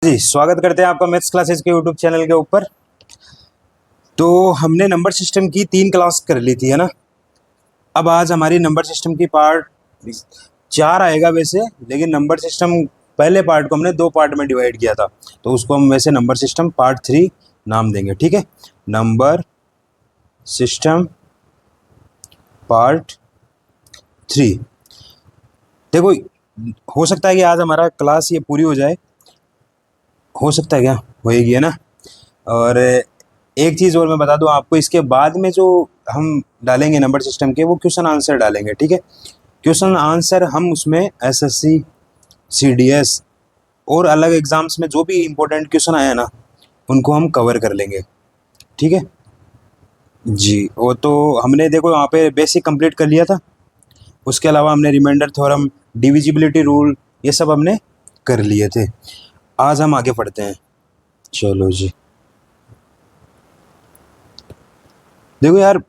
जी, स्वागत करते हैं आपका मैथ्स क्लासेस के यूट्यूब चैनल के ऊपर। तो हमने नंबर सिस्टम की 3 क्लास कर ली थी, है ना। अब आज हमारी नंबर सिस्टम की पार्ट 4 आएगा वैसे, लेकिन नंबर सिस्टम पहले पार्ट को हमने 2 पार्ट में डिवाइड किया था, तो उसको हम वैसे नंबर सिस्टम पार्ट 3 नाम देंगे, ठीक है। Number system part 3। देखो, हो सकता है कि आज हमारा क्लास ये पूरी हो जाए, हो सकता है, क्या होएगी, है ना। और एक चीज़ और मैं बता दूं आपको, इसके बाद में जो हम डालेंगे नंबर सिस्टम के, वो क्वेश्चन आंसर डालेंगे, ठीक है। क्वेश्चन आंसर हम उसमें एसएससी, सीडीएस और अलग एग्जाम्स में जो भी इम्पोर्टेंट क्वेश्चन आए हैं ना, उनको हम कवर कर लेंगे, ठीक है जी। वो तो हमने देखो यहाँ पे बेसिक कंप्लीट कर लिया था, उसके अलावा हमने रिमाइंडर थ्योरम, डिविजिबिलिटी रूल, ये सब हमने कर लिए थे। आज हम आगे पढ़ते हैं, चलो जी। देखो यार,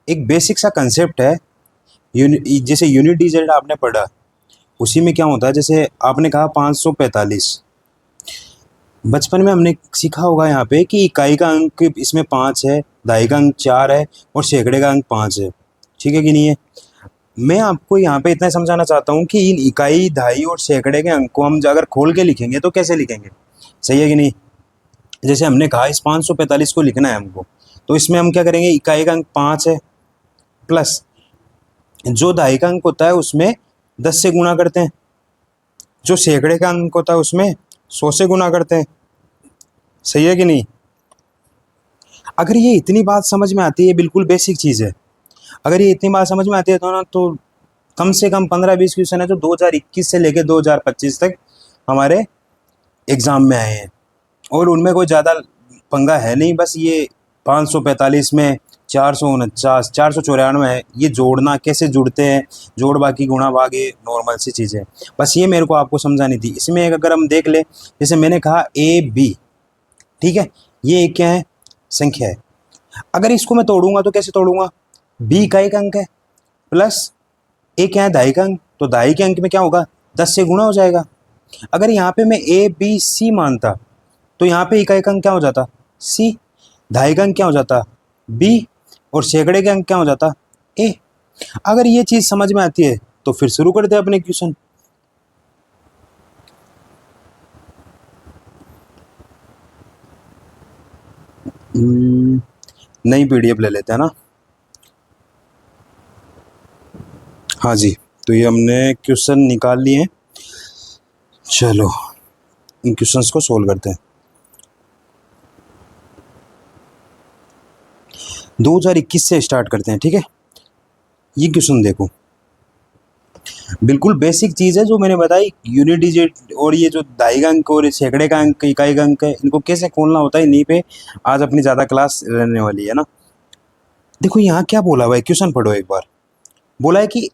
एक बेसिक सा कंसेप्ट है, जैसे यूनिट डिजिट आपने पढ़ा, उसी में क्या होता है, जैसे आपने कहा 545, बचपन में हमने सीखा होगा यहाँ पे कि इकाई का अंक इसमें 5 है, दहाई का अंक 4 है और सैकड़े का अंक 5 है, ठीक है कि नहीं है। मैं आपको यहाँ पे इतना समझाना चाहता हूँ कि इन इकाई, दहाई और सैकड़े के अंक को हम अगर खोल के लिखेंगे तो कैसे लिखेंगे, सही है कि नहीं। जैसे हमने कहा इस 545 को लिखना है हमको, तो इसमें हम क्या करेंगे, इकाई का अंक 5 है, प्लस जो दहाई का अंक होता है उसमें 10 से गुणा करते हैं, जो सैकड़े का अंक होता है उसमें 100 से गुणा करते हैं, सही है कि नहीं। अगर ये इतनी बात समझ में आती है, बिल्कुल बेसिक चीज़ है, अगर ये इतनी बात समझ में आती है तो ना, तो कम से कम 15-20 क्वेश्चन है जो 2021 से लेकर 2025 तक हमारे एग्ज़ाम में आए हैं, और उनमें कोई ज़्यादा पंगा है नहीं। बस ये 545 में 449, 494 है, ये जोड़ना कैसे जुड़ते हैं, जोड़ बाकी गुणा भाग, ये नॉर्मल सी चीज़ें, बस ये मेरे को आपको समझानी थी। इसमें एक अगर हम देख ले, जैसे मैंने कहा ए बी, ठीक है, ये एक क्या है, संख्या है। अगर इसको मैं तोड़ूंगा तो कैसे तोड़ूंगा, बी इकाई का अंक है, प्लस ए क्या है, दहाई का अंक, तो दहाई के अंक में क्या होगा, 10 से गुणा हो जाएगा। अगर यहाँ पे मैं ए बी सी मानता, तो यहाँ पे इकाई का अंक क्या हो जाता, सी, दहाई का अंक क्या हो जाता, बी, और सैकड़े का अंक क्या हो जाता, ए। अगर ये चीज़ समझ में आती है तो फिर शुरू करते हैं अपने क्वेश्चन। नई पीडीएफ ले लेते हैं ना। हाँ जी, तो ये हमने क्वेश्चन निकाल लिए हैं, चलो इन क्वेश्चंस को सोल्व करते हैं। 2021 से स्टार्ट करते हैं, ठीक है। ये क्वेश्चन देखो, बिल्कुल बेसिक चीज़ है जो मैंने बताई, यूनिट डिजिट और ये जो दहाई का अंक और सैकड़े का अंक, इकाई का अंक है, इनको कैसे खोलना होता है, इन्हीं पे आज अपनी ज़्यादा क्लास रहने वाली है ना। देखो यहाँ क्या बोला हुआ है, क्वेश्चन पढ़ो एक बार। बोला है कि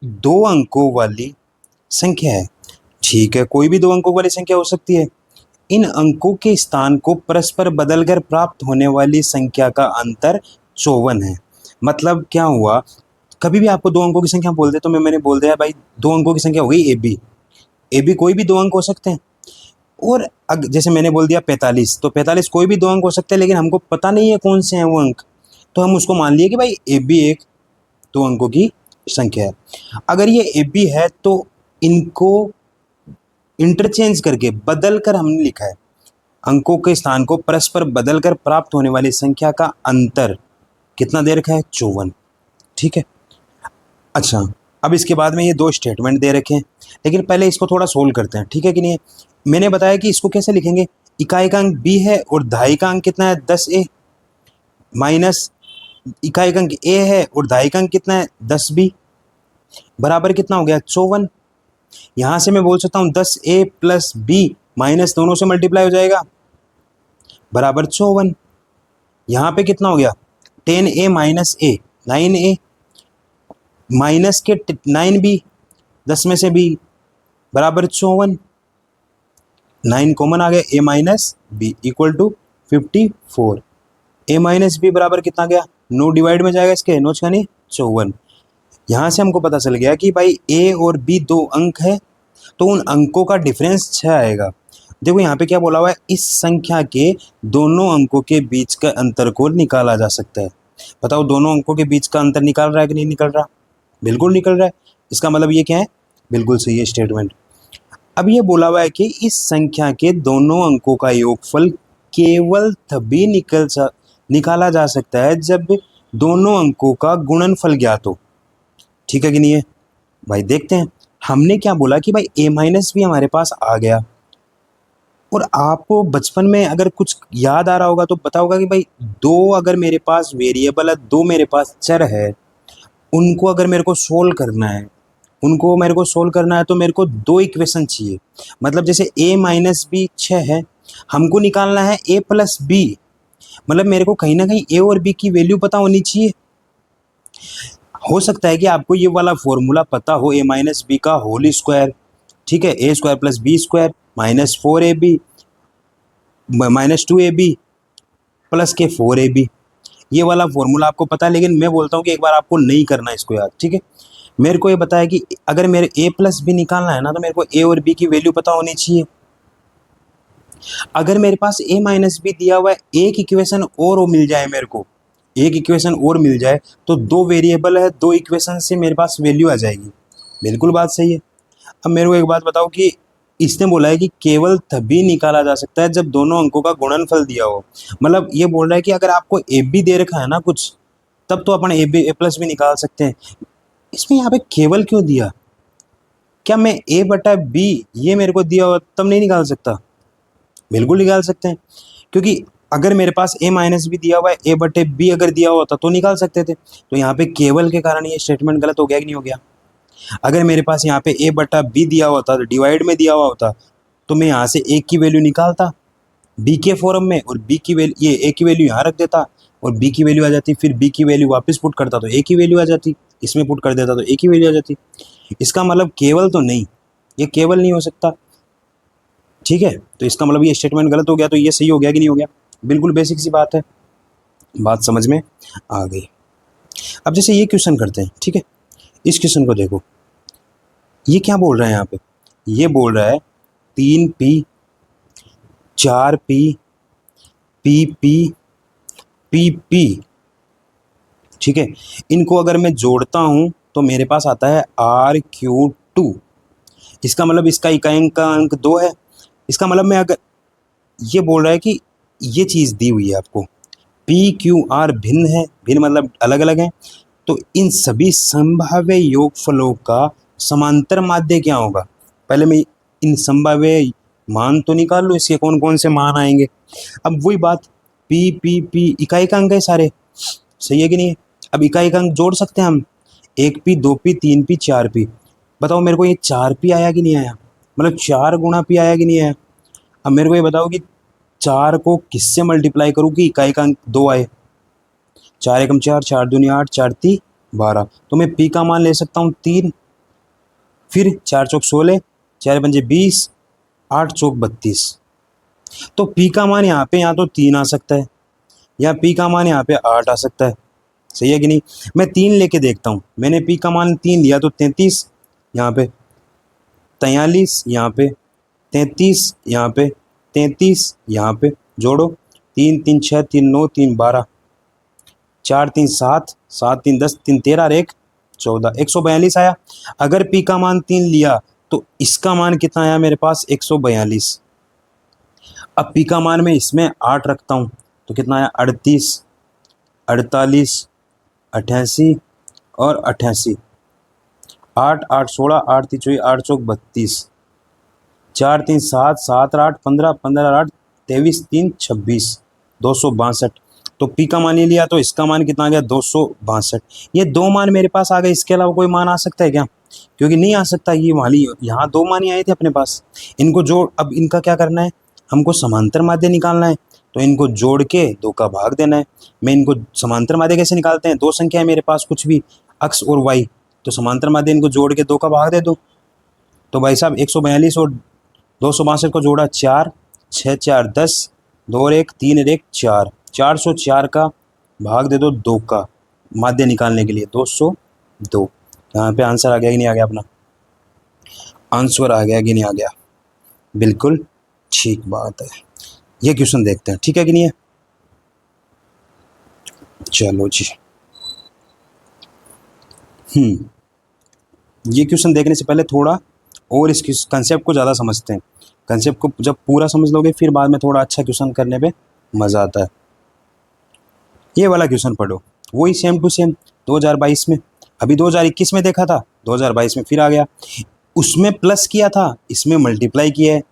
2 अंकों वाली संख्या है, ठीक है, कोई भी 2 अंकों वाली संख्या हो सकती है। इन अंकों के स्थान को परस्पर बदलकर प्राप्त होने वाली संख्या का अंतर 54 है। मतलब क्या हुआ, कभी भी आपको 2 अंकों की संख्या बोल दे, तो मैंने बोल दिया भाई 2 अंकों की संख्या हो गई ए बी कोई भी 2 अंक हो सकते हैं। और जैसे मैंने बोल दिया 45, तो 45 कोई भी 2 अंक हो सकते हैं, लेकिन हमको पता नहीं है कौन से हैं वो अंक, तो हम उसको मान लिए कि भाई ए बी एक 2 अंकों की संख्या है। अगर ये ए बी है तो इनको इंटरचेंज करके बदल कर हमने लिखा है, अंकों के स्थान को परस्पर बदलकर प्राप्त होने वाली संख्या का अंतर कितना दे रखा है, 54, ठीक है। अच्छा, अब इसके बाद में ये 2 स्टेटमेंट दे रखे हैं, लेकिन पहले इसको थोड़ा सोल्व करते हैं, ठीक है कि नहीं है। मैंने बताया कि इसको कैसे लिखेंगे, इकाई का अंक बी है और दहाई का अंक कितना है, 10a, माइनस इकाई का अंक ए है और दहाई का अंक कितना है, 10b, बराबर कितना हो गया, 54। यहाँ से मैं बोल सकता हूँ 10a प्लस b माइनस दोनों से मल्टीप्लाई हो जाएगा, बराबर 54। यहाँ पे कितना हो गया, 10a minus a 9a, minus के 9b, 10 में से b, बराबर 54। 9 कॉमन आ गया, a minus B equal to 54। a minus B बराबर कितना गया, 9 डिवाइड में जाएगा इसके, 9 का नहीं 54। यहाँ से हमको पता चल गया कि भाई a और b 2 अंक है, तो उन अंकों का डिफरेंस 6 आएगा। देखो यहाँ पे क्या बोला हुआ है, इस संख्या के दोनों अंकों के बीच का अंतर को निकाला जा सकता है। बताओ दोनों अंकों के बीच का अंतर निकाल रहा है कि नहीं निकल रहा? बिल्कुल निकल रहा है। इसका मतलब ये क्या है? बिल्कुल सही है स्टेटमेंट। अब ये बोला हुआ है कि इस संख्या के दोनों अंकों का योगफल केवल तभी निकाला जा सकता है जब दोनों अंकों का गुणनफल ज्ञात हो। ठीक है कि नहीं है भाई? देखते हैं। हमने क्या बोला कि भाई a माइनस भी हमारे पास आ गया, और आपको बचपन में अगर कुछ याद आ रहा होगा तो पता होगा कि भाई दो अगर मेरे पास वेरिएबल है, दो मेरे पास चर है, उनको अगर मेरे को सोल्व करना है, तो मेरे को दो इक्वेशन चाहिए। मतलब जैसे a माइनस बी 6 है, हमको निकालना है a प्लस बी। मतलब मेरे को कहीं ना कहीं a और b की वैल्यू पता होनी चाहिए। हो सकता है कि आपको ये वाला फॉर्मूला पता हो, a माइनस बी का होल स्क्वायर, ठीक है, a square plus B square minus 4ab minus 2ab plus के 4ab, ये वाला फॉर्मूला आपको पता है। लेकिन मैं बोलता हूँ कि एक बार आपको नहीं करना इसको याद, ठीक है। मेरे को ये बताया कि अगर मेरे a प्लस बी निकालना है ना, तो मेरे को a और b की वैल्यू पता होनी चाहिए। अगर मेरे पास a माइनस बी दिया हुआ है, एक इक्वेशन और वो मिल जाए, मेरे को एक इक्वेशन और मिल जाए, तो दो वेरिएबल है, दो इक्वेशन से मेरे पास वैल्यू आ जाएगी। बिल्कुल बात सही है। अब मेरे को एक बात बताओ कि इसने बोला है कि केवल तभी निकाला जा सकता है जब दोनों अंकों का गुणनफल दिया हो। मतलब ये बोल रहा है कि अगर आपको ए बी दे रखा है ना कुछ, तब तो अपन ए प्लस भी निकाल सकते हैं। इसमें यहाँ पे केवल क्यों दिया? क्या मैं a बटा बी ये मेरे को दिया हो तब नहीं निकाल सकता? बिल्कुल निकाल सकते हैं, क्योंकि अगर मेरे पास a माइनस बी दिया हुआ है, a बटे बी अगर दिया होता तो निकाल सकते थे। तो यहाँ पे केवल के कारण ये स्टेटमेंट गलत हो गया कि नहीं हो गया? अगर मेरे पास यहाँ पे a बटा बी दिया हुआ था, डिवाइड में दिया हुआ होता, तो मैं यहाँ से a की वैल्यू निकालता b के फॉर्म में, और b की वैल्यू, ये a की वैल्यू यहाँ रख देता और b की वैल्यू आ जाती, फिर b की वैल्यू वापस पुट करता तो a की वैल्यू आ जाती, इसमें पुट कर देता तो a की वैल्यू आ जाती। इसका मतलब केवल तो नहीं, ये केवल नहीं हो सकता। ठीक है, तो इसका मतलब ये स्टेटमेंट गलत हो गया, तो ये सही हो गया कि नहीं हो गया? बिल्कुल बेसिक सी बात है, बात समझ में आ गई। अब जैसे ये क्वेश्चन करते हैं, ठीक है, इस क्वेश्चन को देखो, ये क्या बोल रहा है यहाँ पे? ये बोल रहा है 3p 4p pp pp, ठीक है। इनको अगर मैं जोड़ता हूँ तो मेरे पास आता है RQ2। इसका मतलब इसका इकाई का अंक 2 है। इसका मतलब मैं अगर ये बोल रहा है कि ये चीज़ दी हुई है आपको, PQR भिन्न है, भिन्न मतलब अलग अलग है, तो इन सभी संभाव्य योगफलों का समांतर माध्य क्या होगा? पहले मैं इन संभाव्य मान तो निकाल लूँ, इसके कौन कौन से मान आएंगे। अब वही बात, P इकाई का अंक है सारे, सही है कि नहीं है? अब इकाई का अंक जोड़ सकते हैं हम, 1p 2p 3p 4p। बताओ मेरे को ये 4p आया कि नहीं आया? मतलब 4 गुणा p आया कि नहीं आया? अब मेरे को ये बताओ कि 4 को किससे मल्टीप्लाई करूँ कि इकाई का अंक 2 आए? 4 एकम 4, 4 दूनी 8, 4 ती 12। तो मैं p का मान ले सकता हूँ 3, फिर 4 चौक 16, 4 पंजे 20, 8 चौक 32। तो p का मान यहाँ पे या तो 3 आ सकता है, या p का मान यहाँ पे 8 आ सकता है, सही है कि नहीं? मैं 3 लेके देखता हूँ। मैंने p का मान 3 लिया तो 33 यहाँ पे, 43 यहाँ पे, 33 यहाँ पे, 33 यहाँ पे, जोड़ो 3 3 6 3 9 3 12, 4 3 7 7 3 10 3 13 और 1 14, 142 आया। अगर p का मान 3 लिया तो इसका मान कितना आया मेरे पास? 142। अब p का मान मैं इसमें 8 रखता हूँ तो कितना आया? 38, 48, 88 और 88। 8 8 16, 8 3 24, 8 चौक 32, 4 3 7 7 और 8 15, 15 और 8 23, 3 26, 262। तो p का मान ये लिया तो इसका मान कितना आ गया? 262। ये दो मान मेरे पास आ गए, इसके अलावा कोई मान आ सकता है क्या? क्योंकि नहीं आ सकता, ये वाली यहाँ दो मान ही आए थे अपने पास। इनको जोड़, अब इनका क्या करना है, हमको समांतर माध्य निकालना है, तो इनको जोड़ के 2 का भाग देना है। मैं इनको समांतर माध्य कैसे निकालते हैं? दो संख्या है मेरे पास कुछ भी, x और y, तो समांतर माध्य इनको जोड़ के 2 का भाग दे दो। तो भाई साहब 142 और 262 को जोड़ा 4, 6 4 10, 2 और 1 3 और 1 4, 404 का भाग दे दो 2 का, माध्य निकालने के लिए 202। यहाँ पे आंसर आ गया कि नहीं आ गया? अपना आंसर आ गया कि नहीं आ गया? बिल्कुल ठीक बात है, ये क्वेश्चन देखते हैं, ठीक है कि नहीं है। चलो जी। ये क्वेश्चन देखने से पहले थोड़ा और इस कंसेप्ट को ज़्यादा समझते हैं। कंसेप्ट को जब पूरा समझ लोगे फिर बाद में थोड़ा अच्छा क्वेश्चन करने पे मज़ा आता है। ये वाला क्वेश्चन पढ़ो, वही सेम टू सेम 2022 में, अभी 2021 में देखा था, 2022 में फिर आ गया। उसमें प्लस किया था, इसमें मल्टीप्लाई किया है।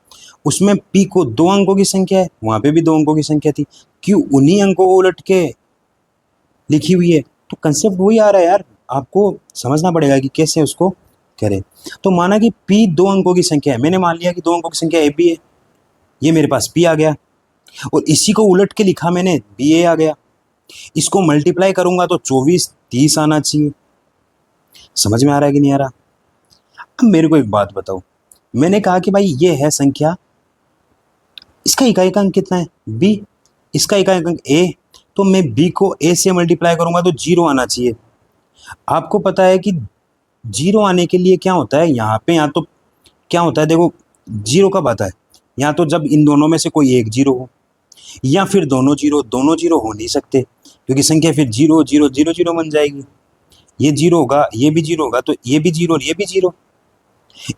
उसमें पी को 2 अंकों की संख्या है, वहाँ पे भी 2 अंकों की संख्या थी, क्यों उन्हीं अंकों को उलट के लिखी हुई है। तो कंसेप्ट वही आ रहा है यार, आपको समझना पड़ेगा कि कैसे उसको करें। तो माना कि पी 2 अंकों की संख्या है, मैंने मान लिया कि 2 अंकों की संख्या ए बी है, ये मेरे पास पी आ गया, और इसी को उलट के लिखा मैंने बी ए आ गया। इसको मल्टीप्लाई करूंगा तो 24 30 आना चाहिए। समझ में आ रहा है कि नहीं आ रहा। अब मेरे को एक बात बताओ, मैंने कहा कि भाई ये है संख्या, इसका इकाई अंक कितना है बी, इसका इकाई अंक ए, तो मैं बी को ए से मल्टीप्लाई करूंगा तो 0 आना चाहिए। आपको पता है कि 0 आने के लिए क्या होता है यहाँ पे, यहाँ तो क्या होता है देखो, 0 कब आता है, या तो जब इन दोनों में से कोई एक 0 हो, या फिर दोनों 0, दोनों 0 हो नहीं सकते, क्योंकि संख्या फिर 0 0 0 0 बन जाएगी। ये 0 होगा, ये भी 0 होगा, तो ये भी 0 और ये भी 0।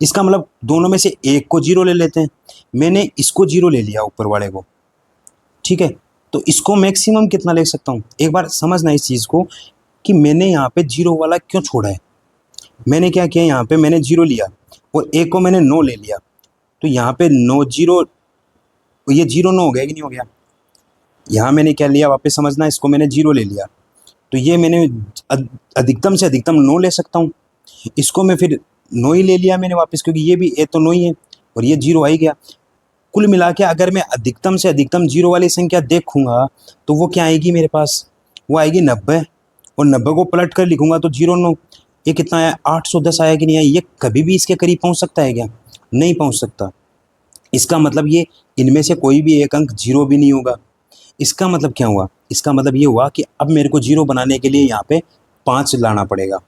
इसका मतलब दोनों में से एक को 0 ले लेते हैं, मैंने इसको 0 ले लिया ऊपर वाले को, ठीक है। तो इसको मैक्सिमम कितना ले सकता हूँ, एक बार समझना इस चीज़ को कि मैंने यहाँ पे 0 वाला क्यों छोड़ा है। मैंने क्या किया, यहाँ पे मैंने 0 लिया और एक को मैंने 9 ले लिया, तो यहाँ पे 9 0, ये 0 9 हो गया कि नहीं हो गया। यहाँ मैंने क्या लिया, वापस समझना, इसको मैंने 0 ले लिया, तो ये मैंने अधिकतम से अधिकतम 9 ले सकता हूँ। इसको मैं फिर 9 ही ले लिया मैंने वापस, क्योंकि ये भी ए तो 9 ही है और ये 0 आ ही गया। कुल मिला के अगर मैं अधिकतम से अधिकतम 0 वाली संख्या देखूंगा तो वो क्या आएगी मेरे पास, वो आएगी 90, और 90 को पलट कर लिखूंगा तो 0 9, ये कितना आया 810 आया कि नहीं आया। ये कभी भी इसके करीब पहुंच सकता है क्या, नहीं पहुंच सकता। इसका मतलब ये इनमें से कोई भी एक अंक 0 भी नहीं होगा। इसका मतलब क्या हुआ, इसका मतलब ये हुआ कि अब मेरे को 0 बनाने के लिए यहाँ पे 5 लाना पड़ेगा।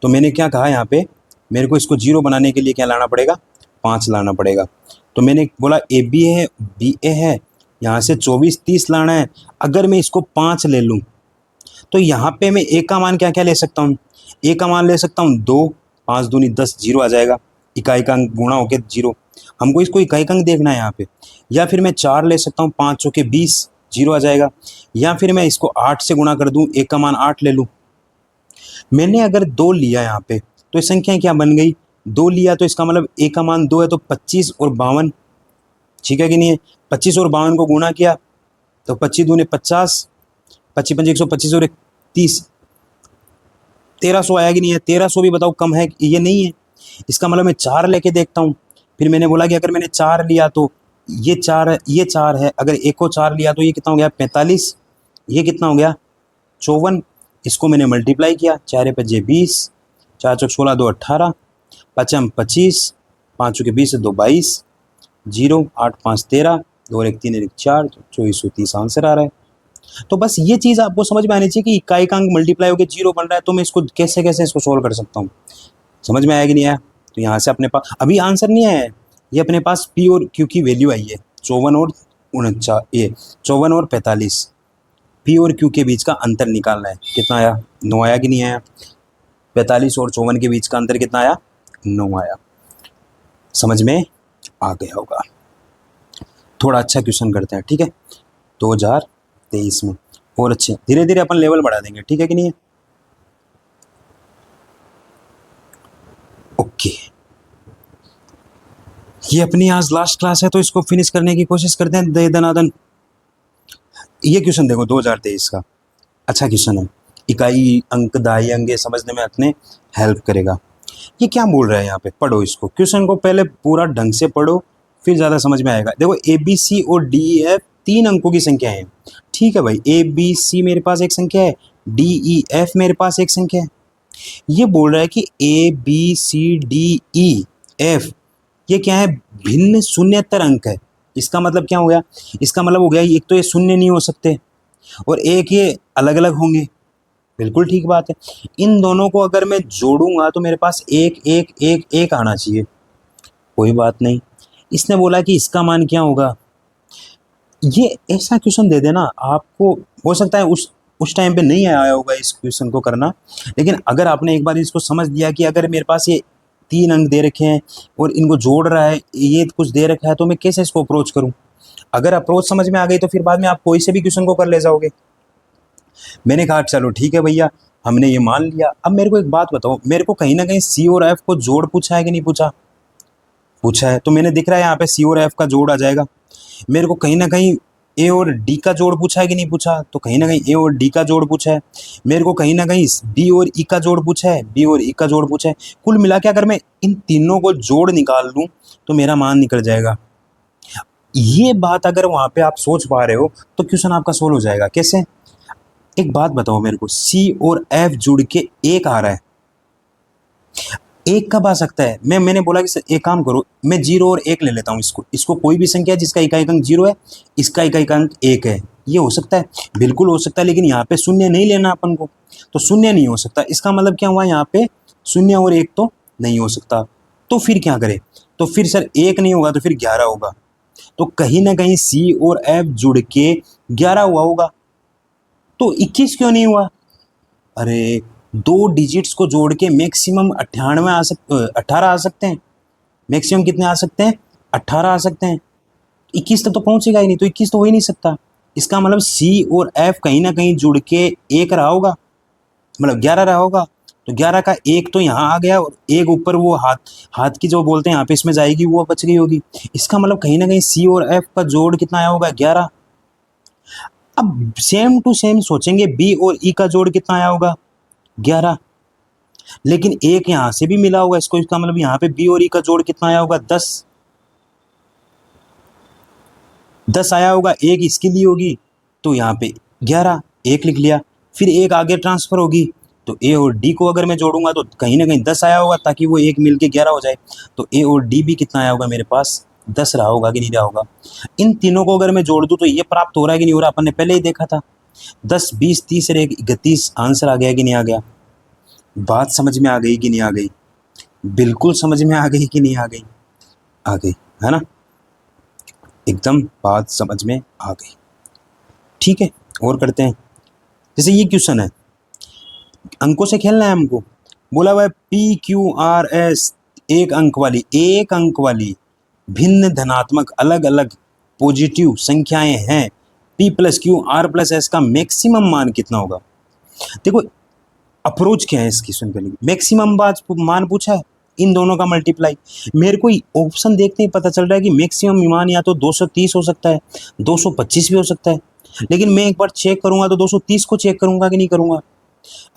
तो मैंने क्या कहा, यहाँ पे मेरे को इसको 0 बनाने के लिए क्या लाना पड़ेगा, 5 लाना पड़ेगा। तो मैंने बोला ए बी है, बी ए है, यहाँ से 24 30 लाना है। अगर मैं इसको 5 ले लूँ तो यहाँ पे मैं ए का मान क्या क्या ले सकता हूँ, ए का मान ले सकता हूँ 2, 5 दूनी 10, 0 आ जाएगा, इकाई का अंक गुणा होके 0। हमको इसको इकाई का अंक देखना है यहाँ पे। या फिर मैं 4 ले सकता हूँ, 5 चौके 20, 0 आ जाएगा। या फिर मैं इसको 8 से गुणा कर दूँ, ए का मान 8 ले लूँ। मैंने अगर 2 लिया यहाँ पे तो ये संख्या क्या बन गई, 2 लिया तो इसका मतलब ए का मान 2 है, तो 25 और 52, ठीक है कि नहीं है। 25 और 52 को गुणा किया तो 25 दूने 50, 25 5 125 और 30, 1300 आया कि नहीं है। 1300 भी बताओ कम है, ये नहीं है। इसका मतलब मैं 4 लेके देखता हूँ। फिर मैंने बोला कि अगर मैंने 4 लिया तो ये 4 है, ये 4 है, अगर एक को 4 लिया तो ये कितना हो गया 45, ये कितना हो गया 54। इसको मैंने मल्टीप्लाई किया, 4 5 20, 4 चौक 16 2 18, 5 25, 5 चौके 20 2 22, 0 8 5 13, 2 1 3 1 4, 2430 आंसर आ रहा है। तो बस ये चीज़ आपको समझ में आनी चाहिए कि इकाई का अंक मल्टीप्लाई होकर 0 बन रहा है, तो मैं इसको कैसे कैसे इसको सोल्व कर सकता हूँ। समझ में आया कि नहीं आया। तो यहाँ से अपने पास अभी आंसर नहीं आया है, ये अपने पास पी और क्यू की वैल्यू आई है 54 और 49, ये 54 और 45, पी और क्यू के बीच का अंतर निकालना है। कितना आया, 9 आया कि नहीं आया। 45 और 54 के बीच का अंतर कितना आया, 9 आया। समझ में आ गया होगा। थोड़ा अच्छा क्वेश्चन करते हैं, ठीक है, 2023 में और अच्छे, धीरे धीरे अपन लेवल बढ़ा देंगे, ठीक है कि नहीं है। ओके, ये अपनी आज लास्ट क्लास है तो इसको फिनिश करने की कोशिश करते हैं दे दनादन। ये क्वेश्चन देखो 2023 का, अच्छा क्वेश्चन है, इकाई अंक दाई अंक ये समझने में अपने हेल्प करेगा। ये क्या बोल रहा है यहाँ पे, पढ़ो इसको, क्वेश्चन को पहले पूरा ढंग से पढ़ो फिर ज़्यादा समझ में आएगा। देखो ए बी सी और डी ई एफ 3 अंकों की संख्या है, ठीक है भाई। ए बी सी मेरे पास एक संख्या है, डी ई एफ मेरे पास एक संख्या है। ये बोल रहा है कि A B C D E F ये क्या है, भिन्न शून्येतर अंक है। इसका मतलब क्या हो गया, इसका मतलब हो गया एक तो ये शून्य नहीं हो सकते और एक ये अलग अलग होंगे, बिल्कुल ठीक बात है। इन दोनों को अगर मैं जोड़ूंगा तो मेरे पास एक एक एक एक आना चाहिए, कोई बात नहीं। इसने बोला कि इसका मान क्या होगा। ये ऐसा क्वेश्चन दे देना आपको, हो सकता है उस टाइम पे नहीं आया होगा इस क्वेश्चन को करना, लेकिन अगर आपने एक बार इसको समझ लिया कि अगर मेरे पास ये 3 अंक दे रखे हैं और इनको जोड़ रहा है, ये कुछ दे रखा है, तो मैं कैसे इसको अप्रोच करूं। अगर अप्रोच समझ में आ गई तो फिर बाद में आप कोई से भी क्वेश्चन को कर ले जाओगे। मैंने कहा चलो ठीक है भैया, हमने ये मान लिया। अब मेरे को एक बात बताओ, मेरे को कहीं ना कहीं सी और एफ को जोड़ पूछा है कि नहीं पूछा? पूछा है। तो मैंने दिख रहा है यहाँ पे सी और एफ का जोड़ आ जाएगा। मेरे को कहीं ना कहीं ए और डी का जोड़ पूछा है कि नहीं पूछा? तो कहीं ना कहीं ए और डी का जोड़ पूछा है। मेरे को कहीं ना कहीं बी और ई का जोड़ पूछा है, बी और ई का जोड़ पूछा है। कुल मिला के अगर मैं इन तीनों को जोड़ निकाल लूँ तो मेरा मान निकल जाएगा। ये बात अगर वहाँ पे आप सोच पा रहे हो तो क्वेश्चन आपका सोल्व हो जाएगा। कैसे? एक बात बताओ मेरे को, सी और एफ जुड़ के एक आ रहा है, एक कब आ सकता है? मैंने बोला कि एक काम करो, मैं 0 और 1 ले लेता हूँ। इसको कोई भी संख्या जिसका इकाई अंक 0 है, इसका इकाई अंक 1 है, ये हो सकता है? बिल्कुल हो सकता है, लेकिन यहाँ पे शून्य नहीं लेना अपन को, तो शून्य नहीं हो सकता। इसका मतलब क्या हुआ, यहाँ पे 0 और 1 तो नहीं हो सकता। तो फिर क्या करें? तो फिर सर 1 नहीं होगा तो फिर 11 होगा। तो कहीं ना कहीं सी और एफ जुड़ के 11 हुआ होगा। तो 21 क्यों नहीं हुआ? अरे, 2 डिजिट्स को जोड़ के मैक्सिमम 18 आ सकते हैं। मैक्सिमम कितने आ सकते हैं? 18 आ सकते हैं। 21 तक तो पहुंचेगा ही नहीं, तो 21 तो हो ही नहीं सकता। इसका मतलब सी और एफ कहीं ना कहीं जुड़ के 1 रहा होगा, मतलब 11 रहा होगा। तो 11 का 1 तो यहाँ आ गया और एक ऊपर वो हाथ की जो बोलते हैं यहाँ पे इसमें जाएगी, वो बच गई होगी। इसका मतलब कहीं ना कहीं सी और एफ का जोड़ कितना आया होगा? 11। अब सेम टू सेम सोचेंगे, बी और ई का जोड़ कितना आया होगा? 11। लेकिन एक यहाँ से भी मिला होगा इसको, इसका मतलब यहाँ पे बी और ई का जोड़ कितना आया होगा? 10। 10 आया होगा, एक इसके लिए होगी, तो यहाँ पे 11, एक लिख लिया। फिर एक आगे ट्रांसफर होगी, तो ए और डी को अगर मैं जोड़ूंगा तो कहीं ना कहीं 10 आया होगा, ताकि वो एक मिलके 11 हो जाए। तो ए और डी भी कितना आया होगा मेरे पास? 10 रहा होगा कि नहीं रहा होगा? इन तीनों को अगर मैं जोड़ दूं तो ये प्राप्त हो रहा है कि नहीं हो रहा? अपन ने पहले ही देखा था। 10, 20, 30 और 31 आंसर आ गया कि नहीं आ गया? बात समझ में आ गई कि नहीं आ गई? बिल्कुल समझ में आ गई कि नहीं आ गई? आ गई है ना? एकदम बात समझ में आ गई। ठीक है, और करते हैं। जैसे ये क्वेश्चन है, अंकों से खेलना है हमको। बोला हुआ है पी क्यू आर एस, एक अंक वाली भिन्न धनात्मक अलग अलग पॉजिटिव संख्याएं हैं। P plus Q R plus S का मैक्सिमम मान कितना होगा? देखो, अप्रोच क्या है इस क्वेश्चन के लिए? मैक्सिमम मान पूछा है, इन दोनों का मल्टीप्लाई। मेरे को ऑप्शन देखते ही पता चल रहा है कि मैक्सिमम मान या तो 230 हो सकता है, 225 भी हो सकता है। लेकिन मैं एक बार चेक करूंगा तो 230 को चेक करूंगा कि नहीं करूंगा?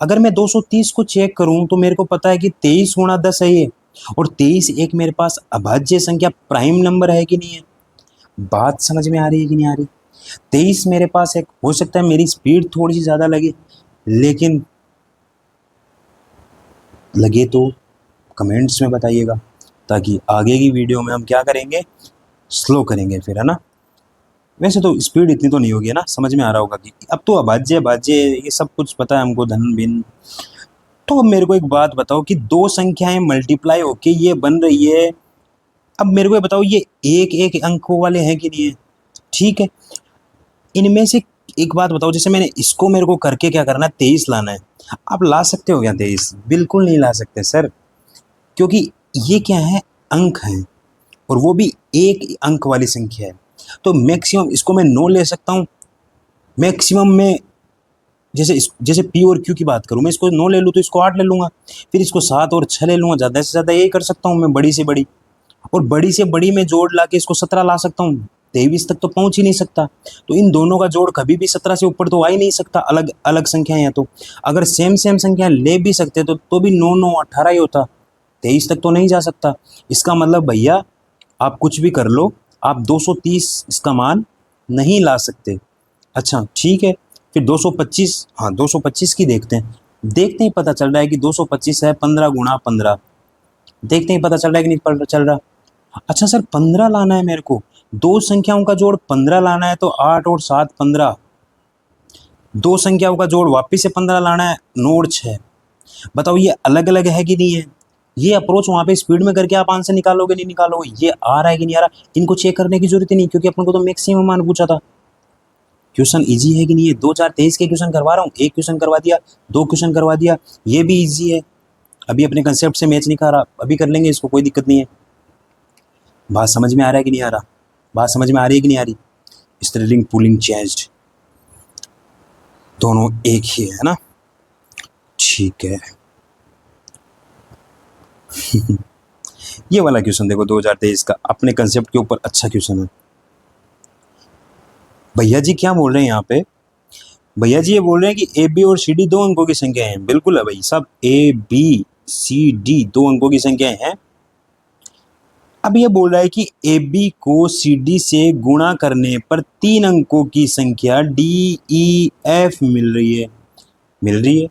अगर मैं 230 को चेक करूं तो मेरे को पता है कि 23 गुणा 10 है ये, और 23 एक मेरे पास अभाज्य संख्या प्राइम नंबर है कि नहीं है? बात समझ में आ रही है कि नहीं आ रही? 23 मेरे पास एक, हो सकता है मेरी स्पीड थोड़ी सी ज़्यादा लगे, लेकिन लगे तो कमेंट्स में बताइएगा, ताकि आगे की वीडियो में हम क्या करेंगे, स्लो करेंगे फिर, है ना? वैसे तो स्पीड इतनी तो नहीं होगी, है ना? समझ में आ रहा होगा कि अब तो अभाज्य भाज्य ये सब कुछ पता है हमको, धन भिन्न। तो अब मेरे को एक बात बताओ कि दो संख्याएं मल्टीप्लाई होके ये बन रही है। अब मेरे को ये बताओ, ये एक एक अंकों वाले हैं कि नहीं है? ठीक है, इनमें से एक बात बताओ, जैसे मैंने इसको, मेरे को करके क्या करना है, 23 लाना है। आप ला सकते हो क्या 23? बिल्कुल नहीं ला सकते सर, क्योंकि ये क्या है, अंक हैं, और वो भी एक अंक वाली संख्या है। तो मैक्सिमम इसको मैं 9 ले सकता हूँ। मैक्सिमम में जैसे पी और क्यू की बात करूँ, मैं इसको 9 ले लूँ तो इसको 8 ले लूँगा, फिर इसको 7 और 6 ले लूँगा, ज़्यादा से ज़्यादा यही कर सकता हूँ मैं, बड़ी से बड़ी। और बड़ी से बड़ी में जोड़ ला के इसको 17 ला सकता हूँ, 23 तक तो पहुँच ही नहीं सकता। तो इन दोनों का जोड़ कभी भी 17 से ऊपर तो आ ही नहीं सकता, अलग अलग संख्याएं हैं। तो अगर सेम संख्या ले भी सकते तो भी 9 9 18 ही होता, 23 तक तो नहीं जा सकता। इसका मतलब भैया आप कुछ भी कर लो, आप 230 इसका मान नहीं ला सकते। अच्छा ठीक है, फिर 225, हाँ 225 की देखते ही पता चल रहा है कि 225 है 15 गुणा 15। देखते ही पता चल रहा है कि नहीं पता चल रहा? अच्छा सर 15 लाना है मेरे को, दो संख्याओं का जोड़ 15 लाना है, तो 8 और 7 15। दो संख्याओं का जोड़ वापिस से 15 लाना है, 9 और 6। बताओ ये अलग अलग है कि नहीं है? ये अप्रोच वहाँ पे स्पीड में करके आप आंसर निकालोगे नहीं निकालोगे, ये आ रहा है कि नहीं आ रहा, इनको चेक करने की जरूरत ही नहीं, क्योंकि अपन को तो मैक्सिमम मान पूछा था। क्वेश्चन इजी है कि नहीं है, 2023 के क्वेश्चन करवा रहा हूँ, एक क्वेश्चन करवा दिया, दो क्वेश्चन करवा दिया, ये भी इजी है। अभी अपने कंसेप्ट से मैच नहीं खा रहा, अभी कर लेंगे इसको, कोई दिक्कत नहीं है। बात समझ में आ रहा है कि नहीं आ रहा, बात समझ में आ रही है कि नहीं आ रही। स्टर्लिंग पुलिंग चेंज्ड दोनों एक ही है ना, ठीक है। ये वाला क्वेश्चन देखो 2023 का, अपने कंसेप्ट के ऊपर अच्छा क्वेश्चन है। भैया जी क्या बोल रहे हैं यहाँ पे, भैया जी ये बोल रहे हैं कि ए बी और सी डी दो अंकों की संख्या है। बिल्कुल है भाई सब, ए बी सी डी दो अंकों की संख्याएं हैं। अब ये बोल रहा है कि ए बी को सी डी से गुणा करने पर तीन अंकों की संख्या डी ई एफ मिल रही है, मिल रही है।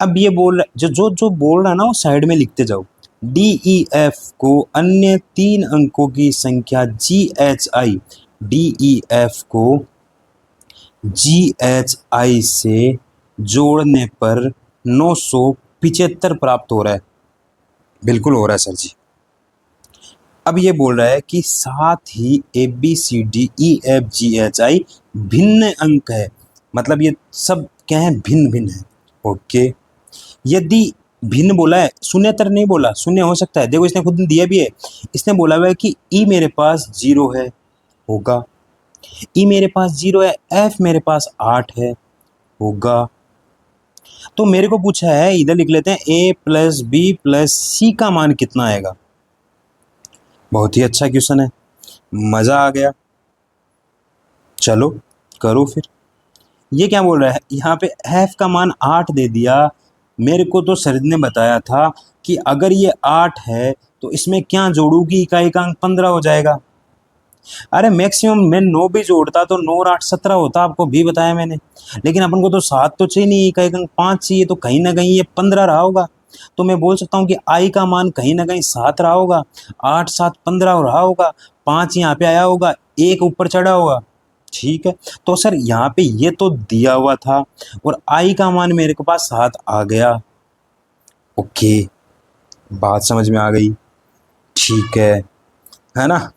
अब ये बोल रहा जो जो जो बोल रहा है ना वो साइड में लिखते जाओ। डी ई एफ को अन्य तीन अंकों की संख्या जी एच आई, डी ई एफ को जी एच आई से जोड़ने पर 975 प्राप्त हो रहा है। बिल्कुल हो रहा है सर जी। अब ये बोल रहा है कि साथ ही A B C D E F G H I भिन्न अंक है, मतलब ये सब क्या है, भिन्न भिन्न है। ओके, यदि भिन्न बोला है, शून्यतर नहीं बोला, शून्य हो सकता है, देखो इसने खुद दिया भी है, इसने बोला हुआ है कि ई मेरे पास 0 है, होगा। ई मेरे पास 0 है, एफ मेरे पास 8 है, होगा। तो मेरे को पूछा है, इधर लिख लेते हैं, ए प्लस बी प्लस सी का मान कितना आएगा। बहुत ही अच्छा क्वेश्चन है, मजा आ गया। चलो करो फिर। ये क्या बोल रहा है, यहाँ पे एफ का मान 8 दे दिया। मेरे को तो सर ने बताया था कि अगर ये 8 है तो इसमें क्या जोड़ूगी, इकाई का अंक 15 हो जाएगा। अरे मैक्सिमम मैं 9 भी जोड़ता तो 9 और 8 17 होता, आपको भी बताया मैंने। लेकिन अपन को तो 7 तो चाहिए नहीं, इकाई का अंक 5 चाहिए, तो कहीं ना कहीं ये 15 रहा होगा। तो मैं बोल सकता हूँ कि आई का मान कहीं ना कहीं 7 रहा होगा, 8 7 15 रहा होगा, 5 यहाँ पे आया होगा, 1 ऊपर चढ़ा होगा। ठीक है, तो सर यहाँ पे ये तो दिया हुआ था और आई का मान मेरे के पास 7 आ गया। ओके, बात समझ में आ गई, ठीक है ना।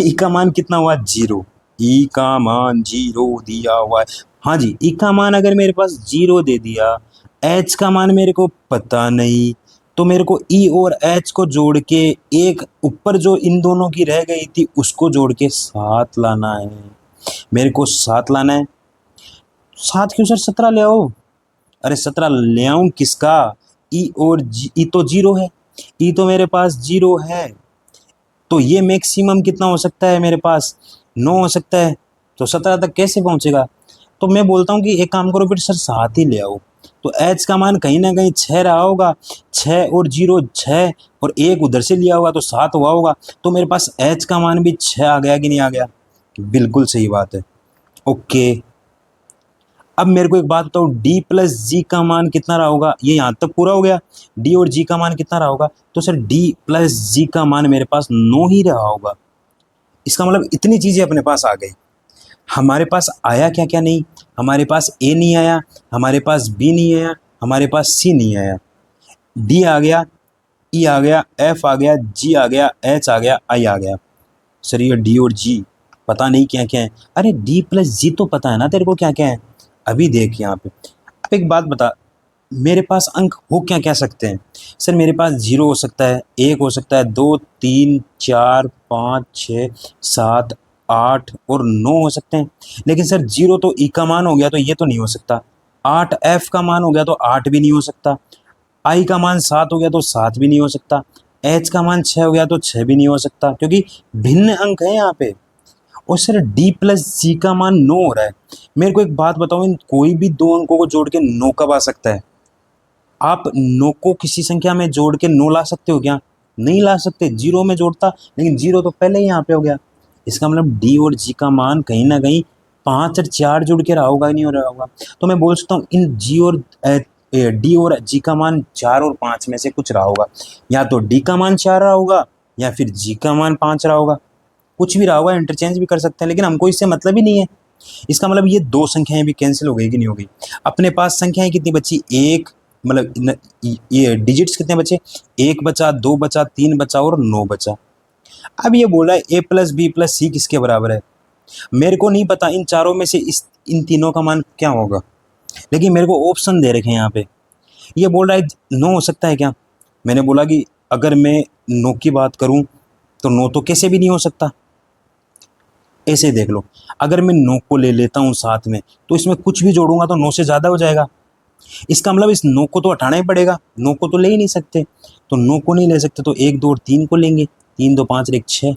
ई का मान कितना हुआ, 0। ई का मान 0 दिया हुआ है। हाँ जी, ई का मान अगर मेरे पास 0 दे दिया, एच का मान मेरे को पता नहीं, तो मेरे को ई और एच को जोड़ के एक ऊपर जो इन दोनों की रह गई थी उसको जोड़ के 7 लाना है। मेरे को 7 लाना है। 7 क्यों सर, 17 ले आओ। अरे 17 ले आऊं किसका, ई और ई तो 0 है, ई तो मेरे पास 0 है, तो ये मैक्सिमम कितना हो सकता है मेरे पास, 9 हो सकता है। तो 17 तक कैसे पहुंचेगा। तो मैं बोलता हूँ कि एक काम करो फिर सर 7 ही ले आओ। तो एच का मान कहीं ना कहीं 6 रहा होगा, 6 और 0 6 और 1 उधर से लिया होगा तो 7 हुआ होगा। तो मेरे पास एच का मान भी 6 आ गया कि नहीं आ गया, बिल्कुल सही बात है। ओके, अब मेरे को एक बात बताओ, डी प्लस जी का मान कितना रहा होगा, ये यहाँ तक पूरा हो गया। डी और जी का मान कितना रहा होगा, तो सर डी प्लस जी का मान मेरे पास 9 ही रहा होगा। इसका मतलब इतनी चीज़ें अपने पास आ गई। हमारे पास आया क्या क्या नहीं, हमारे पास ए नहीं आया, हमारे पास बी नहीं आया, हमारे पास सी नहीं आया, डी आ गया, ई आ गया, एफ आ गया, जी आ गया, एच आ गया, आई आ गया। सर ये डी और जी पता नहीं क्या क्या है। अरे डी प्लस जी तो पता है ना तेरे को क्या क्या है। अभी देख यहाँ पे, अब एक बात बता, मेरे पास अंक हो क्या क्या सकते हैं। सर मेरे पास 0 हो सकता है, 1 हो सकता है, 2 3 4 5 6 7 8 और 9 हो सकते हैं। लेकिन सर 0 तो ई का मान हो गया तो ये तो नहीं हो सकता, 8 एफ का मान हो गया तो 8 भी नहीं हो सकता, आई का मान 7 हो गया तो 7 भी नहीं हो सकता, एच का मान 6 हो गया तो 6 भी नहीं हो सकता, क्योंकि भिन्न अंक है यहाँ पे। और सर डी प्लस जी का मान 9 हो रहा है। मेरे को एक बात बताओ, इन कोई भी दो अंकों को जोड़ के 9 कब आ सकता है। आप 9 को किसी संख्या में जोड़ के 9 ला सकते हो क्या, नहीं ला सकते। 0 में जोड़ता, लेकिन 0 तो पहले ही यहाँ पे हो गया। इसका मतलब डी और जी का मान कहीं ना कहीं 5 और 4 जुड़ के रहा होगा ही नहीं हो रहा होगा। तो मैं बोल सकता हूँ इन जी और डी और जी का मान 4 और 5 में से कुछ रहा होगा। या तो डी का मान 4 रहा होगा या फिर जी का मान 5 रहा होगा, कुछ भी रहा होगा, इंटरचेंज भी कर सकते हैं, लेकिन हमको इससे मतलब ही नहीं है। इसका मतलब ये दो संख्याएं भी कैंसिल हो गई कि नहीं हो गई। अपने पास संख्याएं कितनी बची, 1 मतलब ये डिजिट्स कितने बचे, 1 बचा, 2 बचा, 3 बचा और 9 बचा। अब ये बोला है a प्लस बी प्लस सी किसके बराबर है। मेरे को नहीं पता इन चारों में से इन तीनों का मान क्या होगा, लेकिन मेरे को ऑप्शन दे रखे हैं यहाँ पे। ये बोल रहा है 9 हो सकता है क्या। मैंने बोला कि अगर मैं 9 की बात करूँ तो 9 तो कैसे भी नहीं हो सकता। ऐसे देख लो, अगर मैं 9 को ले लेता हूँ साथ में तो इसमें कुछ भी जोड़ूंगा तो 9 से ज़्यादा हो जाएगा। इसका मतलब इस 9 को तो हटाना ही पड़ेगा, 9 को तो ले ही नहीं सकते। तो 9 को नहीं ले सकते तो 1 2 और 3 को लेंगे, 3 2 5 और 1 6।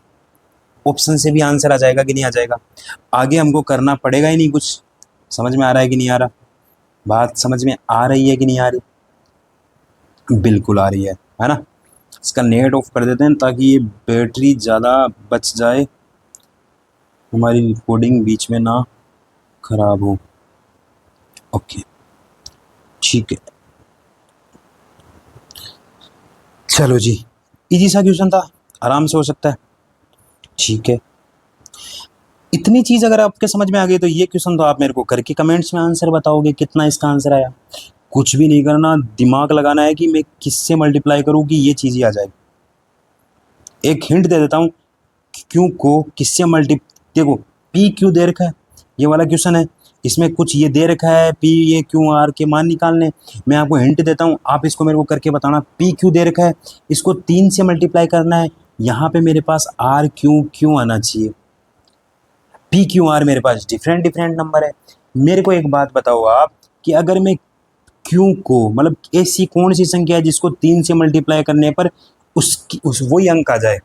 ऑप्शन से भी आंसर आ जाएगा कि नहीं आ जाएगा। आगे हमको करना पड़ेगा ही नहीं कुछ। समझ में आ रहा है कि नहीं आ रहा, बात समझ में आ रही है कि नहीं आ रही। बिल्कुल आ रही है ना। इसका नेट ऑफ कर देते हैं ताकि ये बैटरी ज़्यादा बच जाए, हमारी रिकॉर्डिंग बीच में ना खराब हो। ओके ठीक है, चलो जी, इजी सा क्वेश्चन था, आराम से हो सकता है। ठीक है, इतनी चीज़ अगर आपके समझ में आ गई तो ये क्वेश्चन तो आप मेरे को करके कमेंट्स में आंसर बताओगे कितना इसका आंसर आया। कुछ भी नहीं करना, दिमाग लगाना है कि मैं किससे मल्टीप्लाई करूँ कि ये चीज़ ही आ जाए। एक हिंट दे देता हूँ, क्यू को किससे देखो पी क्यू दे रखा है, ये वाला क्वेश्चन है, इसमें कुछ ये दे रखा है पी ये क्यू आर के मान निकालने। मैं आपको हिंट देता हूँ, आप इसको मेरे को करके बताना। पी क्यू दे रखा है, इसको 3 से मल्टीप्लाई करना है, यहाँ पे मेरे पास आर क्यू क्यू आना चाहिए। पी क्यू आर मेरे पास डिफरेंट डिफरेंट नंबर है। मेरे को एक बात बताओ आप कि अगर मैं क्यू को मतलब ऐसी कौन सी संख्या है जिसको 3 से मल्टीप्लाई करने पर उसकी वही अंक आ जाए।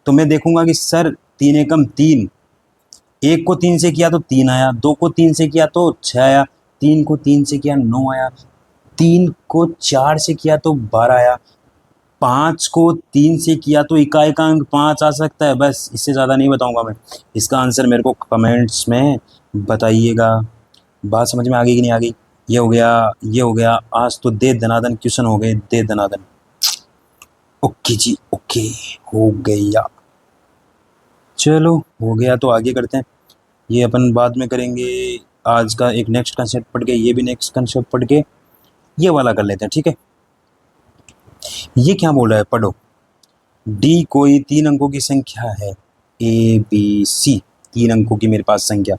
तो मैं देखूंगा कि सर 3 एकम 3, 1 को 3 से किया तो 3 आया, 2 को 3 से किया तो 6 आया, 3 को 3 से किया 9 आया, 3 को 4 से किया तो 12 आया, 5 को 3 से किया तो इकाई का अंक 5 आ सकता है। बस इससे ज़्यादा नहीं बताऊंगा मैं। इसका आंसर मेरे को कमेंट्स में बताइएगा। बात समझ में आ गई कि नहीं आ गई। ये हो गया, ये हो गया। आज तो दे दनादन क्वेश्चन हो गए, दे दनादन। ओके जी ओके, हो गया। चलो हो गया तो आगे करते हैं, ये अपन बाद में करेंगे। आज का एक नेक्स्ट कंसेप्ट पढ़ के, ये भी नेक्स्ट कंसेप्ट पढ़ के ये वाला कर लेते हैं, ठीक है। ये क्या बोल रहा है, पढ़ो। डी कोई 3 अंकों की संख्या है, ए बी सी 3 अंकों की मेरे पास संख्या।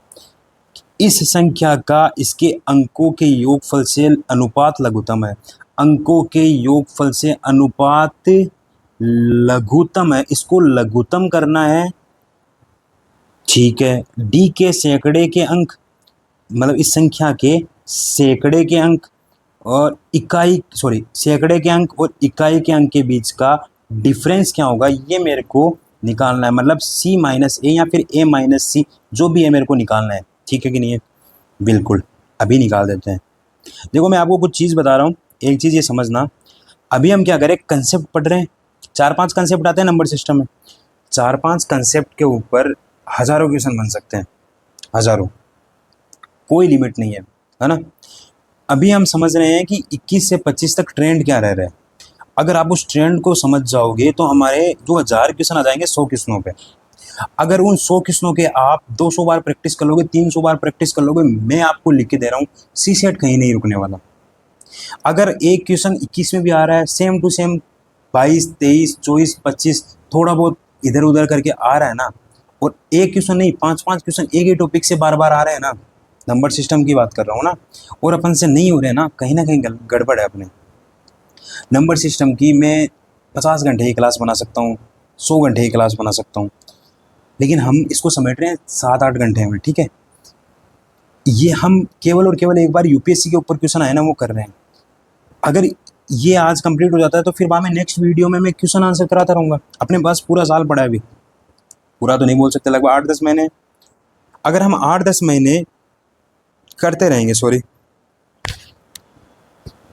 इस संख्या का इसके अंकों के योगफल से अनुपात लघुत्तम है। अंकों के योगफल से अनुपात लघुत्तम है, इसको लघुत्तम करना है। ठीक है, डी के सैकड़े के अंक, मतलब इस संख्या के सैकड़े के अंक और सैकड़े के अंक और इकाई के अंक के बीच का डिफरेंस क्या होगा, ये मेरे को निकालना है। मतलब सी माइनस ए या फिर ए माइनस सी, जो भी है मेरे को निकालना है। ठीक है कि नहीं है, बिल्कुल अभी निकाल देते हैं। देखो मैं आपको कुछ चीज़ बता रहा हूँ, एक चीज़ ये समझना। अभी हम क्या करें, कंसेप्ट पढ़ रहे हैं। 4-5 कंसेप्ट आते हैं नंबर सिस्टम में, 4-5 कंसेप्ट के ऊपर हज़ारों क्वेश्चन बन सकते हैं, हज़ारों, कोई लिमिट नहीं है ना। अभी हम समझ रहे हैं कि 21 से 25 तक ट्रेंड क्या रह रहा है। अगर आप उस ट्रेंड को समझ जाओगे तो हमारे जो 1000 क्वेश्चन आ जाएंगे 100 क्वेश्चनों पे। अगर उन 100 क्वेश्चनों के आप 200 बार प्रैक्टिस कर लोगे, 300 बार प्रैक्टिस कर लोगे, मैं आपको लिख के दे रहा हूँ सी सेट कहीं नहीं रुकने वाला। अगर एक क्वेश्चन 21 में भी आ रहा है, सेम टू सेम 22 23 24 25 थोड़ा बहुत इधर उधर करके आ रहा है ना, और एक क्वेश्चन नहीं 5-5 क्वेश्चन एक ही टॉपिक से बार बार आ रहे हैं ना, नंबर सिस्टम की बात कर रहा हूँ ना, और अपन से नहीं हो रहे ना, कहीं ना कहीं गड़बड़ है अपने नंबर सिस्टम की। मैं 50 घंटे की क्लास बना सकता हूँ, 100 घंटे की क्लास बना सकता हूँ, लेकिन हम इसको समेट रहे हैं 7-8 घंटे में। ठीक है, ये हम केवल और केवल एक बार यूपीएससी के ऊपर क्वेश्चन आए ना वो कर रहे हैं। अगर ये आज कंप्लीट हो जाता है तो फिर बाद में नेक्स्ट वीडियो में मैं क्वेश्चन आंसर कराता रहूँगा। अपने पास पूरा साल पड़ा है, अभी पूरा तो नहीं बोल सकते, लगभग 8-10 महीने। अगर हम 8-10 महीने करते रहेंगे,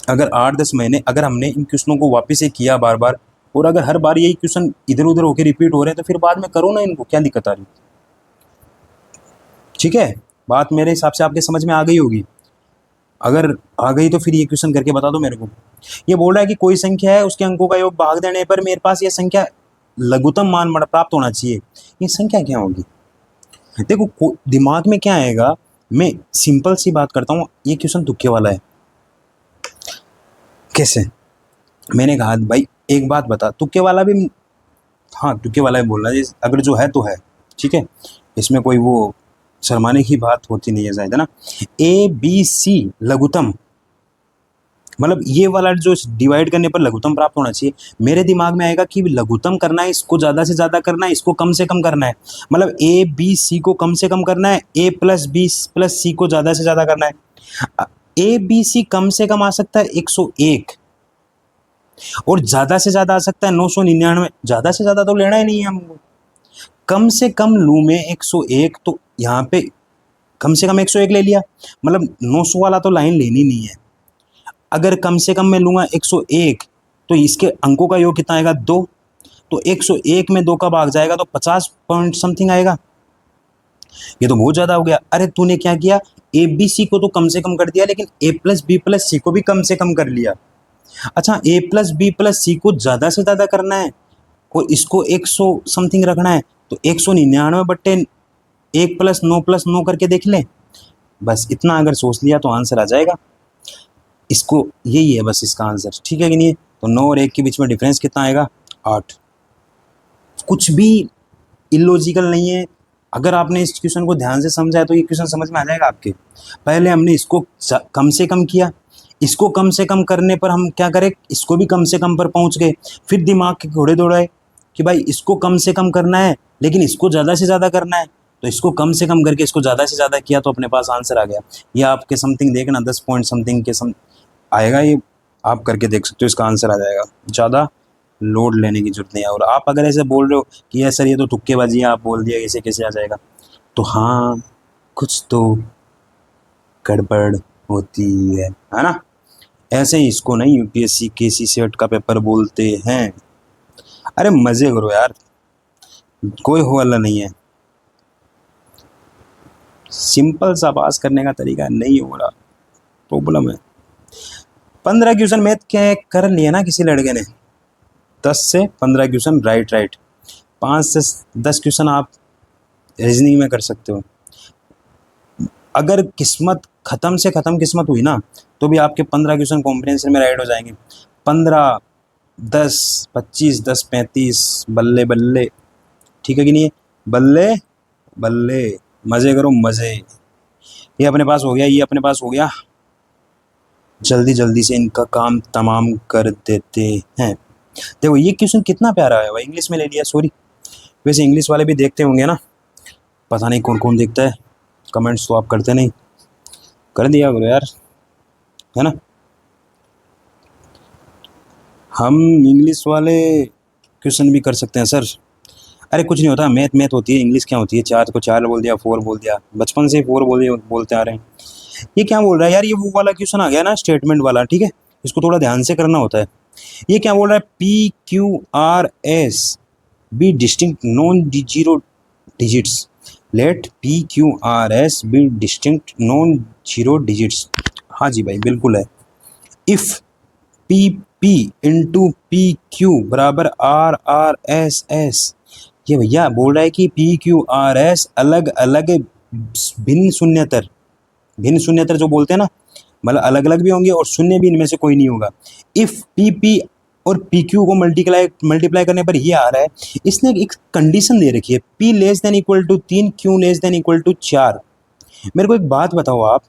अगर 8-10 महीने अगर हमने इन क्वेश्चनों को वापस से किया बार बार, और अगर हर बार यही क्वेश्चन इधर उधर होकर रिपीट हो रहे हैं, तो फिर बाद में करो ना, इनको क्या दिक्कत आ रही। ठीक है, बात मेरे हिसाब से आपके समझ में आ गई होगी। अगर आ गई तो फिर ये क्वेश्चन करके बता दो मेरे को। ये बोल रहा है कि कोई संख्या है, उसके अंकों का योग भाग देने पर मेरे पास ये संख्या लघुत्तम मान प्राप्त होना चाहिए। ये संख्या क्या होगी, देखो दिमाग में क्या आएगा। मैं सिंपल सी बात करता हूँ, ये क्वेश्चन तुक्के वाला है। कैसे? मैंने कहा भाई एक बात बता, तुक्के वाला भी, हाँ तुक्के वाला भी बोल रहा है, अगर जो है तो है, ठीक है, इसमें कोई वो शर्माने की बात होती नहीं है शायद, है ना। ए बी सी लघुत्तम, मतलब ये वाला जो डिवाइड करने पर लघुत्तम प्राप्त होना चाहिए। मेरे दिमाग में आएगा कि लघुत्तम करना है, इसको ज़्यादा से ज़्यादा करना है, इसको कम से कम करना है, मतलब ए बी सी को कम से कम करना है, ए प्लस बी प्लस सी को ज़्यादा से ज़्यादा करना है। ए बी सी कम से कम आ सकता है 101, और ज़्यादा से ज़्यादा आ सकता है 999। ज़्यादा से ज़्यादा तो लेना ही नहीं है हमको, कम से कम लूँ मैं 101, तो यहाँ पे कम से कम 101 ले लिया, मतलब 900 वाला तो लाइन लेनी नहीं है। अगर कम से कम मैं लूँगा 101, तो इसके अंकों का योग कितना आएगा? 2, तो 101 में 2 का भाग जाएगा तो 50 पॉइंट समथिंग आएगा। ये तो बहुत ज़्यादा हो गया। अरे तूने क्या किया, ए बी सी को तो कम से कम कर दिया, लेकिन ए प्लस बी प्लस सी को भी कम से कम कर लिया। अच्छा, ए प्लस बी प्लस सी को ज़्यादा से ज़्यादा करना है और इसको 100 समथिंग रखना है, तो 199 बट्टे 1 प्लस 9 करके देख लें। बस इतना अगर सोच लिया तो आंसर आ जाएगा। इसको यही है बस इसका आंसर, ठीक है कि नहीं? तो 9 और 1 के बीच में डिफरेंस कितना आएगा? 8। कुछ भी इलॉजिकल नहीं है। अगर आपने इस क्वेश्चन को ध्यान से समझा है तो ये क्वेश्चन समझ में आ जाएगा आपके। पहले हमने इसको कम से कम किया, इसको कम से कम करने पर हम क्या करें, इसको भी कम से कम पर पहुंच गए। फिर दिमाग के घोड़े दौड़ाए कि भाई इसको कम से कम करना है, लेकिन इसको ज़्यादा से ज़्यादा करना है, तो इसको कम से कम करके इसको ज़्यादा से ज़्यादा किया तो अपने पास आंसर आ गया। ये आपके समथिंग देखना 10 पॉइंट समथिंग के आएगा, ये आप करके देख सकते हो, इसका आंसर आ जाएगा। ज़्यादा लोड लेने की जरूरत नहीं है। और आप अगर ऐसे बोल रहे हो कि यार सर ये तो तुक्केबाजी है, आप बोल दिया ऐसे कैसे आ जाएगा, तो हाँ कुछ तो गड़बड़ होती है ना। ऐसे ही इसको नहीं यूपीएससी केसी सेट का पेपर बोलते हैं। अरे मजे करो यार, कोई हो वाला नहीं है, सिंपल सा पास करने का तरीका नहीं हो रहा, प्रॉब्लम है। 15 क्वेश्चन मैथ के कर लिए ना किसी लड़के ने, 10 से 15 क्वेश्चन राइट, 5 से 10 क्वेश्चन आप रीजनिंग में कर सकते हो। अगर किस्मत ख़त्म से ख़त्म किस्मत हुई ना, तो भी आपके 15 क्वेश्चन कॉम्प्रिहेंशन में राइट हो जाएंगे। 15, 10, 25, 10, 35, बल्ले बल्ले, ठीक है कि नहीं? बल्ले बल्ले, मज़े करो मज़े। ये अपने पास हो गया, ये अपने पास हो गया, जल्दी जल्दी से इनका काम तमाम कर देते हैं। देखो ये क्वेश्चन कितना प्यारा है भाई, इंग्लिश में ले लिया, सॉरी। वैसे इंग्लिश वाले भी देखते होंगे ना, पता नहीं कौन कौन देखता है, कमेंट्स तो आप करते नहीं, कर दिया करो यार, है ना। हम इंग्लिश वाले क्वेश्चन भी कर सकते हैं सर। अरे कुछ नहीं होता, मैथ मैथ होती है, इंग्लिश क्या होती है? 4 को 4 बोल दिया, 4 बोल दिया, बचपन से 4 बोलते आ रहे हैं। ये क्या बोल रहा है यार, ये वो वाला क्वेश्चन आ गया ना स्टेटमेंट वाला, ठीक है, इसको थोड़ा ध्यान से करना होता है। ये क्या बोल रहा है, P Q R S be distinct non zero digits, let P Q R S be distinct non zero digits. हाँ जी भाई बिल्कुल है। If P P into P Q बराबर आर आर एस एस, ये भैया बोल रहा है कि पी क्यू आर एस अलग अलग भिन्न शून्यतर जो बोलते हैं ना, मतलब अलग अलग भी होंगे और शून्य भी इनमें से कोई नहीं होगा। इफ पी पी और पी क्यू को मल्टीप्लाई करने पर ये आ रहा है, इसने एक कंडीशन दे रखी है, P less than equal to 3, Q less than equal to 4। मेरे को एक बात बताओ आप,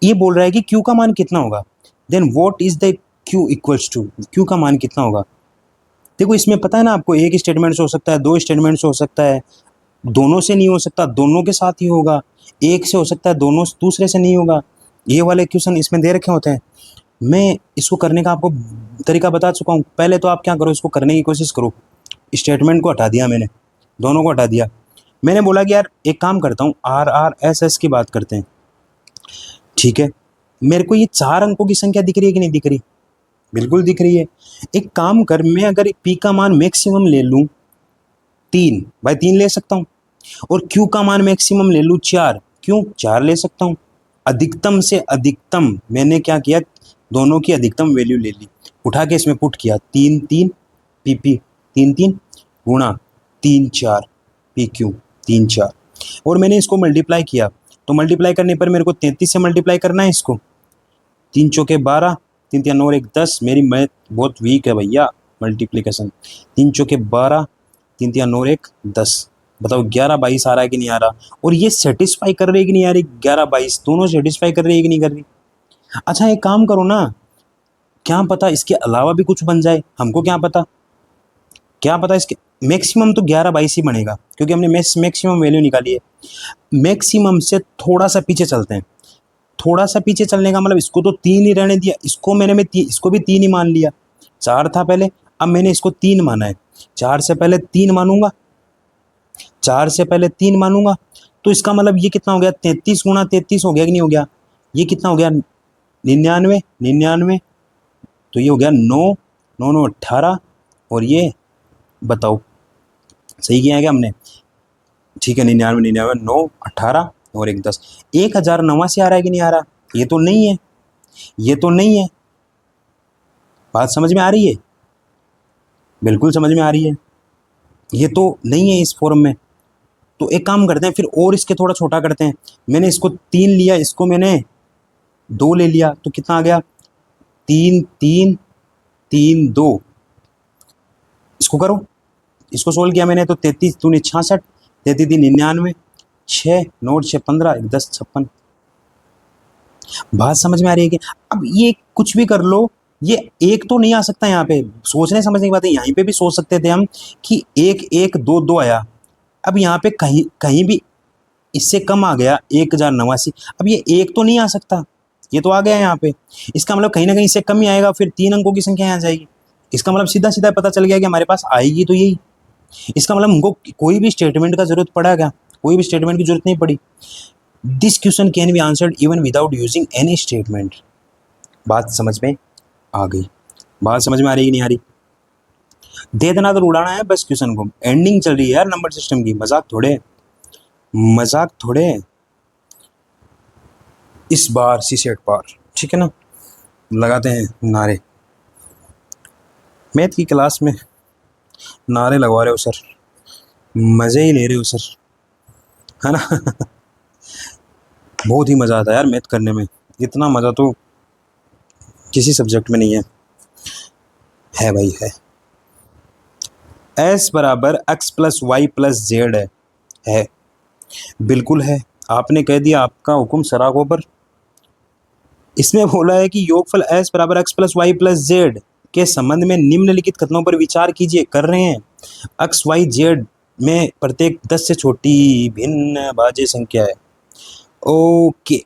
ये बोल रहा है कि क्यू का मान कितना होगा, then what is the Q equals to, Q का मान कितना होगा? देखो इसमें पता है ना आपको, एक स्टेटमेंट से हो सकता है, 2 स्टेटमेंट से हो सकता है, दोनों से नहीं हो सकता, दोनों के साथ ही होगा, एक से हो सकता है, दोनों दूसरे से नहीं होगा। ये वाले क्वेश्चन इसमें दे रखे होते हैं। मैं इसको करने का आपको तरीका बता चुका हूँ। पहले तो आप क्या करो, इसको करने की कोशिश करो। स्टेटमेंट को हटा दिया मैंने, दोनों को हटा दिया। मैंने बोला कि यार एक काम करता हूँ, आर आर एस एस की बात करते हैं, ठीक है। मेरे को ये 4 अंकों की संख्या दिख रही है कि नहीं दिख रही? बिल्कुल दिख रही है। एक काम कर, मैं अगर पी का मान मैक्सिमम ले लूँ 3, भाई 3 ले सकता हूँ, और क्यू का मान मैक्सिमम ले लूँ 4, क्यों 4 ले सकता हूँ। अधिकतम से अधिकतम मैंने क्या किया, दोनों की अधिकतम वैल्यू ले ली, उठा के इसमें पुट किया, 3 3 पी पी 3 3 गुणा 3 4 पी क्यू 3 4, और मैंने इसको मल्टीप्लाई किया। तो मल्टीप्लाई करने पर मेरे को 33 से मल्टीप्लाई करना है इसको, 3 चौके 12, तीन तिया 9 और 1 10। मेरी मैथ बहुत वीक है भैया। मल्टीप्लिकेशन 3 चौके 12, 3 तिया 9 और 1 10। बताओ 11 22 आ रहा है कि नहीं आ रहा? और ये सेटिस्फाई कर रही है कि नहीं आ रही? 11 22 दोनों सेटिस्फाई कर रही है कि नहीं कर रही? अच्छा एक काम करो ना, क्या पता इसके अलावा भी कुछ बन जाए, हमको क्या पता। क्या पता इसके मैक्सिमम तो 11 22 ही बनेगा, क्योंकि हमने मैक्सिमम वैल्यू निकाली है। मैक्सिमम से थोड़ा सा पीछे चलते हैं। थोड़ा सा पीछे चलने का मतलब इसको तो 3 ही रहने दिया, इसको इसको भी 3 ही मान लिया। 4 था पहले, अब मैंने इसको 3 माना है। 4 से पहले 3 मानूंगा, 4 से पहले 3 मानूंगा, तो इसका मतलब ये कितना हो गया? 33 गुणा 33 हो गया कि नहीं हो गया? ये कितना हो गया? 99 99। तो ये हो गया 9 9 9 18। और ये बताओ सही किया है क्या हमने? ठीक है, 99 99 9 18 और 1 10। 1089 आ रहा है कि नहीं आ रहा? ये तो नहीं है, ये तो नहीं है। बात समझ में आ रही है? बिल्कुल समझ में आ रही है। ये तो नहीं है इस फॉर्म में। तो एक काम करते हैं फिर, और इसके थोड़ा छोटा करते हैं। मैंने इसको 3 लिया, इसको मैंने 2 ले लिया, तो कितना आ गया? 3 3 3 2। इसको करो, इसको सोल्व किया मैंने तो 33 दूनी 66, 33 99, 6 9 6 15 1 10 56। बात समझ में आ रही है कि? अब ये कुछ भी कर लो, ये एक तो नहीं आ सकता यहाँ पे। सोचने समझने की बात है, यहीं पे भी सोच सकते थे हम कि 1 1 2 2 आया। अब यहाँ पे कहीं कहीं भी इससे कम आ गया 1089। अब ये एक तो नहीं आ सकता, ये तो आ गया यहाँ पे। इसका मतलब कहीं ना कहीं इससे कम ही आएगा, फिर 3 अंकों की संख्या आ जाएगी। इसका मतलब सीधा सीधा पता चल गया कि हमारे पास आएगी तो यही। इसका मतलब हमको कोई भी स्टेटमेंट का जरूरत पड़ा क्या? कोई भी स्टेटमेंट की जरूरत नहीं पड़ी। This question can be answered even without using any statement. बात समझ में आ गई? बात समझ में आ रही कि नहीं आ रही? दे देना तो उड़ाना है बस क्वेश्चन को। एंडिंग चल रही है यार नंबर सिस्टम की, मजाक थोड़े, मजाक थोड़े। इस बार सी सेट पार, ठीक है ना? लगाते हैं नारे। मैथ की क्लास में नारे लगवा रहे हो सर, मज़े ही ले रहे हो सर, है ना? बहुत ही मज़ा आता है यार मैथ करने में। इतना मज़ा तो किसी सब्जेक्ट में नहीं है भाई, है। एस बराबर X plus Y plus Z है। बिल्कुल है। आपने कह दिया, आपका हुक्म सराखों पर। इसमें बोला है कि योगफल एस बराबर X plus Y plus Z के संबंध में निम्नलिखित कथनों पर विचार कीजिए। कर रहे हैं। एक्स वाई जेड में प्रत्येक 10 से छोटी भिन्न भाज्य संख्या है। ओके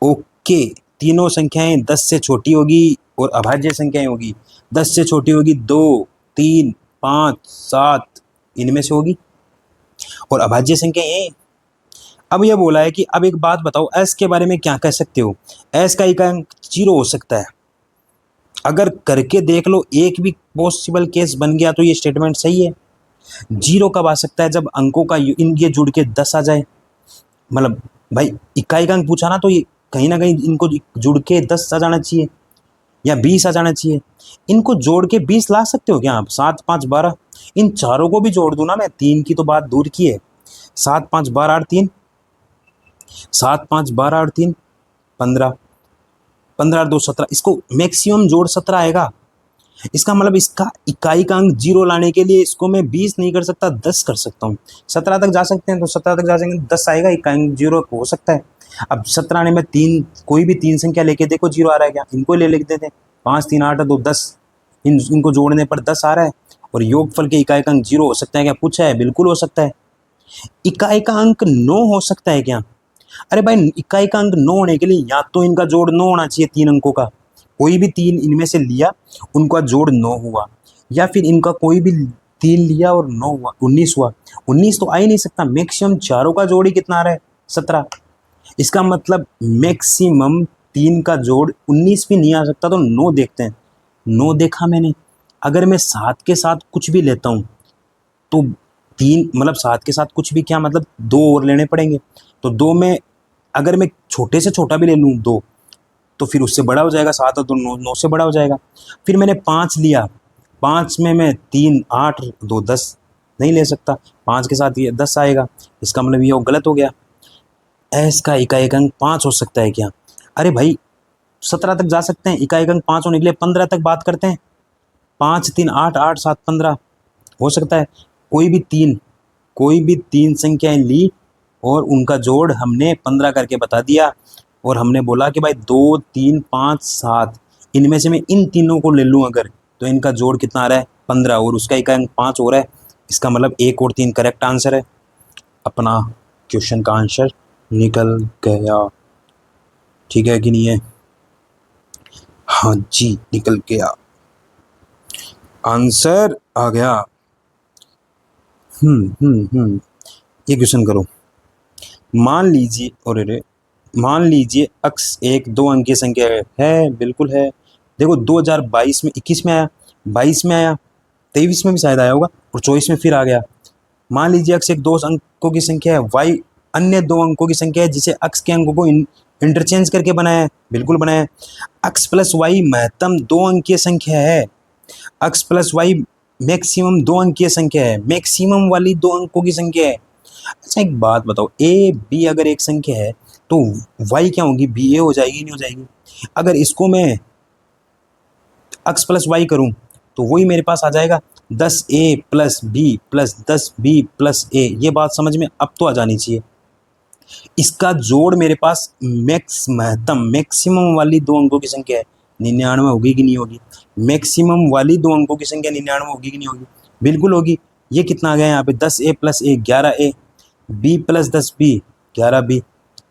ओके, तीनों संख्याएं 10 से छोटी होगी और अभाज्य संख्याएं होगी। 10 से छोटी होगी 2 3 5 7, इनमें से होगी, और अभाज्य संख्या ये। अब यह बोला है कि अब एक बात बताओ, एस के बारे में क्या कह सकते हो? एस का इकांक 0 हो सकता है। अगर करके देख लो, एक भी पॉसिबल केस बन गया तो ये स्टेटमेंट सही है। 0 कब आ सकता है? जब अंकों का ये जुड़ के 10 आ जाए। मतलब भाई इकाई का अंक पूछा ना, तो ये कहीं ना कहीं इनको जुड़ के 10 आ जाना चाहिए या 20 आ जाना चाहिए। इनको जोड़ के 20 ला सकते हो क्या आप? 7 5 12, इन चारों को भी जोड़ दूं ना मैं, 3 की तो बात दूर की है। 7 5 12 8 3, 7 5 12 8 3 15, 15 2 17। इसको मैक्सिमम जोड़ 17 आएगा। इसका मतलब इसका इकाई का अंक 0 लाने के लिए इसको मैं 20 नहीं कर सकता, 10 कर सकता हूँ। 17 तक जा सकते हैं तो 17 तक जा सकेंगे, 10 आएगा, इकाई अंक 0 हो सकता है। अब 17 आने में 3, कोई भी 3 संख्या लेके देखो 0 आ रहा है क्या? इनको ले लेते थे। 5 3 8 2 10, इनको जोड़ने पर 10 आ रहा है। और योगफल के इकाई का अंक 0 हो सकता है क्या? पूछा है, बिल्कुल हो सकता है। इकाई का अंक 9 हो सकता है क्या? अरे भाई इकाई का अंक 9 होने के लिए या तो इनका जोड़ 9 होना चाहिए, 3 अंकों का। कोई भी 3 इनमें से लिया, उनका जोड़ 9 हुआ, या फिर इनका कोई भी 3 लिया और 9 हुआ, 19 हुआ। 19 तो आ ही नहीं सकता। मैक्सिमम चारों का जोड़ ही कितना आ रहा है? 17। इसका मतलब मैक्सिमम 3 का जोड़ 19 भी नहीं आ सकता। तो 9 देखते हैं। 9 देखा मैंने। अगर मैं 7 के साथ कुछ भी लेता हूँ तो 3, मतलब 7 के साथ कुछ भी क्या मतलब 2 और लेने पड़ेंगे। तो 2 में अगर मैं छोटे से छोटा भी ले लूँ 2, तो फिर उससे बड़ा हो जाएगा। 7 तो 9 से बड़ा हो जाएगा। फिर मैंने 5 लिया, 5 में मैं 3 8 2 10 नहीं ले सकता। 5 के साथ ये 10 आएगा। इसका मतलब ये गलत हो गया। एस का इकाई अंक 5 हो सकता है क्या? अरे भाई 17 तक जा सकते हैं, इकाई अंक 5 होने के लिए 15 तक बात करते हैं। 5 3 8 8 7 15 हो सकता है। कोई भी तीन संख्याएं ली और उनका जोड़ हमने 15 करके बता दिया, और हमने बोला कि भाई 2 3 5 7 इनमें से मैं इन तीनों को ले लूँ अगर, तो इनका जोड़ कितना आ रहा है 15, और उसका इकाई अंक 5 हो रहा है। इसका मतलब 1 और 3 करेक्ट आंसर है। अपना क्वेश्चन का आंसर निकल गया। ठीक है कि नहीं है? हाँ जी, निकल गया, आंसर आ गया। ये क्वेश्चन करो। मान लीजिए, और अरे मान लीजिए अक्स एक 2 अंकीय संख्या है। बिल्कुल है। देखो 2022 में, 21 में आया, 22 में आया, 23 में भी शायद आया होगा, और 24 में फिर आ गया। मान लीजिए अक्स एक 2 अंकों की संख्या है, वाई अन्य 2 अंकों की संख्या है, जिसे अक्स के अंकों को इंटरचेंज करके बनाया है। बिल्कुल बनाया है। अक्स प्लस वाई महत्तम 2 अंकीय संख्या है। अक्स प्लस वाई मैक्सिमम 2 अंकीय संख्या है। मैक्सिमम वाली 2 अंकों की संख्या है। अच्छा एक बात बताओ, ए बी अगर एक संख्या है तो वाई क्या होगी? बी ए हो जाएगी, नहीं हो जाएगी? अगर इसको मैं अक्स प्लस वाई करूं तो वही मेरे पास आ जाएगा 10a plus B plus 10b plus A. ये बात समझ में अब तो आ जानी चाहिए। इसका जोड़ मेरे पास महत्तम मैक्सिमम वाली 2 अंकों की संख्या है, 99 होगी कि नहीं होगी? मैक्सिमम वाली 2 अंकों की संख्या 99 होगी कि नहीं होगी? बिल्कुल होगी। ये कितना आ गया यहाँ पे? 10a प्लस ए 11a, b plus 10b 11b।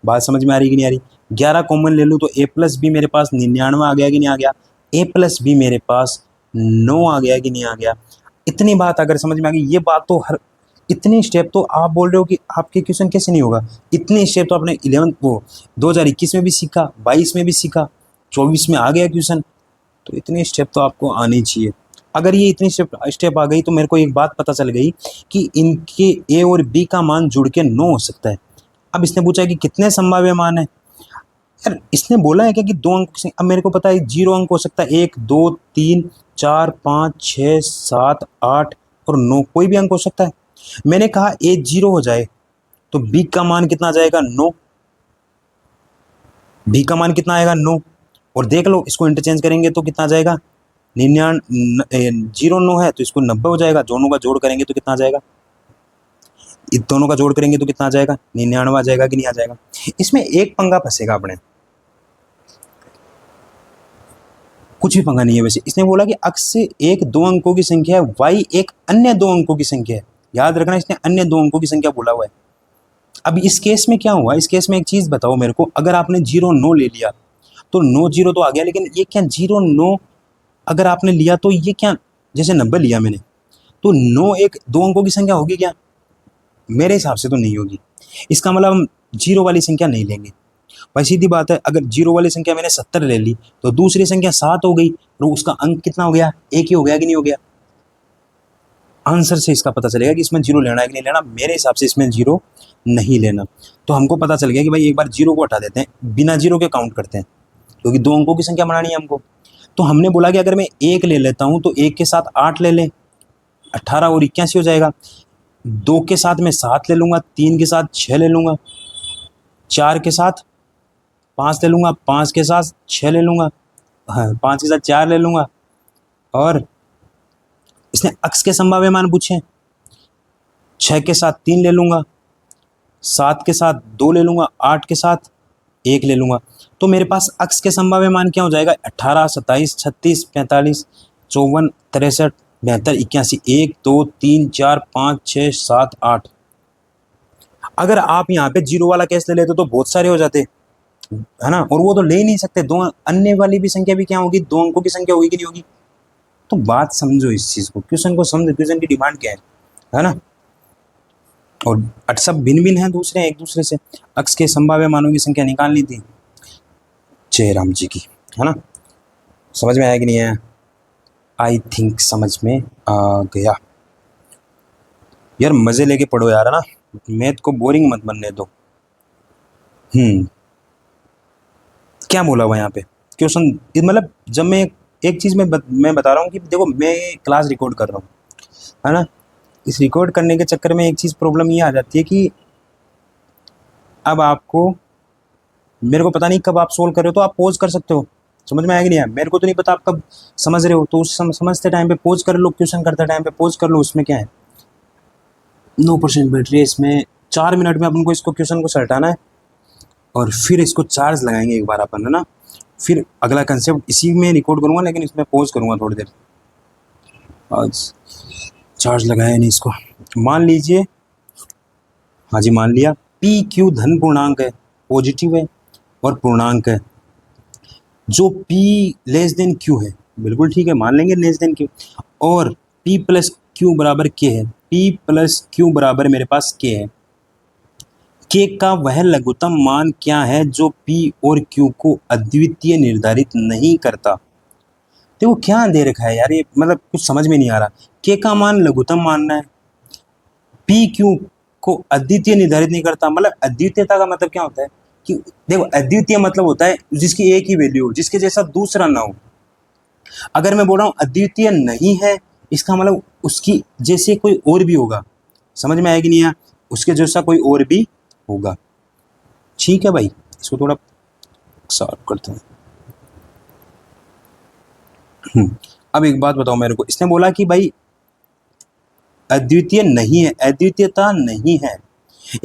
बात समझ में आ रही कि नहीं आ रही? 11 कॉमन ले लूँ तो a प्लस बी मेरे पास 99 आ गया कि नहीं आ गया? a प्लस बी मेरे पास 9 आ गया कि नहीं आ गया? इतनी बात अगर समझ में आ गई, ये बात तो हर इतनी स्टेप तो आप बोल रहे हो कि आपके क्वेश्चन कैसे नहीं होगा? इतनी स्टेप तो आपने 11 वो 2021 में भी सीखा, 22 में भी सीखा, 24 में आ गया क्वेश्चन, तो इतनी स्टेप तो आपको आनी चाहिए। अगर ये इतनी स्टेप आ गई तो मेरे को एक बात पता चल गई कि इनके ए और बी का मान जुड़ के 9 हो सकता है। अब इसने पूछा है कि कितने संभाव्य मान है। यार इसने बोला है क्या कि 2 अंक से, अब मेरे को पता है 0 अंक हो सकता है, 1 2 3 4 5 6 7 8 और 9, कोई भी अंक हो सकता है। मैंने कहा ए 0 हो जाए तो बी का मान कितना आ जाएगा? 9। बी का मान कितना आएगा? 9। और देख लो इसको इंटरचेंज करेंगे तो कितना आ जाएगा? 0 9 है तो इसको 90 हो जाएगा। दोनों का जोड़ करेंगे तो कितना आ जाएगा? इन दोनों का जोड़ करेंगे तो कितना आ जाएगा? 99 आ जाएगा कि नहीं आ जाएगा? इसमें एक पंगा फंसेगा अपने, कुछ भी पंगा नहीं है वैसे। इसने बोला कि अक्स से एक 2 अंकों की संख्या है, वाई एक अन्य 2 अंकों की संख्या है। याद रखना इसने अन्य 2 अंकों की संख्या बोला हुआ है। अब इस केस में क्या हुआ? इस केस में एक चीज बताओ मेरे को, अगर आपने 0 9 ले लिया तो 9 0 तो आ गया, लेकिन ये क्या 0 9 अगर आपने लिया तो ये क्या, जैसे 90 लिया मैंने तो 9 एक 2 अंकों की संख्या होगी क्या? मेरे हिसाब से तो नहीं होगी। इसका मतलब हम 0 वाली संख्या नहीं लेंगे। भाई सीधी बात है, अगर 0 वाली संख्या मैंने 70 ले ली तो दूसरी संख्या 7 हो गई, तो उसका अंक कितना हो गया? एक ही हो गया कि नहीं हो गया? आंसर से इसका पता चलेगा कि इसमें 0 लेना है कि नहीं लेना। मेरे हिसाब से इसमें 0 नहीं लेना। तो हमको पता चल गया कि भाई एक बार 0 को हटा देते हैं, बिना 0 के काउंट करते हैं, क्योंकि 2 अंकों की संख्या बनानी है हमको। तो हमने बोला कि अगर मैं 1 ले लेता हूँ तो 1 के साथ 8 ले लें, 18 और 81 हो जाएगा। 2 के साथ मैं 7 ले लूँगा, 3 के साथ 6 ले लूँगा, 4 के साथ 5 ले लूँगा, 5 के साथ 6 ले लूँगा, हाँ 5 के साथ 4 ले लूँगा। और इसने अक्स के संभाव्य मान पूछे, 6 के साथ 3 ले लूँगा, 7 के साथ 2 ले लूँगा, 8 के साथ 1 ले लूँगा। तो मेरे पास अक्स के संभाव्य मान क्या हो जाएगा? 18 27 36 45 54 63 72 81, 1 2 3 4 5 6 7 8। अगर आप यहाँ पे 0 वाला केस ले लेते तो बहुत सारे हो जाते, है ना? और वो तो ले ही नहीं सकते। 2 अन्य वाली भी संख्या भी क्या होगी? 2 अंकों की संख्या होगी कि नहीं होगी? तो बात समझो इस चीज को, क्वेश्चन को समझो, क्वेश्चन की डिमांड क्या है ना? और सब भिन्न भिन्न है दूसरे एक दूसरे से। अक्स के संभाव्य मानों की संख्या निकालनी थी जय राम जी की, है ना? समझ में आया कि नहीं आया? आई थिंक समझ में आ गया। यार मजे लेके पढ़ो यार, है ना? मैथ को बोरिंग मत बनने दो। क्या बोला हुआ यहाँ पे क्वेश्चन? मतलब जब मैं एक चीज़ मैं बता रहा हूँ कि देखो मैं क्लास रिकॉर्ड कर रहा हूँ, है ना? इस रिकॉर्ड करने के चक्कर में एक चीज़ प्रॉब्लम ये आ जाती है कि अब आपको, मेरे को पता नहीं कब आप सोल्व कर रहे हो तो आप पॉज कर सकते हो, समझ में आएगा नहीं आया? मेरे को तो नहीं पता आप कब समझ रहे हो, तो उस समझते टाइम पे पॉज कर लो, क्वेश्चन करते टाइम पे पॉज कर लो, उसमें क्या है। 9% बैटरी है इसमें, 4 मिनट में अपन को इसको क्वेश्चन को सलटाना है और फिर इसको चार्ज लगाएंगे एक बार अपन, है ना। फिर अगला कंसेप्ट इसी में रिकॉर्ड करूँगा, लेकिन इसमें पॉज करूँगा थोड़ी देर। आज चार्ज लगाया नहीं इसको। मान लीजिए, हाँ जी मान लिया, पी क्यू धन पूर्णांक है, पॉजिटिव है और पूर्णांक है। जो P लेस देन Q है, बिल्कुल ठीक है, मान लेंगे लेस देन Q, और P प्लस Q बराबर K है, P प्लस Q बराबर मेरे पास K है। K का वह लघुत्तम मान क्या है जो P और Q को अद्वितीय निर्धारित नहीं करता। देखो क्या दे रखा है यार, ये मतलब कुछ समझ में नहीं आ रहा। K का मान लघुत्तम मानना है, P Q को अद्वितीय निर्धारित नहीं करता, मतलब अद्वितीयता का मतलब क्या होता है कि देखो, अद्वितीय मतलब होता है जिसकी एक ही वैल्यू हो, जिसके जैसा दूसरा ना हो। अगर मैं बोल रहा हूँ अद्वितीय नहीं है, इसका मतलब उसकी जैसे कोई और भी होगा। समझ में आएगी नहीं यार, उसके जैसा कोई और भी होगा। ठीक है भाई, इसको थोड़ा सॉल्व करते हैं। अब एक बात बताओ मेरे को, इसने बोला कि भाई अद्वितीय नहीं है, अद्वितीयता नहीं है।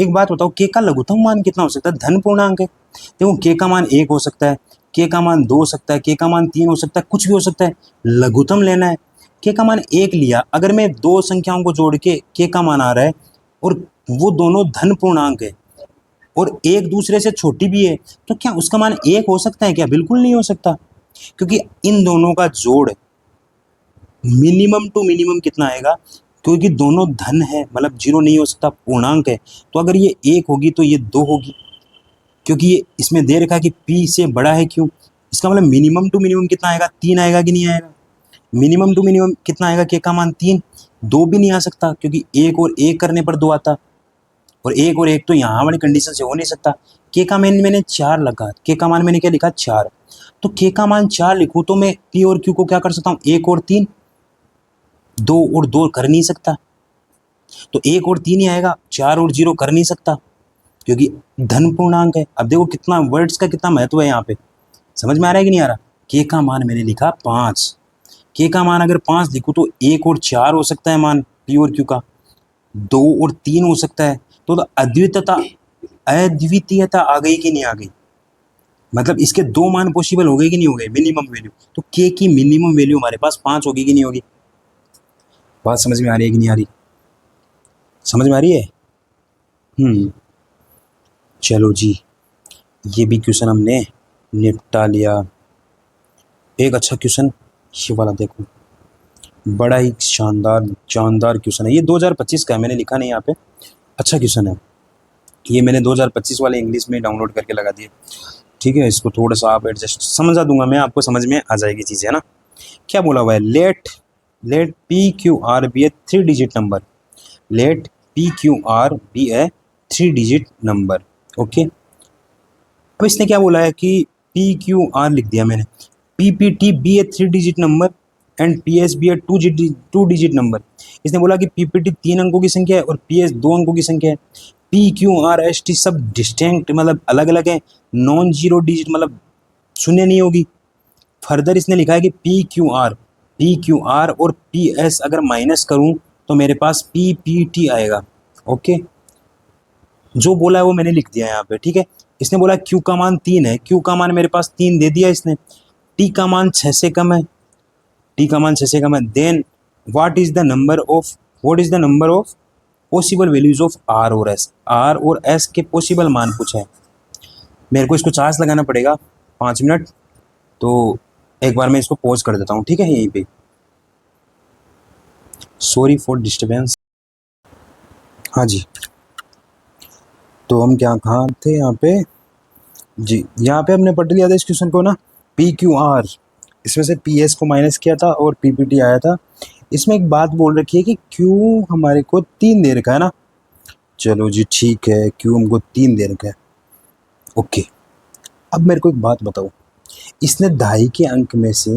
एक बात बताओ, के का लघुत्तम मान कितना हो सकता है? धन पूर्णांक है। देखो के का मान 1 हो सकता है, के का मान 2 हो सकता है, के का मान 3 हो सकता है, कुछ भी हो सकता है। लघुत्तम लेना है, के का मान 1 लिया, अगर मैं दो संख्याओं को जोड़ के का मान आ रहा है और वो दोनों धन पूर्णांक है और एक दूसरे से छोटी भी है, तो क्या उसका मान 1 हो सकता है क्या? बिल्कुल नहीं हो सकता, क्योंकि इन दोनों का जोड़ मिनिमम टू मिनिमम कितना आएगा, क्योंकि दोनों धन है, मतलब 0 नहीं हो सकता, पूर्णांक है। तो अगर ये 1 होगी तो ये 2 होगी, क्योंकि ये इसमें दे रखा है कि P से बड़ा है क्यों। इसका मतलब मिनिमम टू मिनिमम कितना आएगा? 3 आएगा कि नहीं आएगा? मिनिमम टू मिनिमम कितना आएगा? के का मान 3, 2 भी नहीं आ सकता, क्योंकि 1 और 1 करने पर 2 आता, और 1 और 1 तो यहाँ वाली कंडीशन से हो नहीं सकता। के का मान मैंने 4 लगा, के का मान मैंने क्या लिखा? 4। तो के का मान 4 लिखूँ तो मैं P और Q को क्या कर सकता हूँ? 1 और 3, 2 और 2 कर नहीं सकता, तो 1 और 3 ही आएगा, 4 और 0 कर नहीं सकता, क्योंकि धन पूर्णांक है। अब देखो कितना वर्ड्स का कितना महत्व है यहाँ पे, समझ में आ रहा है कि नहीं आ रहा। के का मान मैंने लिखा 5, के का मान अगर 5 लिखूँ तो 1 और 4 हो सकता है मान P और Q का, 2 और 3 हो सकता है। तो अद्वितीयता आ गई कि नहीं आ गई? मतलब इसके 2 मान पॉसिबल हो गए कि नहीं हो गए, मिनिमम वैल्यू। तो के की मिनिमम वैल्यू हमारे पास 5 होगी कि नहीं होगी? बात समझ में आ रही है कि नहीं आ रही? समझ में आ रही है? चलो जी, ये भी क्वेश्चन हमने निपटा लिया। एक अच्छा क्वेश्चन ये वाला देखो, बड़ा ही शानदार क्वेश्चन है। ये 2025 का है, मैंने लिखा नहीं यहाँ पे। अच्छा क्वेश्चन है ये, मैंने 2025 वाले इंग्लिश में डाउनलोड करके लगा दिए। ठीक है, इसको थोड़ा सा आप एडजस्ट समझा दूंगा मैं, आपको समझ में आ जाएगी चीज़ें, है ना। क्या बोला हुआ है? Let P Q R B ए 3 digit number, let P Q R B ए 3 डिजिट नंबर। ओके, अब इसने क्या बोला है कि पी क्यू आर लिख दिया मैंने, P P T be A 3 digit number and P S be a 2 digit number. इसने बोला कि पी पी टी 3 अंकों की संख्या है और पी एस 2 अंकों की संख्या है। P Q R S T सब डिस्टिंक्ट मतलब अलग अलग है, नॉन जीरो डिजिट मतलब शून्य नहीं होगी। फर्दर इसने लिखा है कि पी क्यू आर और पी एस अगर माइनस करूं तो मेरे पास पी पी टी आएगा। ओके, जो बोला है वो मैंने लिख दिया यहाँ पे, ठीक है। इसने बोला Q का मान 3 है, Q का मान मेरे पास 3 दे दिया इसने। T का मान 6 से कम है, T का मान 6 से कम है। Then what is the number of possible values of R और S, R और S के पॉसिबल मान पूछे हैं। मेरे को इसको चार्ज लगाना पड़ेगा 5 मिनट, तो एक बार मैं इसको पॉज कर देता हूँ, ठीक है यहीं पे। Sorry for disturbance. हाँ जी, तो हम कहाँ थे यहाँ पे जी, यहाँ पे हमने पढ़ लिया था इस क्वेश्चन को ना, पी क्यू आर, इसमें से पी एस को माइनस किया था और पी पी टी आया था। इसमें एक बात बोल रखी है कि क्यू हमारे को 3 दे रखा है ना। चलो जी ठीक है, क्यू हमको 3 दे रखा है। ओके, अब मेरे को एक बात बताओ, इसने दहाई के अंक में से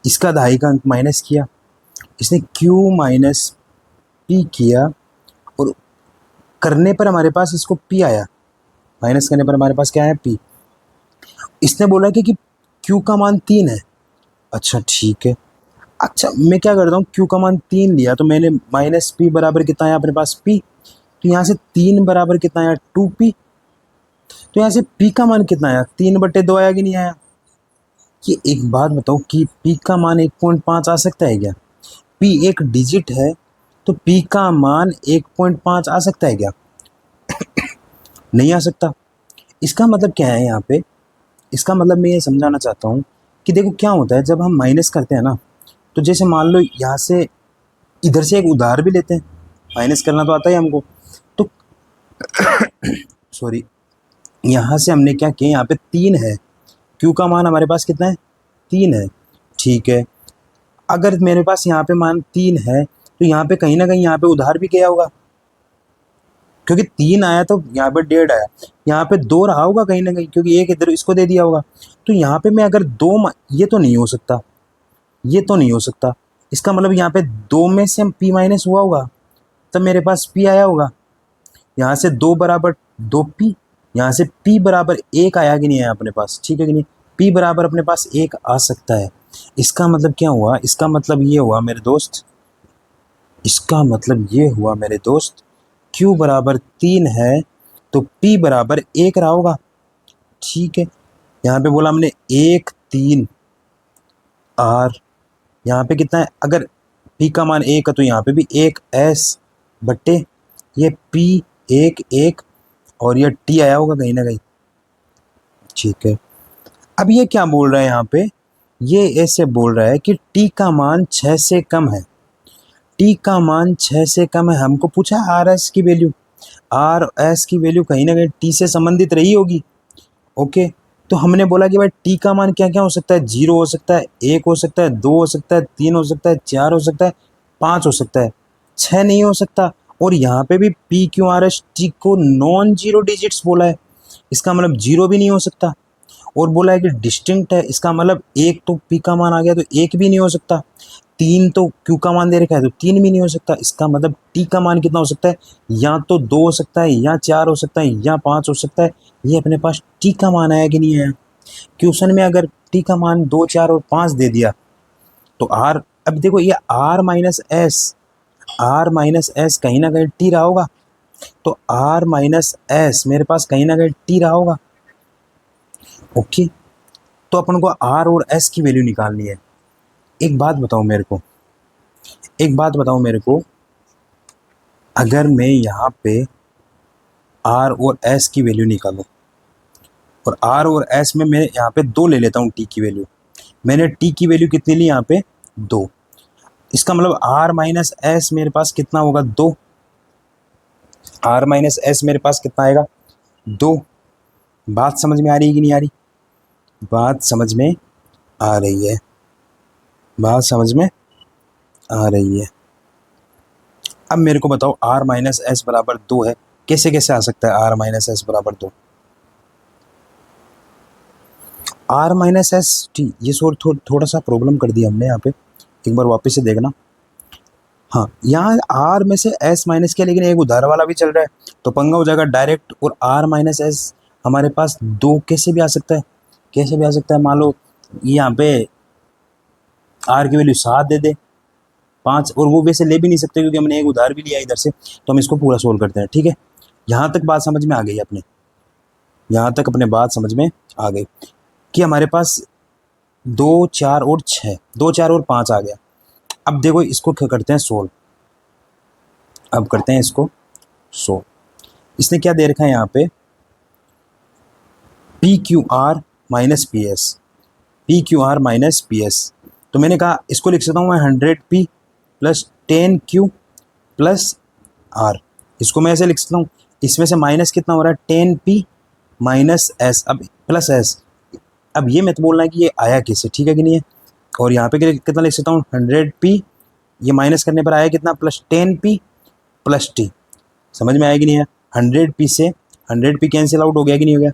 इसका दहाई का अंक माइनस किया, इसने क्यू माइनस पी किया और करने पर हमारे पास इसको पी आया, माइनस करने पर हमारे पास क्या है? पी। इसने बोला कि Q का मान 3 है। अच्छा ठीक है। अच्छा मैं क्या करता हूँ, Q का मान 3 लिया तो मैंने माइनस P बराबर कितना आया अपने पास P, तो यहाँ से 3 बराबर कितना आया 2P, तो यहाँ से P का मान कितना आया 3/2 आया कि नहीं आया। ये एक बात बताओ कि P का मान 1.5 आ सकता है क्या? P एक डिजिट है तो P का मान 1.5 आ सकता है क्या? नहीं आ सकता। इसका मतलब क्या है यहाँ पे, इसका मतलब मैं ये समझाना चाहता हूँ कि देखो क्या होता है जब हम माइनस करते हैं ना, तो जैसे मान लो यहाँ से इधर से एक उधार भी लेते हैं, माइनस करना तो आता ही हमको, तो सॉरी, यहाँ से हमने क्या किया, यहाँ पे 3 है, Q का मान हमारे पास कितना है 3 है, ठीक है। अगर मेरे पास यहाँ पे मान 3 है तो यहाँ पे कहीं ना कहीं यहाँ पे उधार भी गया होगा, क्योंकि 3 आया तो यहाँ पे 1.5 आया, यहाँ पे 2 रहा होगा कहीं ना कहीं, क्योंकि एक इधर इसको दे दिया होगा। तो यहाँ पे मैं अगर ये तो नहीं हो सकता, ये तो नहीं हो सकता, इसका मतलब यहाँ पे 2 में से P माइनस हुआ होगा तब मेरे पास P आया होगा। यहाँ से 2 बराबर 2P, यहाँ से P बराबर 1 आया कि नहीं आया अपने पास, ठीक है कि नहीं, P बराबर अपने पास 1 आ सकता है। इसका मतलब क्या हुआ, इसका मतलब ये हुआ मेरे दोस्त, इसका मतलब ये हुआ मेरे दोस्त, Q बराबर 3 है तो P बराबर 1 रहा होगा, ठीक है। यहाँ पे बोला हमने 1 3 R, यहाँ पे कितना है, अगर P का मान 1 है तो यहाँ पे भी 1 S बट्टे ये P 1 1 और ये T आया होगा कहीं ना कहीं, ठीक है। अब ये क्या बोल रहा है यहाँ पे, ये ऐसे बोल रहा है कि T का मान 6 से कम है, T का मान 6 से कम है। हमको पूछा आर एस की वैल्यू, आर एस की वैल्यू कहीं ना कहीं T से संबंधित रही होगी, ओके। तो हमने बोला कि भाई T का मान क्या क्या हो सकता है, 0 हो सकता है, 1 हो सकता है, 2 हो सकता है, 3 हो सकता है, 4 हो सकता है, 5 हो सकता है, 6 नहीं हो सकता। और यहाँ पे भी P Q R S T को नॉन जीरो डिजिट्स बोला है, इसका मतलब 0 भी नहीं हो सकता। और बोला है कि डिस्टिंक्ट है, इसका मतलब 1 तो P का मान आ गया तो 1 भी नहीं हो सकता, 3 तो Q का मान दे रखा है तो 3 भी नहीं हो सकता। इसका मतलब T का मान कितना हो सकता है, या तो 2 हो सकता है, या 4 हो सकता है, या 5 हो सकता है। ये अपने पास T का मान आया कि नहीं आया। क्वेश्चन में अगर T का मान 2 4 और 5 दे दिया तो R, अब देखो ये R minus S, R minus S कहीं ना कहीं T रहा होगा, तो R माइनस एस मेरे पास कहीं ना कहीं T रहा होगा, ओके। तो अपन को R और S की वैल्यू निकालनी है। एक बात बताओ मेरे को, एक बात बताओ मेरे को, अगर मैं यहाँ पे R और S की वैल्यू निकालूं, और R और S में मैं यहाँ पे 2 ले लेता हूँ T की वैल्यू, मैंने T की वैल्यू कितनी ली यहाँ पे 2, इसका मतलब R माइनस एस मेरे पास कितना होगा 2, R माइनस एस मेरे पास कितना आएगा 2। बात समझ में आ रही है कि नहीं आ रही, बात समझ में आ रही है, बात समझ में आ रही है। अब मेरे को बताओ R माइनस एस बराबर 2 है, कैसे कैसे आ सकता है R माइनस एस बराबर 2, R माइनस एस टी, ये थोड़ा सा प्रॉब्लम कर दिया हमने यहाँ पे, एक बार वापस से देखना। हाँ यहाँ R में से S माइनस किया, लेकिन एक उधार वाला भी चल रहा है तो पंगा हो जाएगा डायरेक्ट, और R माइनस एस हमारे पास 2 कैसे भी आ सकता है, कैसे भी आ सकता है। मान लो यहाँ पे R की वैल्यू 7 दे दे 5, और वो वैसे ले भी नहीं सकते क्योंकि हमने एक उधार भी लिया इधर से, तो हम इसको पूरा सोल्व करते हैं, ठीक है। यहाँ तक बात समझ में आ गई अपने, यहाँ तक अपने बात समझ में आ गई कि हमारे पास 2 4 और 6, 2 4 और 5 आ गया। अब देखो इसको क्या करते हैं सोल्व, अब करते हैं इसको सोल्व। इसने क्या दे रखा है यहाँ पे P Q are minus P S, P Q are minus P S, तो मैंने कहा इसको लिख सकता हूँ मैं 100P plus 10Q plus are, इसको मैं ऐसे लिख सकता हूँ, इसमें से माइनस कितना हो रहा है 10P माइनस एस, अब प्लस एस, अब ये मत बोलना है कि ये आया कैसे, ठीक है कि नहीं है। और यहाँ पे कितना लिख सकता हूँ 100P, ये माइनस करने पर आया कितना प्लस 10P प्लस T, समझ में आएगी नहीं है। 100P से 100P कैंसिल आउट हो गया कि नहीं हो गया,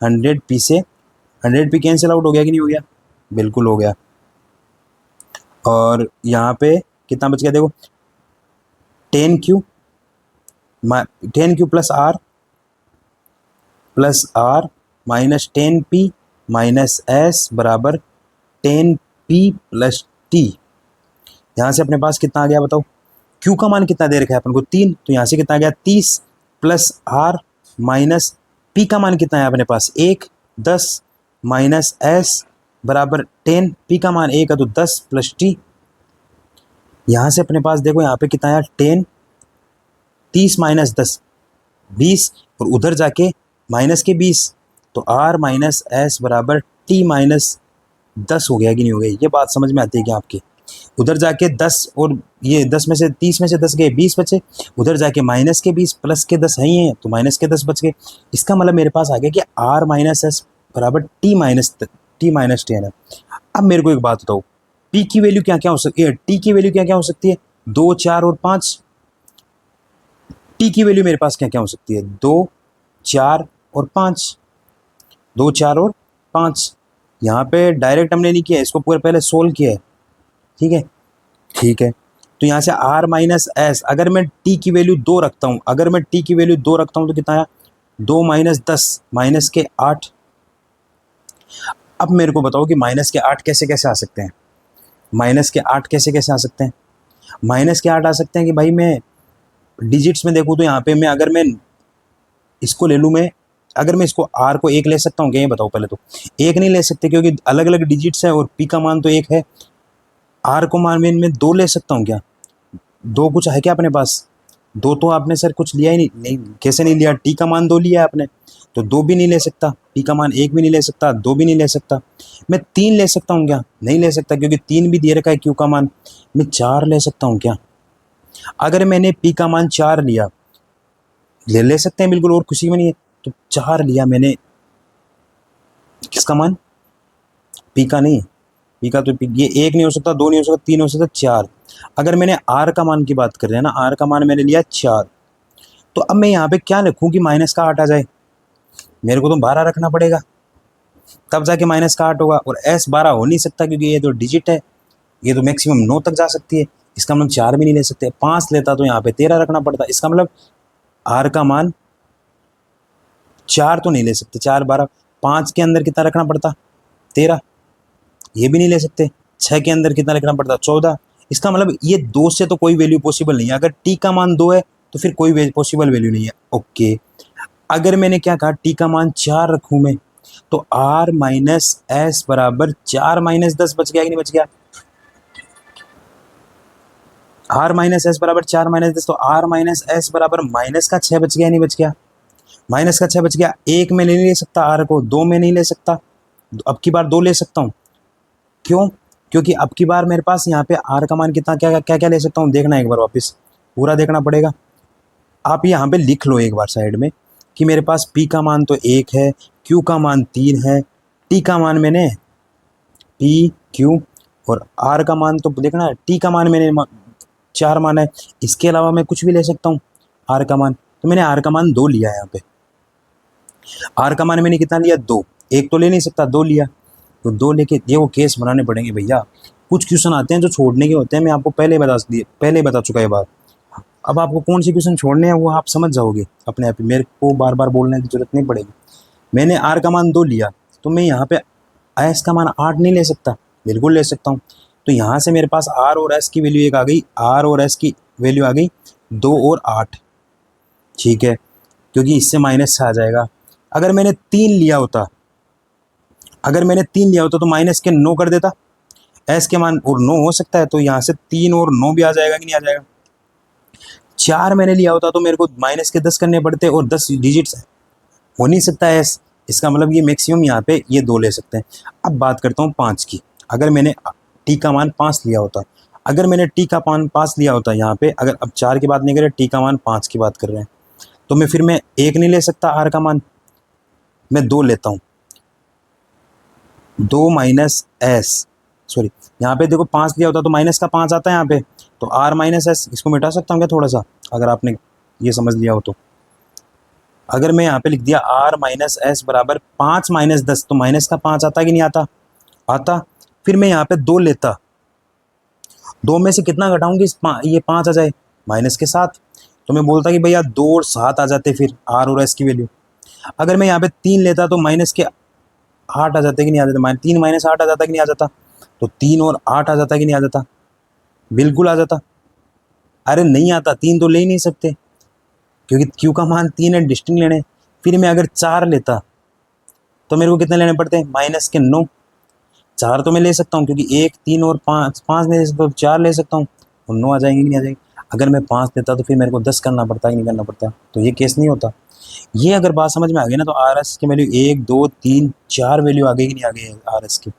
100P से 100P कैंसिल आउट हो गया कि नहीं हो गया, बिल्कुल हो गया। और यहाँ पे कितना बच गया देखो 10Q, 10Q plus R minus 10P minus S बराबर 10p प्लस टी। यहाँ से अपने पास कितना आ गया बताओ, क्यू का मान कितना दे रखा है अपन को 3, तो यहाँ से कितना आ गया 30 प्लस आर माइनस पी का मान कितना है अपने पास 1, 10 माइनस एस बराबर 10, पी का मान 1 है तो 10 प्लस टी। यहाँ से अपने पास देखो यहाँ पे कितना आया 10, 30 माइनस 10 20 और उधर जाके माइनस के 20, तो आर माइनस एस बराबर टी माइनस 10 हो गया कि नहीं हो गया। ये बात समझ में आती है क्या आपके? उधर जाके 10 और ये 10 में से 30 में से 10 गए 20 बचे, उधर जाके माइनस के 20 प्लस के 10 है ही हैं तो माइनस के 10 बच गए। इसका मतलब मेरे पास आ गया कि आर माइनस एस बराबर टी माइनस 10 है। अब मेरे को एक बात बताओ, पी की वैल्यू क्या क्या हो सकती है, टी की वैल्यू क्या क्या हो सकती है 2, 4 और 5। टी की वैल्यू मेरे पास क्या क्या हो सकती है 2, 4 और 5, 2, 4 और 5। यहाँ पे डायरेक्ट हमने नहीं किया, इसको पूरे पहले सोल्व किया है, ठीक है ठीक है। तो यहाँ से r माइनस एस, अगर मैं t की वैल्यू 2 रखता हूँ, अगर मैं t की वैल्यू 2 रखता हूँ तो कितना आया 2 माइनस 10 माइनस के 8। अब मेरे को बताओ कि माइनस के 8 कैसे कैसे आ सकते हैं, माइनस के 8 कैसे कैसे आ सकते हैं। माइनस के 8 आ सकते हैं कि भाई मैं डिजिट्स में देखूँ तो यहाँ पे मैं अगर मैं इसको ले लूँ, मैं अगर मैं इसको r को 1 ले सकता हूँ क्या, ये बताओ पहले तो। 1 नहीं ले सकते क्योंकि अलग अलग डिजिट्स है और p का मान तो 1 है। r को मान में 2 ले सकता हूँ क्या, 2 कुछ है क्या अपने पास, 2 तो आपने सर कुछ लिया ही नहीं, कैसे नहीं लिया, t का मान 2 लिया है आपने तो 2 भी नहीं ले सकता, p का मान 1 भी नहीं ले सकता, 2 भी नहीं ले सकता। मैं 3 ले सकता हूँ क्या, नहीं ले सकता क्योंकि 3 भी दे रखा है q का मान। मैं 4 ले सकता हूँ क्या, अगर मैंने p का मान 4 लिया, ले सकते हैं बिल्कुल और खुशी में नहीं है, तो 4 लिया मैंने, किसका मान p का नहीं, p का तो ये 1 नहीं हो सकता, 2 नहीं हो सकता, 3 हो सकता, 4। अगर मैंने r का मान की बात कर रहे हैं ना, r का मान मैंने लिया 4, तो अब मैं यहाँ पे क्या लिखूँ कि माइनस का 8 आ जाए, मेरे को तो 12 रखना पड़ेगा तब जाके माइनस का 8 होगा। और s 12 हो नहीं सकता क्योंकि ये तो डिजिट है, ये तो मैक्सिमम 9 तक जा सकती है, इसका मतलब 4 भी नहीं ले सकते। 5 लेता तो यहाँ पे 13 रखना पड़ता, इसका मतलब r का मान 4 तो नहीं ले सकते, 4 12, 5 के अंदर कितना रखना पड़ता 13, ये भी नहीं ले सकते। 6 के अंदर कितना रखना पड़ता 14, इसका मतलब ये 2 से तो कोई वैल्यू पॉसिबल नहीं है। अगर t का मान 2 है तो फिर कोई पॉसिबल वैल्यू नहीं है। ओके, अगर मैंने क्या कहा t का मान 4 रखूँ मैं, तो r माइनस एस बराबर 4 माइनस 10 बच गया कि नहीं बच गया, r माइनस एस बराबर 4 माइनस 10, तो r माइनस एस बराबर माइनस का 6 बच गया नहीं बच गया, माइनस का 6 बच गया। 1 में नहीं ले सकता r को, 2 में नहीं ले सकता, अब की बार 2 ले सकता हूँ, क्यों, क्योंकि अब की बार मेरे पास यहाँ पे r का मान कितना क्या क्या क्या ले सकता हूँ, देखना एक बार वापस पूरा देखना पड़ेगा। आप यहाँ पे लिख लो एक बार साइड में कि मेरे पास p का मान तो 1 है, q का मान 3 है, t का मान मैंने p q और r का मान तो देखना, t का मान मैंने 4 मान है, इसके अलावा मैं कुछ भी ले सकता हूँ r का मान। तो मैंने r का मान 2 लिया है, यहाँ पे r का मान मैंने कितना लिया 2, 1 तो ले नहीं सकता, 2 लिया, तो 2 लेके ये वो केस बनाने पड़ेंगे भैया। कुछ क्वेश्चन आते हैं जो छोड़ने के होते हैं, मैं आपको पहले बता चुका है बात। अब आपको कौन से क्वेश्चन छोड़ने हैं वो आप समझ जाओगे अपने आप ही, मेरे को बार बार बोलने की जरूरत नहीं पड़ेगी। मैंने r का मान 2 लिया, तो मैं यहाँ पे s का मान 8 नहीं ले सकता, बिल्कुल ले सकता हूँ। तो यहाँ से मेरे पास r और s की वैल्यू एक आ गई, r और s की वैल्यू आ गई 2 और 8, ठीक है, क्योंकि इससे माइनस आ जाएगा। अगर मैंने 3 लिया होता, अगर मैंने 3 लिया होता तो माइनस के 9 कर देता, s के मान और 9 हो सकता है, तो यहाँ से 3 और 9 भी आ जाएगा कि नहीं आ जाएगा। 4 मैंने लिया होता तो मेरे को माइनस के 10 करने पड़ते और 10 डिजिट्स हो नहीं सकता है s, इसका मतलब ये मैक्सिमम यहाँ पे ये 2 ले सकते हैं। अब बात करता हूँ 5 की, अगर मैंने t का मान 5 लिया होता, अगर मैंने t का मान 5 लिया होता यहाँ पे, अगर अब 4 की बात नहीं कर रहे, t का मान 5 की बात कर रहे हैं, तो मैं फिर मैं 1 नहीं ले सकता r का मान, मैं 2 लेता हूँ, 2 माइनस एस, सॉरी यहाँ पे देखो 5 लिया होता तो माइनस का 5 आता है यहाँ पे, तो r माइनस एस, इसको मिटा सकता हूँ क्या थोड़ा सा, अगर आपने ये समझ लिया हो तो। अगर मैं यहाँ पे लिख दिया r माइनस एस बराबर 5 माइनस 10, तो माइनस का 5 आता कि नहीं आता, आता। फिर मैं यहाँ पे 2 लेता, 2 में से कितना घटाऊंगी, ये 5 आ जाए माइनस के 7, तो मैं बोलता कि भैया 2 और 7 आ जाते फिर r और s की वैल्यू। अगर मैं यहाँ पे 3 लेता तो माइनस के 8 आ जाते कि नहीं आ जाते? 3 माइनस 8 आ जाता कि नहीं आ जाता? तो 3 और 8 आ जाता कि नहीं आ जाता? बिल्कुल आ जाता। अरे नहीं आता, 3 तो ले ही नहीं सकते क्योंकि क्यू का मान 3 है, डिस्टिंक्ट लेने। फिर मैं अगर 4 लेता तो मेरे को कितने लेने पड़ते हैं? माइनस के 9। 4 तो मैं ले सकता हूँ क्योंकि 1, 3 और 5, 5 ले सकता हूँ, 4 ले सकता हूँ, और 9 आ जाएंगे कि नहीं आ जाएंगे? अगर मैं 5 लेता तो फिर मेरे को 10 करना पड़ता कि नहीं करना पड़ता? तो ये केस नहीं होता। ये अगर बात समझ में आ गई ना, तो आर एस की वैल्यू 1, 2, 3, 4 वैल्यू आ गई कि नहीं आ गई आर एस की?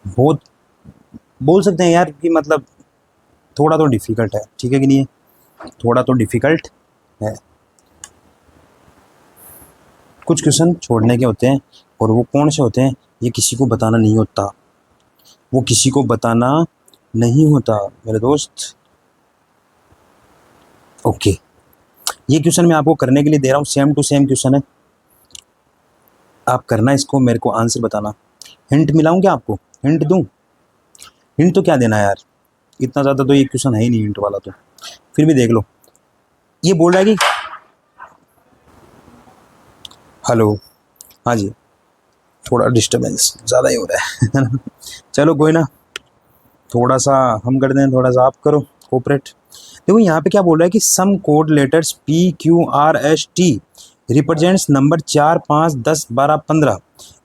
बहुत बोल सकते हैं यार कि मतलब थोड़ा तो डिफिकल्ट है, ठीक है कि नहीं है? थोड़ा तो डिफिकल्ट है। कुछ क्वेश्चन छोड़ने के होते हैं, और वो कौन से होते हैं? ये किसी को बताना नहीं होता, वो किसी को बताना नहीं होता मेरे दोस्त। ओके, ये क्वेश्चन मैं आपको करने के लिए दे रहा हूँ, सेम टू सेम क्वेश्चन है। आप करना इसको, मेरे को आंसर बताना। हिंट मिलाऊं क्या आपको? हिंट दूं? हिंट तो क्या देना है यार, इतना ज़्यादा तो ये क्वेश्चन है ही नहीं हिंट वाला, तो फिर भी देख लो। ये बोल रहा है कि हेलो, हाँ जी, थोड़ा डिस्टर्बेंस ज़्यादा ही हो रहा है ना? चलो कोई ना, थोड़ा सा हम कर दें, थोड़ा सा आप करो कोऑपरेट। देखो यहाँ पे क्या बोल रहा है कि some code letters P Q R S T represents number 4, 5, 10, 12, 15।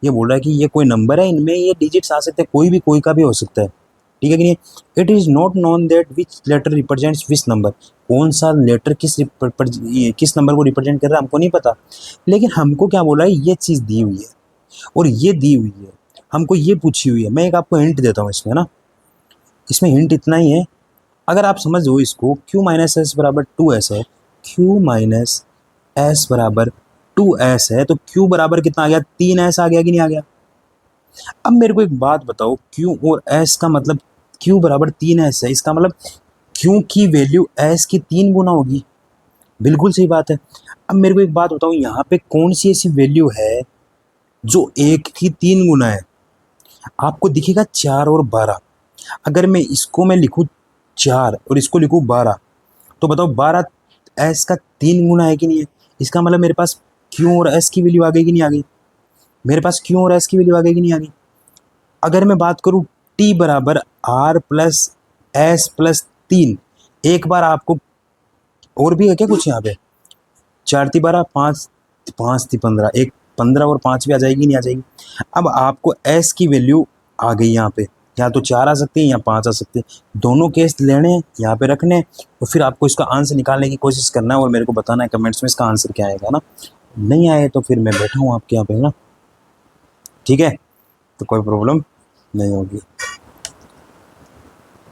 ये बोल रहा है कि ये कोई नंबर है, इनमें ये डिजिट्स आ सकते हैं, कोई भी कोई का भी हो सकता है, ठीक है कि नहीं? It is not known that which letter represents which number. कौन सा लेटर किस नंबर को रिप्रेजेंट कर रहा है हमको नहीं पता, लेकिन हमको क्या बोला है, ये चीज़ दी हुई है और ये दी हुई है, हमको ये पूछी हुई है। मैं एक आपको हिंट देता हूँ इसमें ना, इसमें हिंट इतना ही है, अगर आप समझ लो इसको, q माइनस एस बराबर 2s है, q माइनस एस बराबर 2s है, तो q बराबर कितना आ गया? 3s आ गया कि नहीं आ गया? अब मेरे को एक बात बताओ, q और s का मतलब, q बराबर 3s है, इसका मतलब q की वैल्यू s की 3 गुना होगी। बिल्कुल सही बात है। अब मेरे को एक बात बताओ, यहाँ पे कौन सी ऐसी वैल्यू है जो 1 की 3 गुना है? आपको दिखेगा 4 और 12। अगर मैं इसको मैं लिखूँ 4 और इसको लिखूँ 12, तो बताओ 12 एस का 3 गुना है कि नहीं है? इसका मतलब मेरे पास क्यू और एस की वैल्यू आ गई कि नहीं आ गई? मेरे पास क्यू और एस की वैल्यू आ गई कि नहीं आ गई? अगर मैं बात करूँ टी बराबर आर प्लस एस प्लस 3, एक बार आपको और भी है क्या कुछ यहाँ पे? 4 × 12, 5 5 × 15, एक 15 और 5 भी आ जाएगी नहीं आ जाएगी? अब आपको एस की वैल्यू आ गई यहाँ पे, या तो 4 आ सकती है या 5 आ सकती है, दोनों केस लेने हैं यहाँ पे रखने हैं, और फिर आपको इसका आंसर निकालने की कोशिश करना है और मेरे को बताना है कमेंट्स में इसका आंसर क्या आएगा ना। नहीं आए तो फिर मैं बैठा हूँ आपके यहाँ पे ना, ठीक है? तो कोई प्रॉब्लम नहीं होगी।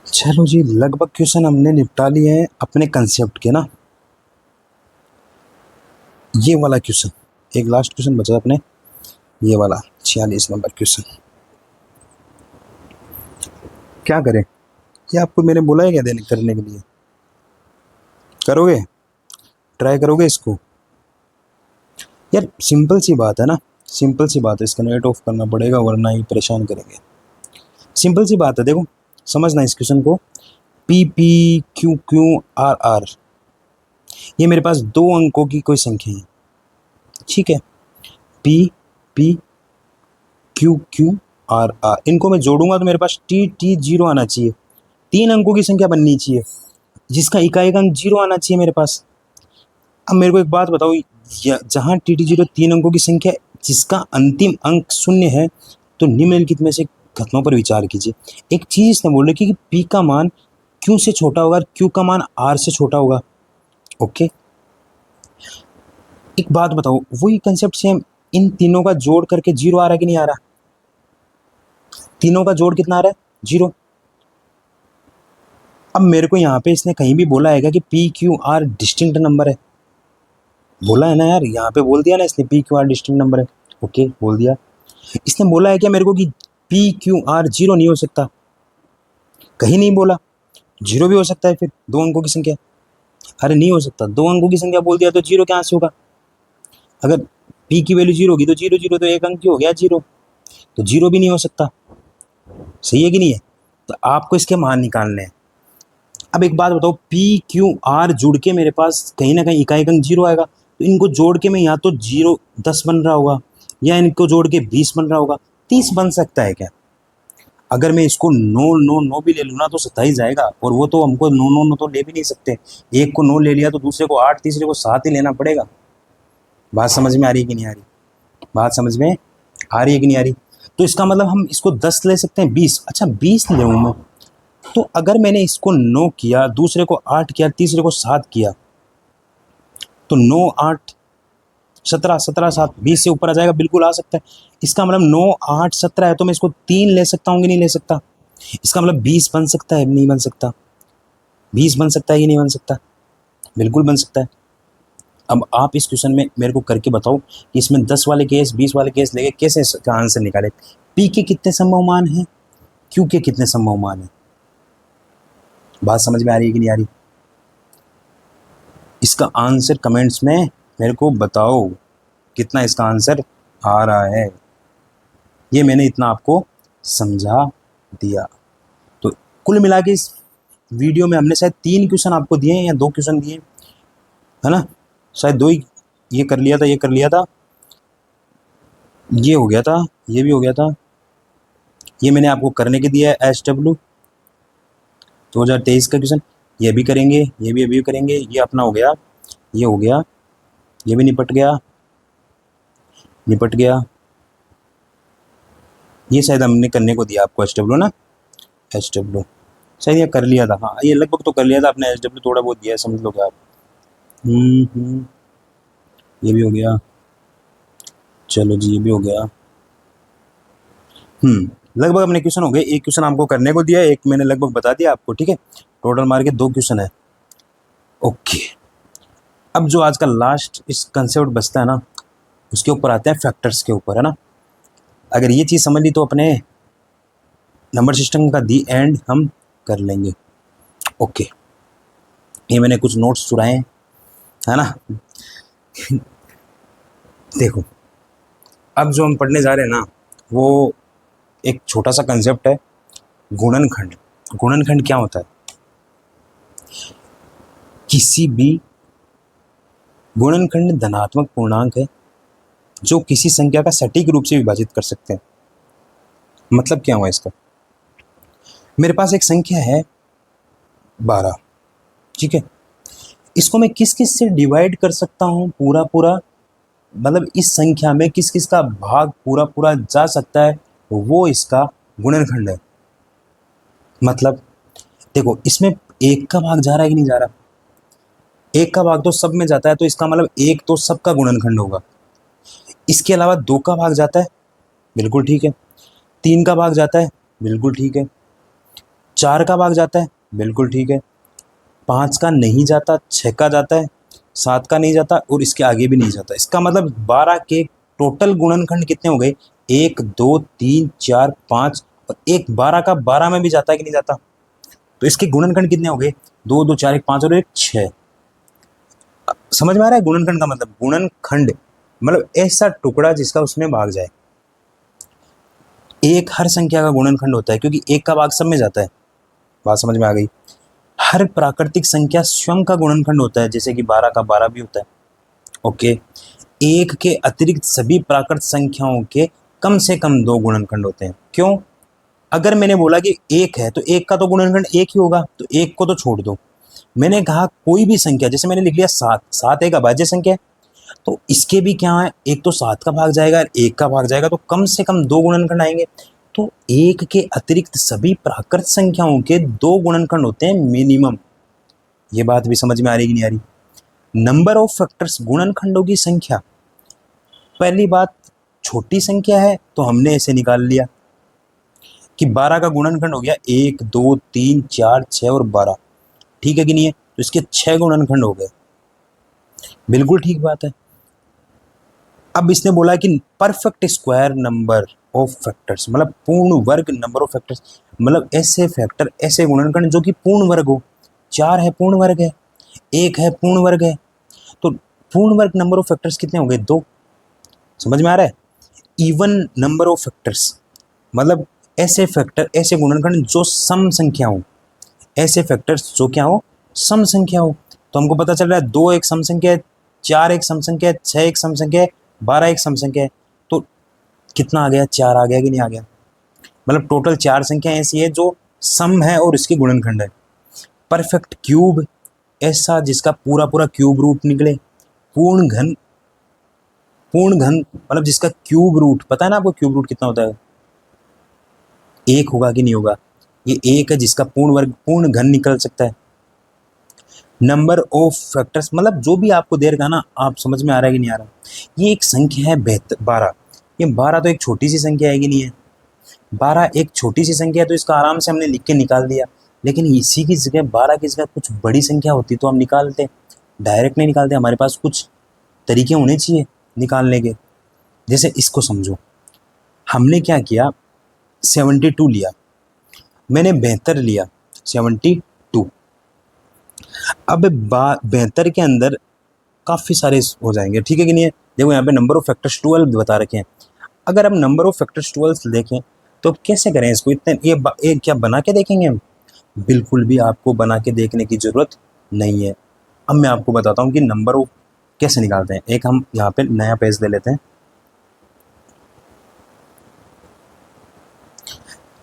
चलो जी, लगभग क्वेश्चन हमने निपटा लिए हैं अपने कंसेप्ट के ना। ये वाला क्वेश्चन, एक लास्ट क्वेश्चन बचा अपने, ये वाला 46 नंबर क्वेश्चन। क्या करें? ये आपको मैंने बोला है क्या देने करने के लिए? करोगे? ट्राई करोगे इसको? यार सिंपल सी बात है ना, सिंपल सी बात है, इसका नेट ऑफ करना पड़ेगा वरना ही परेशान करेंगे। सिंपल सी बात है, देखो समझना इस क्वेश्चन को। P P Q Q R R, ये मेरे पास 2 अंकों की कोई संख्या है, ठीक है? P P Q Q R R, इनको मैं जोड़ूंगा तो मेरे पास टी टी 0 आना चाहिए, 3 अंकों की संख्या बननी चाहिए जिसका इकाई अंक 0 आना चाहिए मेरे पास। अब मेरे को एक बात बताओ, जहाँ टी टी 0 3 अंकों की संख्या जिसका अंतिम अंक 0 है, तो निम्नलिखित में से घटनाओं पर विचार कीजिए। एक चीज इसने बोल रही कि पी का मान क्यू से छोटा होगा और क्यू का मान आर से छोटा होगा। ओके, एक बात बताओ, वही कंसेप्ट सेम, इन तीनों का जोड़ करके 0 आ रहा है कि नहीं आ रहा? तीनों का जोड़ कितना आ रहा है? 0। अब मेरे को यहाँ पे इसने कहीं भी बोला है कि P Q are distinct number है, बोला है ना यार, यहाँ पे बोल दिया ना इसने P Q are distinct number है। ओके, बोल दिया। इसने बोला है क्या मेरे को कि पी क्यू आर 0 नहीं हो सकता? कहीं नहीं बोला। 0 भी हो सकता है फिर, 2 अंकों की संख्या। अरे नहीं हो सकता, 2 अंकों की संख्या बोल दिया तो 0 कहाँ से होगा? अगर पी की वैल्यू 0 होगी तो 0 0 तो एक अंक की हो गया 0, तो 0 भी नहीं हो सकता। सही है कि नहीं है? तो आपको इसके मान निकालने हैं। अब एक बात बताओ, पी क्यू आर जुड़ के मेरे पास कहीं ना कहीं इकाई अंक 0 आएगा, तो इनको जोड़ के मैं यहाँ तो 0 10 बन रहा होगा, या इनको जोड़ के 20 बन रहा होगा। 30 बन सकता है क्या? अगर मैं इसको 9 9 9 भी ले लूँ ना तो 27 जाएगा, और वो तो हमको 9 9 9 तो ले भी नहीं सकते। एक को 9 ले लिया तो दूसरे को 8, तीसरे को 7 ही लेना पड़ेगा। बात समझ में आ रही है कि नहीं आ रही? बात समझ में आ रही है कि नहीं आ रही? तो इसका मतलब हम इसको 10 ले सकते हैं, 20। अच्छा 20 ले मैं, तो अगर मैंने इसको 9 किया, दूसरे को 8 किया, तीसरे को 7 किया, तो 9 8 17, 17 7 20 से ऊपर आ जाएगा, बिल्कुल आ सकता है। इसका मतलब 9 8 17 है, तो मैं इसको 3 ले सकता हूँ कि नहीं ले सकता? इसका मतलब 20 बन सकता है, नहीं बन सकता? 20 बन सकता है कि नहीं बन सकता? बिल्कुल बन सकता है। अब आप इस क्वेश्चन में मेरे को करके बताओ कि इसमें 10 वाले केस 20 वाले केस लेके कैसे इसका आंसर निकाले। पी के कितने संभव मान है, क्यू के कितने संभव मान है? बात समझ में आ रही है कि नहीं आ रही? इसका आंसर कमेंट्स में मेरे को बताओ, कितना इसका आंसर आ रहा है। ये मैंने इतना आपको समझा दिया। तो कुल मिला के इस वीडियो में हमने शायद 3 क्वेश्चन आपको दिए हैं या 2 क्वेश्चन दिए, है ना? शायद 2 ही। ये कर लिया था, ये कर लिया था, ये हो गया था, ये भी हो गया था। ये मैंने आपको करने के दिया है SW 2023 का क्वेश्चन। ये भी करेंगे, ये भी अभी करेंगे। ये अपना हो गया, ये हो गया, ये भी निपट गया, निपट गया। ये शायद हमने करने को दिया आपको SW ना, SW शायद ये कर लिया था। हाँ ये लगभग तो कर लिया था आपने, SW थोड़ा बहुत दिया है, समझ लो क्या आप। ये भी हो गया, चलो जी ये भी हो गया। लगभग अपने क्वेश्चन हो गए। एक क्वेश्चन आपको करने को दिया, एक मैंने लगभग बता दिया आपको, ठीक है। टोटल मार के 2 क्वेश्चन है। ओके, अब जो आज का लास्ट इस कंसेप्ट बचता है ना, उसके ऊपर आते हैं फैक्टर्स के ऊपर, है ना। अगर ये चीज़ समझ ली तो अपने नंबर सिस्टम का दी एंड हम कर लेंगे। ओके, ये मैंने कुछ नोट्स चुराए हैं, है ना। देखो, अब जो हम पढ़ने जा रहे हैं ना, वो एक छोटा सा कंसेप्ट है, गुणनखंड। गुणनखंड क्या होता है? किसी भी गुणनखंड धनात्मक पूर्णांक है जो किसी संख्या का सटीक रूप से विभाजित कर सकते हैं। मतलब क्या हुआ इसका? मेरे पास एक संख्या है 12, ठीक है। इसको मैं किस किस से डिवाइड कर सकता हूँ? पूरा पूरा, मतलब इस संख्या में किस किस का भाग पूरा पूरा जा सकता है, वो इसका गुणनखंड है। मतलब देखो, इसमें 1 का भाग जा रहा है कि नहीं जा रहा? 1 का भाग तो सब में जाता है, तो इसका मतलब 1 तो सबका गुणनखंड होगा। इसके अलावा 2 का भाग जाता है, बिल्कुल ठीक है। 3 का भाग जाता है, बिल्कुल ठीक है। 4 का भाग जाता है, बिल्कुल ठीक है। 5 का नहीं जाता, 6 का जाता है, 7 का नहीं जाता, और इसके आगे भी नहीं जाता। इसका मतलब 12 के टोटल गुणनखंड कितने हो गए? 1 2 3 4 5, और एक 12 का 12 में भी जाता है कि नहीं जाता? तो इसके गुणनखंड कितने हो गए? 2 2 4 1 5 और 1 6। समझ में आ रहा है गुणनखंड का मतलब? गुणनखंड मतलब ऐसा टुकड़ा जिसका उसमें भाग जाए। एक हर संख्या का गुणनखंड होता है, क्योंकि 1 का भाग सब में जाता है। बात समझ में आ गई? हर प्राकृतिक संख्या स्वयं का गुणनखंड होता है, जैसे कि 12 का 12 भी होता है। ओके, 1 के अतिरिक्त सभी प्राकृत संख्याओं के कम से कम 2 गुणनखंड होते हैं। क्यों? अगर मैंने बोला कि 1 है तो 1 का तो गुणनखंड 1 ही होगा, तो 1 को तो छोड़ दो। मैंने कहा कोई भी संख्या, जैसे मैंने लिख लिया 7, 7 एक अभाज्य संख्या है, तो इसके भी क्या है, एक तो 7 का भाग जाएगा, 1 का भाग जाएगा, तो कम से कम 2 गुणनखंड आएंगे। तो 1 के अतिरिक्त सभी प्राकृत संख्याओं के 2 गुणनखंड होते हैं मिनिमम। ये बात भी समझ में आ रही कि नहीं आ रही? नंबर ऑफ फैक्टर्स, गुणनखंडों की संख्या। पहली बात, छोटी संख्या है तो हमने ऐसे निकाल लिया कि 12 का गुणनखंड हो गया 1 2 3 4 6 और 12, ठीक है कि नहीं है? तो इसके 6 गुणनखंड हो गए, बिल्कुल ठीक बात है। अब इसने बोला कि perfect square number of factors, मतलब पूर्ण वर्ग नंबर ऑफ फैक्टर्स, मतलब ऐसे फैक्टर, ऐसे गुणनखंड जो कि पूर्ण वर्ग हो। 4 है पूर्ण वर्ग है, 1 है पूर्ण वर्ग है, तो पूर्ण वर्ग नंबर ऑफ फैक्टर्स कितने हो गए? 2। समझ में आ रहा है? इवन नंबर ऑफ फैक्टर्स मतलब ऐसे फैक्टर, ऐसे गुणनखंड जो सम संख्या हो, ऐसे फैक्टर्स जो क्या हो, सम संख्या हो। तो हमको पता चल रहा है 2 एक सम संख्या है, 4 एक सम संख्या है, 6 एक सम संख्या है, 12 एक सम संख्या है। तो कितना आ गया, 4 आ गया कि नहीं आ गया। मतलब टोटल 4 संख्या ऐसी है जो सम है और इसकी गुणनखंड है। परफेक्ट क्यूब ऐसा जिसका पूरा पूरा क्यूब रूट निकले। पूर्ण घन, पूर्ण घन मतलब जिसका क्यूब रूट पता है ना आपको, क्यूब रूट कितना होता है, 1 होगा कि नहीं होगा। ये 1 है जिसका पूर्ण वर्ग, पूर्ण घन निकल सकता है। नंबर ऑफ फैक्टर्स मतलब जो भी आपको दे रखा ना, आप समझ में आ रहा है कि नहीं आ रहा। ये एक संख्या है 12। ये 12 तो एक छोटी सी संख्या है कि नहीं है। 12 एक छोटी सी संख्या है तो इसका आराम से हमने लिख के निकाल दिया। लेकिन इसी की जगह 12 की जगह कुछ बड़ी संख्या होती तो हम निकालते, डायरेक्ट नहीं निकालते। हमारे पास कुछ तरीके होने चाहिए निकालने के। जैसे इसको समझो, हमने क्या किया, 72 लिया, मैंने 72 लिया, 72। अब 72 के अंदर काफ़ी सारे हो जाएंगे, ठीक है कि नहीं है। देखो यहाँ पे नंबर ऑफ फैक्टर्स 12 बता रखे हैं। अगर हम नंबर ऑफ फैक्टर्स 12 देखें तो कैसे करें इसको, इतने ये क्या बना के देखेंगे हम। बिल्कुल भी आपको बना के देखने की ज़रूरत नहीं है। अब मैं आपको बताता हूँ कि नंबर ऑफ कैसे निकालते हैं। एक हम यहाँ पे नया पेज ले लेते हैं,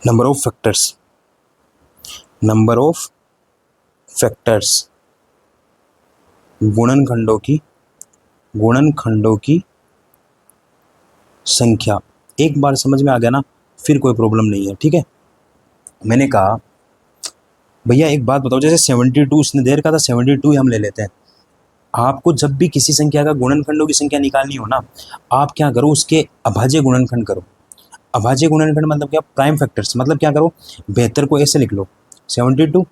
number of factors, number of factors, गुणनखंडों की संख्या। एक बार समझ में आ गया ना, फिर कोई प्रॉब्लम नहीं है, ठीक है। मैंने कहा भैया एक बात बताओ, जैसे 72 इसने देर का था, 72 ही हम ले लेते हैं। आपको जब भी किसी संख्या का गुणनखंडों की संख्या निकालनी हो ना, आप क्या करो, उसके अभाज्य गुणनखंड करो। अभाज्य गुणनखंड मतलब क्या, प्राइम फैक्टर्स। मतलब क्या करो, 72 को ऐसे लिख लो, 72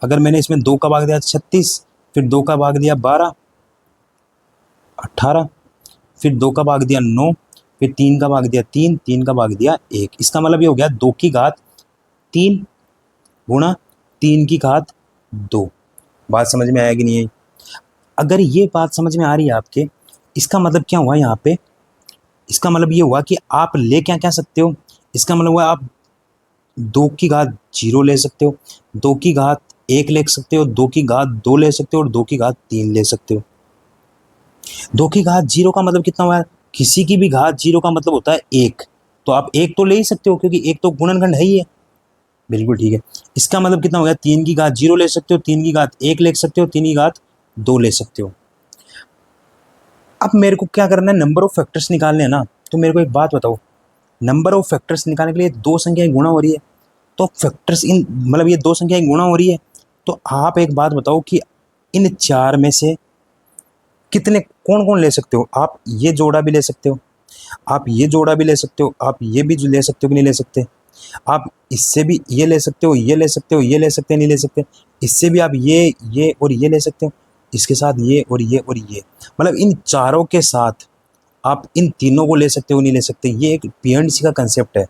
अगर मैंने इसमें 2 का भाग दिया 36, फिर 2 का भाग दिया 12, 18, फिर 2 का भाग दिया 9, फिर 3 का भाग दिया 3, 3 का भाग दिया 1। इसका मतलब ये हो गया 2 की घात 3 गुणा 3 की घात 2। बात समझ में आया कि नहीं है। अगर ये बात समझ में आ रही है आपके, इसका मतलब क्या हुआ यहाँ पे, इसका मतलब ये हुआ कि आप ले क्या क्या सकते हो। इसका मतलब हुआ आप 2 की घात 0 ले सकते हो, 2 की घात 1 ले सकते हो, 2 की घात 2 ले सकते हो और 2 की घात 3 ले सकते हो। 2 की घात 0 का मतलब कितना हुआ, किसी की भी घात 0 का मतलब होता है 1। तो आप 1 तो ले ही सकते हो क्योंकि 1 तो गुणनखंड है ही है। बिल्कुल ठीक है। इसका मतलब कितना हो गया, 3 की घात 0 ले सकते हो, 3 की घात 1 ले सकते हो, 3 की घात 2 ले सकते हो। अब मेरे को क्या करना है, नंबर ऑफ फैक्टर्स निकालने हैं ना। तो मेरे को एक बात बताओ, नंबर ऑफ फैक्टर्स निकालने के लिए 2 संख्याएं गुणा हो रही है, तो फैक्टर्स इन मतलब ये 2 संख्याएं गुणा हो रही है। तो आप एक बात बताओ कि इन 4 में से कितने कौन कौन ले सकते हो। आप ये जोड़ा भी ले सकते हो, आप ये जोड़ा भी ले सकते हो, आप ये भी ले सकते हो कि नहीं ले सकते। आप इससे भी ये ले सकते हो, ये ले सकते हो, ये ले सकते हो नहीं ले सकते। इससे भी आप ये और ये ले सकते हो, इसके साथ ये और ये और ये। मतलब इन चारों के साथ आप इन तीनों को ले सकते हो नहीं ले सकते। ये एक पीएनसी का कंसेप्ट है,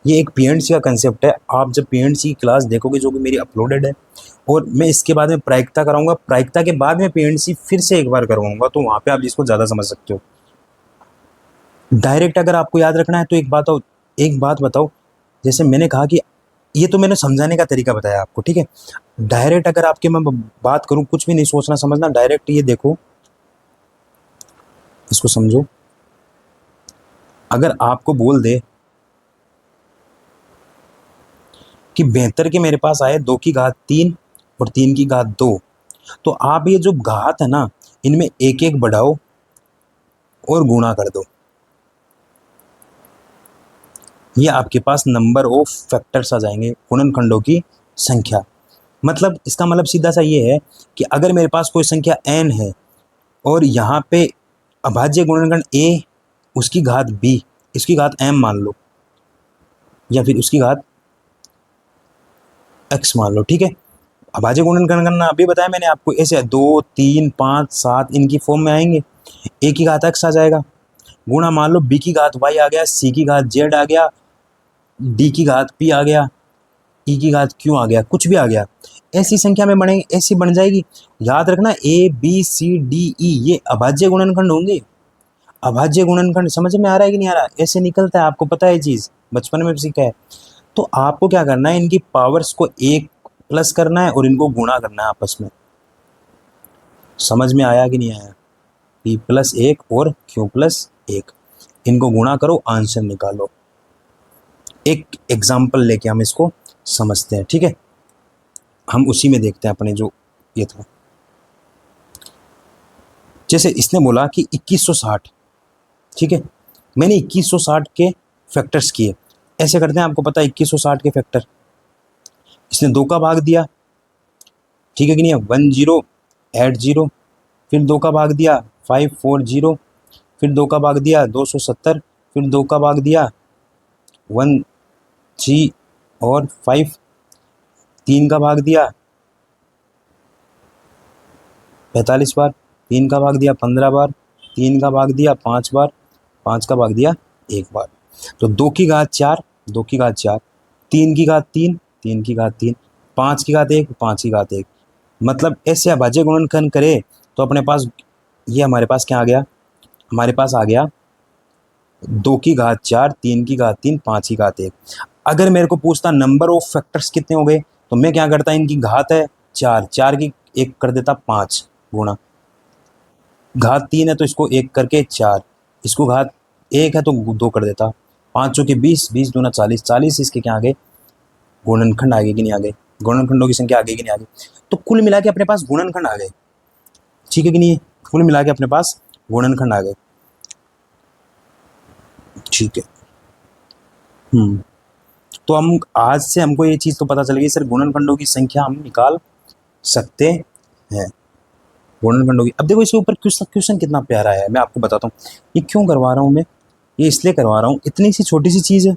ये एक पीएनसी का कंसेप्ट है। आप जब पीएनसी की क्लास देखोगे जो कि मेरी अपलोडेड है, और मैं इसके बाद में प्रायिकता कराऊंगा, प्रायिकता के बाद में पीएनसी फिर से एक बार करवाऊंगा, तो वहाँ पे आप इसको ज़्यादा समझ सकते हो। डायरेक्ट अगर आपको याद रखना है तो एक बात बताओ, जैसे मैंने कहा कि ये तो मैंने समझाने का तरीका बताया आपको, ठीक है। डायरेक्ट अगर आपके मैं बात करूं, कुछ भी नहीं सोचना समझना, डायरेक्ट ये देखो, इसको समझो। अगर आपको बोल दे कि 72 के मेरे पास आए 2 की घात 3 और 3 की घात 2, तो आप ये जो घात है ना, इनमें एक एक बढ़ाओ और गुणा कर दो। ये आपके पास नंबर ऑफ फैक्टर्स आ जाएंगे, गुणनखंडों की संख्या। मतलब इसका मतलब सीधा सा ये है कि अगर मेरे पास कोई संख्या n है और यहाँ पे अभाज्य गुणनखंड a, उसकी घात b, इसकी घात m मान लो, या फिर उसकी घात x मान लो, ठीक है। अभाज्य गुणनखंड करना अभी बताया मैंने आपको, ऐसे 2 3 5 7 इनकी फॉर्म में आएंगे। a की घात x आ जाएगा, गुणा मान लो b की घात y आ गया, c की घात z आ गया, d की घात p आ गया, e की घात q आ गया, कुछ भी आ गया। ऐसी संख्या में बनेगी, ऐसी बन जाएगी। याद रखना a b c d e ये अभाज्य गुणनखंड होंगे। अभाज्य गुणनखंड समझ में आ रहा है कि नहीं आ रहा, ऐसे निकलता है, आपको पता है ये चीज़, बचपन में भी सीखा है। तो आपको क्या करना है, इनकी पावर्स को 1 प्लस करना है और इनको गुणा करना है आपस में। समझ में आया कि नहीं आया, p+1 और q+1। इनको गुणा करो, आंसर निकालो। एक एग्जाम्पल लेके हम इसको समझते हैं, ठीक है। हम उसी में देखते हैं अपने जो ये था। जैसे इसने बोला कि 2160, ठीक है। मैंने 2160 के फैक्टर्स किए। ऐसे करते हैं, आपको पता है 2160 के फैक्टर। इसने 2 का भाग दिया, ठीक है कि नहीं, 1080, फिर 2 का भाग दिया 540, फिर 2 का भाग दिया 270, फिर 2 का भाग दिया 13 और 5, 3 का भाग दिया 45 बार, 3 का भाग दिया 15 बार, 3 का भाग दिया 5 बार, 5 का भाग दिया 1 बार। तो 2 की घात 4, 2 की घात 4, 3 की घात 3, 3 की घात 3, 5 की घात 1, 5 की घात 1। मतलब ऐसे अभाज्य गुणनखंड करे तो अपने पास ये हमारे पास क्या आ गया, हमारे पास आ गया 2 की घात 4, 3 की घात 3, 5 की घात 1। अगर मेरे को पूछता नंबर ऑफ फैक्टर्स कितने हो गए, तो मैं क्या करता, इनकी घात है 4, 4 की 1 कर देता 5 गुणा, घात 3 है तो इसको 1 करके 4, इसको घात 1 है तो 2 कर देता, 5 चौके 20, 20 दूना 40, 40 इसके क्या आगे, गुणनखंड आगे कि नहीं आगे, गुणनखंडों की संख्या आगे कि नहीं आगे। तो कुल मिला के अपने पास गुणनखंड आ गए, ठीक है कि नहीं, कुल मिला के अपने पास गुणनखंड आ गए, ठीक है। तो हम आज से हमको ये चीज़ तो पता चल गई सर, गुणनखंडों की संख्या हम निकाल सकते हैं, गुणनखंडों की। अब देखो इसके ऊपर क्वेश्चन कितना प्यारा है, मैं आपको बताता हूँ। ये क्यों करवा रहा हूँ मैं, ये इसलिए करवा रहा हूँ, इतनी सी छोटी सी चीज़ है,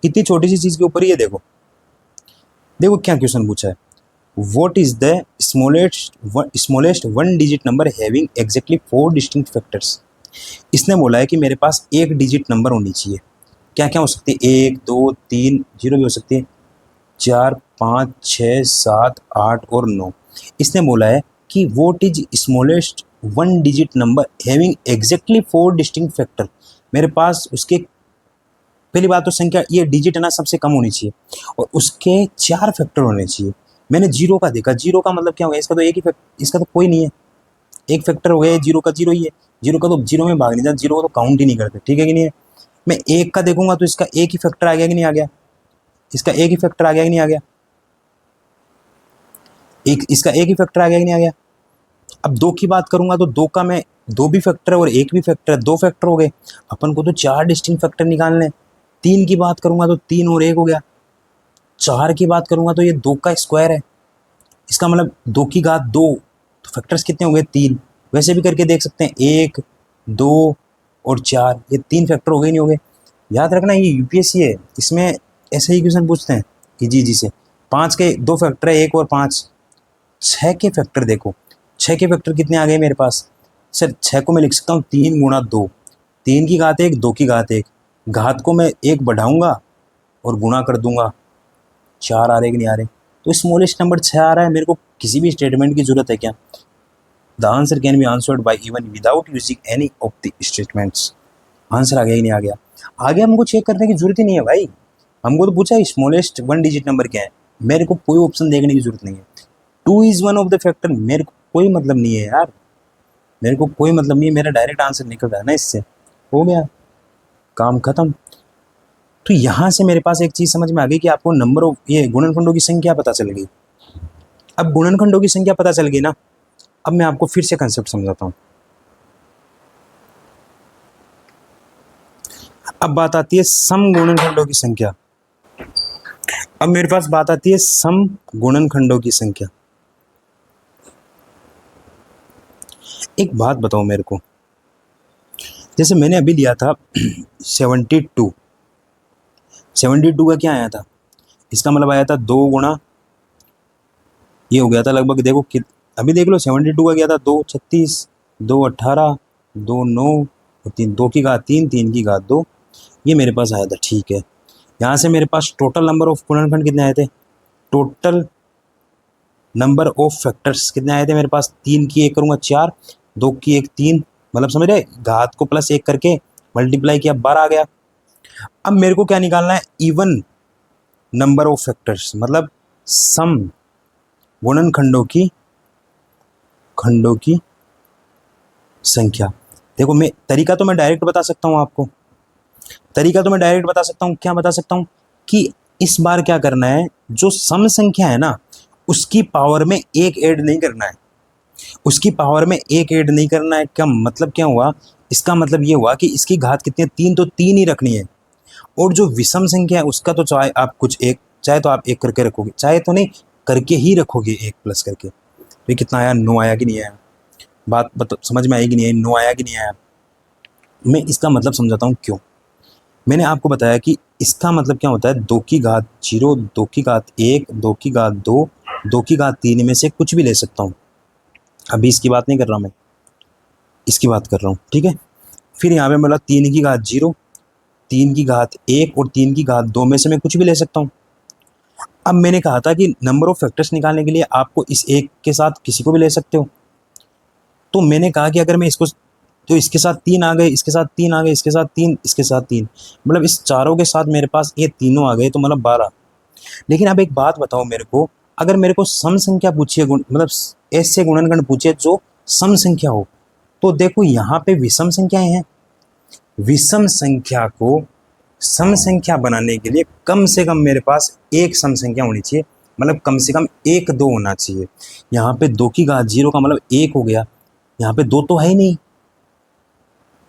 इतनी छोटी सी चीज़ के ऊपर ये देखो, देखो क्या क्वेश्चन पूछा है। What is the smallest one digit number having exactly 4 distinct factors? इसने बोला है कि मेरे पास एक डिजिट नंबर होनी चाहिए, क्या क्या हो सकती है, 1 2 3, 0 भी हो सकती है, 4 5 6 7 8 और 9। इसने बोला है कि what is smallest one digit number having exactly 4 distinct factor. मेरे पास उसके, पहली बात तो संख्या ये डिजिट है ना सबसे कम होनी चाहिए, और उसके 4 फैक्टर होने चाहिए। मैंने 0 का देखा, 0 का मतलब क्या हो गया, इसका तो एक ही फैक्टर, इसका तो कोई नहीं है, एक फैक्टर हो गया, 0 का 0 ही है, 0 का तो 0 में भाग नहीं जाता, 0 का तो काउंट ही नहीं करते, ठीक है कि नहीं है। मैं 1 का देखूंगा तो इसका एक ही फैक्टर आ गया कि नहीं आ गया, इसका एक ही फैक्टर आ गया कि नहीं आ गया, एक इसका एक ही फैक्टर आ गया कि नहीं आ गया। अब 2 की बात करूंगा तो 2 का मैं 2 भी फैक्टर है और 1 भी फैक्टर है, 2 फैक्टर हो गए, अपन को तो 4 डिस्टिंक्ट फैक्टर निकालने। 3 की बात करूंगा तो 3 और 1 हो गया, 4 की बात करूंगा तो ये 2 का स्क्वायर है, इसका मतलब 2 की घात 2, तो फैक्टर्स कितने हो गए 3। वैसे भी करके देख सकते हैं, 1 2 और 4, ये 3 फैक्टर हो गए नहीं हो गए। याद रखना ये यूपीएससी है, इसमें ऐसे ही क्वेश्चन पूछते हैं जी से। 5 के 2 फैक्टर है, 1 और 5, 6 के फैक्टर देखो, 6 के फैक्टर कितने आ गए मेरे पास सर। 6 को मैं लिख सकता हूँ 3 गुणा 2, 3 की घात 1, 2 की घात 1, घात को मैं 1 बढ़ाऊंगा और गुणा कर दूंगा, 4 आ रहे कि नहीं आ रहे। तो स्मॉलेस्ट नंबर 6 आ रहा है, मेरे को किसी भी स्टेटमेंट की जरूरत है क्या। The answer can be answered by even without using any of the statements. Answer आ गया कि नहीं आ गया, आगे हमको चेक करने की जरूरत ही नहीं है भाई। हमको तो पूछा है स्मॉलेस्ट वन डिजिट नंबर क्या है, मेरे को कोई ऑप्शन देखने की जरूरत नहीं है। 2 is one of the factor, मेरे को कोई मतलब नहीं है यार, मेरे को कोई मतलब नहीं है, मेरा डायरेक्ट आंसर निकल रहा है ना, इससे हो गया काम खत्म। तो यहाँ से मेरे पास एक चीज़ समझ में आ गई कि आपको नंबर ऑफ ये गुणनखंडों की संख्या पता चल गई। अब गुणनखंडों की संख्या पता चल गई ना, अब मैं आपको फिर से कंसेप्ट समझाता हूँ। अब बात आती है सम गुणनखंडों की संख्या। अब मेरे पास बात आती है सम गुणनखंडों की संख्या। एक बात बताओ मेरे को, जैसे मैंने अभी लिया था 72, 72 का क्या आया था, इसका मतलब आया था 2 गुणा, ये हो गया था लगभग, देखो अभी देख लो 72 का क्या था, 2 36, 2 18, 2 9 और 3, 2 की घात 3, 3 की घात 2, ये मेरे पास आया था, ठीक है। यहाँ से मेरे पास टोटल नंबर ऑफ गुणनखंड कितने आए थे, टोटल नंबर ऑफ फैक्टर्स कितने आए थे मेरे पास, 3 की 1 करूँगा 4, 2 की 1 3, मतलब समझ रहे, घात को प्लस 1 करके मल्टीप्लाई किया, 12 आ गया। अब मेरे को क्या निकालना है, इवन नंबर ऑफ फैक्टर्स, मतलब सम गुणनखंडों की खंडों की संख्या। देखो मैं तरीका तो मैं डायरेक्ट बता सकता हूँ आपको, तरीका तो मैं डायरेक्ट बता सकता हूँ, क्या बता सकता हूँ कि इस बार क्या करना है, जो सम संख्या है ना उसकी पावर में एक ऐड नहीं करना है, उसकी पावर में एक ऐड नहीं करना है। क्या मतलब क्या हुआ, इसका मतलब ये हुआ कि इसकी घात कितनी है, तीन, तो तीन ही रखनी है। और जो विषम संख्या है उसका तो चाहे आप कुछ एक, चाहे तो आप एक करके रखोगे, चाहे तो नहीं करके ही रखोगे एक प्लस करके। तो ये कितना आया, 9 आया कि नहीं आया, बात समझ में आएगी नहीं आई, 9 आया कि नहीं आया। मैं इसका मतलब समझाता हूँ क्यों। मैंने आपको बताया कि इसका मतलब क्या होता है, 2 की घात 0, 2 की घात 1, 2 की घात 2, 2 की घात 3 में से कुछ भी ले सकता हूँ। अभी इसकी बात नहीं कर रहा मैं, इसकी बात कर रहा हूँ, ठीक है। फिर यहाँ पे बोला 3 की घात 0, 3 की घात 1 और 3 की घात 2 में से मैं कुछ भी ले सकता हूँ। अब मैंने कहा था कि नंबर ऑफ फैक्टर्स निकालने के लिए आपको इस एक के साथ किसी को भी ले सकते हो। तो मैंने कहा कि अगर मैं इसको, तो इसके साथ 3 आ गए, इसके साथ 3 आ गए, इसके साथ 3, इसके साथ 3, मतलब इस चारों के साथ मेरे पास ये तीनों आ गए, तो मतलब 12। लेकिन अब एक बात बताओ मेरे को, अगर मेरे को सम संख्या पूछिए, मतलब ऐसे गुणनखंड पूछिए जो सम संख्या हो, तो देखो यहाँ पे विषम संख्याएं हैं। विषम संख्या को सम संख्या बनाने के लिए कम से कम मेरे पास एक सम संख्या होनी चाहिए, मतलब कम से कम एक दो होना चाहिए। यहाँ पे 2 की घात 0 का मतलब 1 हो गया, यहाँ पे 2 तो है ही नहीं।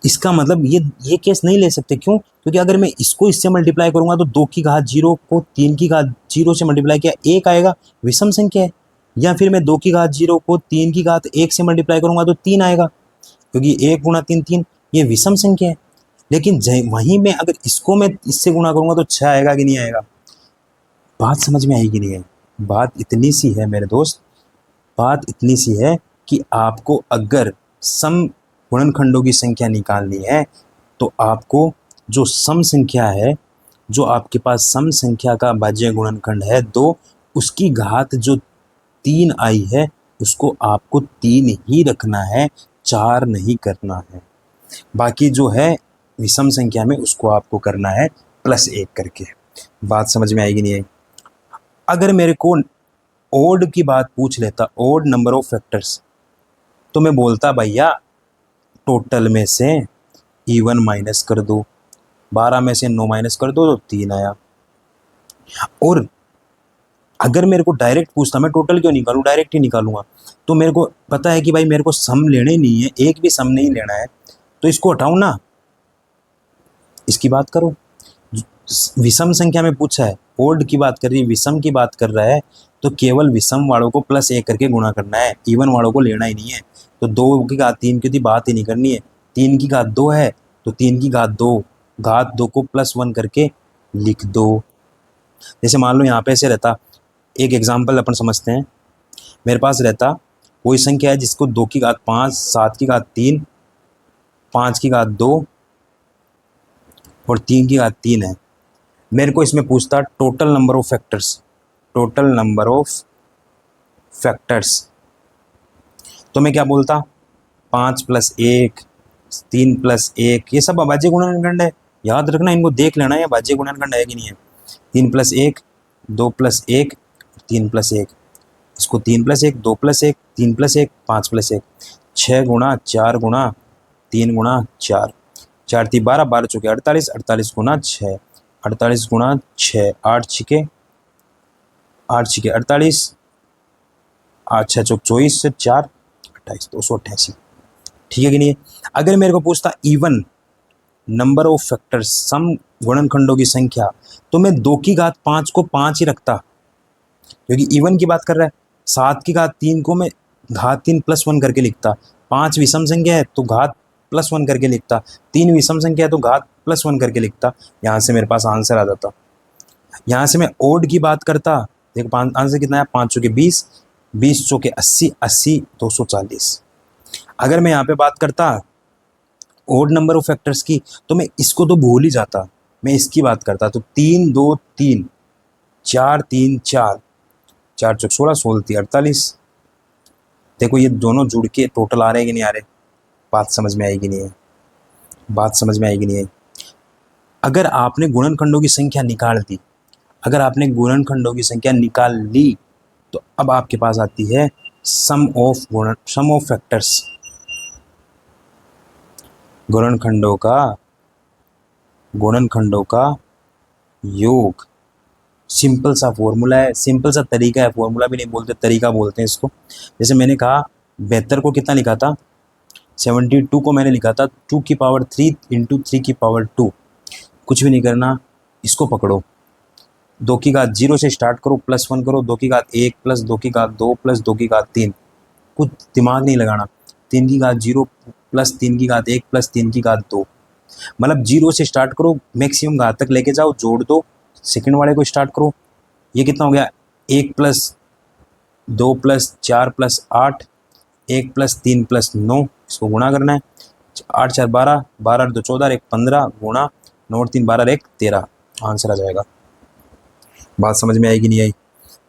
इसका मतलब ये केस नहीं ले सकते, क्यों, क्योंकि अगर मैं इसको इससे मल्टीप्लाई करूंगा तो 2 की घात 0 को 3 की घात 0 से मल्टीप्लाई किया 1 आएगा, विषम संख्या है। या फिर मैं 2 की घात 0 को 3 की घात 1 से मल्टीप्लाई करूंगा तो 3 आएगा, क्योंकि 1 गुणा 3 3, ये विषम संख्या है। लेकिन वहीं में अगर इसको मैं इससे गुणा करूंगा तो 6 आएगा कि नहीं आएगा। बात समझ में आएगी नहीं है। बात इतनी सी है मेरे दोस्त, बात इतनी सी है कि आपको अगर सम गुणनखंडों की संख्या निकालनी है तो आपको जो सम संख्या है, जो आपके पास सम संख्या का भाज्य गुणनखंड है 2, उसकी घात जो 3 आई है उसको आपको 3 ही रखना है, 4 नहीं करना है। बाकी जो है विषम संख्या में उसको आपको करना है +1 करके। बात समझ में आएगी नहीं आई। अगर मेरे को ओड की बात पूछ लेता, ओड नंबर ऑफ फैक्टर्स, तो मैं बोलता भैया टोटल में से इवन माइनस कर दो, 12 में से 9 माइनस कर दो तो 3 आया। और अगर मेरे को डायरेक्ट पूछता, मैं टोटल क्यों निकालूं, डायरेक्ट ही निकालूंगा। तो मेरे को पता है कि भाई मेरे को सम लेने ही नहीं है, एक भी सम नहीं लेना है, तो इसको हटाऊं ना, इसकी बात करो। विषम संख्या में पूछा है, ओड की बात कर रही है, विषम की बात कर रहा है, तो केवल विषम वालों को +1 करके गुणा करना है, इवन वालों को लेना ही नहीं है। तो 2 की घात 3 की थी, बात ही नहीं करनी है। 3 की घात 2 है तो 3 की घात 2, घात 2 को +1 करके लिख दो। जैसे मान लो यहाँ पे ऐसे रहता, एक एग्जाम्पल अपन समझते हैं। मेरे पास रहता कोई संख्या है जिसको 2 की घात 5, 7 की घात 3, 5 की घात 2 और 3 की घात 3 है। मेरे को इसमें पूछता total number of factors, total number of factors, तो मैं क्या बोलता, 5 + 1, 3 + 1, ये सब अभाज्य गुणनखंड है, याद रखना, इनको देख लेना है अभाज्य गुणनखंड है कि नहीं है। 3 + 1, 2 + 1, 3 + 1, इसको 3 + 1, 2 + 1, 3 + 1, 5 + 1, 6 गुणा 4 गुणा 3 गुणा 4, 4 × 3 = 12, 12 × 4 = 48, 48 गुणा 6, 48 गुणा 6, 8 × 6 = 48, 8 × 6 = 24 से 4 28, 288, ठीक है कि नहीं है। अगर मेरे को पूछता इवन नंबर ऑफ फैक्टर्स, सम गुणनखंडों की संख्या, तो मैं 2 की घात 5 को 5 ही रखता, क्योंकि इवन की बात कर रहा है। 7 की घात 3 को मैं घात 3 +1 करके लिखता, 5 विषम संख्या है तो घात +1 करके लिखता, 3 विषम संख्या है तो घात +1 करके लिखता, यहाँ से मेरे पास आंसर आ जाता। यहाँ से मैं ओड की बात करता, देखो आंसर कितना है, 5 चौके 20, 20 चौके 80, 80 240। अगर मैं यहाँ पे बात करता ओड नंबर ऑफ फैक्टर्स की, तो मैं इसको तो भूल ही जाता, मैं इसकी बात करता, तो 3 2 3, 4 3 4, 4 चौक 16, 16 3 48। देखो ये दोनों जुड़ के टोटल आ रहे हैं कि नहीं आ रहे, बात समझ में आएगी नहीं है, बात समझ में आएगी नहीं है। अगर आपने गुणनखंडों की संख्या निकाल दी, अगर आपने गुणनखंडों की संख्या निकाल ली, तो अब आपके पास आती है सम ऑफ फैक्टर्स, गुणनखंडों का गुणनखंडों का योग। सिंपल सा फॉर्मूला है, सिंपल सा तरीका है, फॉर्मूला भी नहीं बोलते, तरीका बोलते हैं इसको। जैसे मैंने कहा 72 को कितना लिखा था, 72 को मैंने लिखा था 2 की पावर 3 इंटू 3 की पावर 2। कुछ भी नहीं करना, इसको पकड़ो, 2 की घात 0 से स्टार्ट करो, +1 करो, 2 की घात 1 प्लस 2 की घात 2 प्लस 2 की घात 3, कुछ दिमाग नहीं लगाना। 3 की घात 0 प्लस 3 की घात 1 प्लस 3 की घात 2, मतलब 0 से स्टार्ट करो, मैक्सिमम घात तक लेके जाओ, जोड़ दो, सेकंड वाले को स्टार्ट करो। ये कितना हो गया, 1 plus 2 plus 4 plus 8, 1 plus 3 plus 9, इसको गुणा करना है। 8 4 12, 12 2 14, 1 15, गुणा 9 और 3 12, 1 13, आंसर आ जाएगा। बात समझ में आएगी नहीं आई?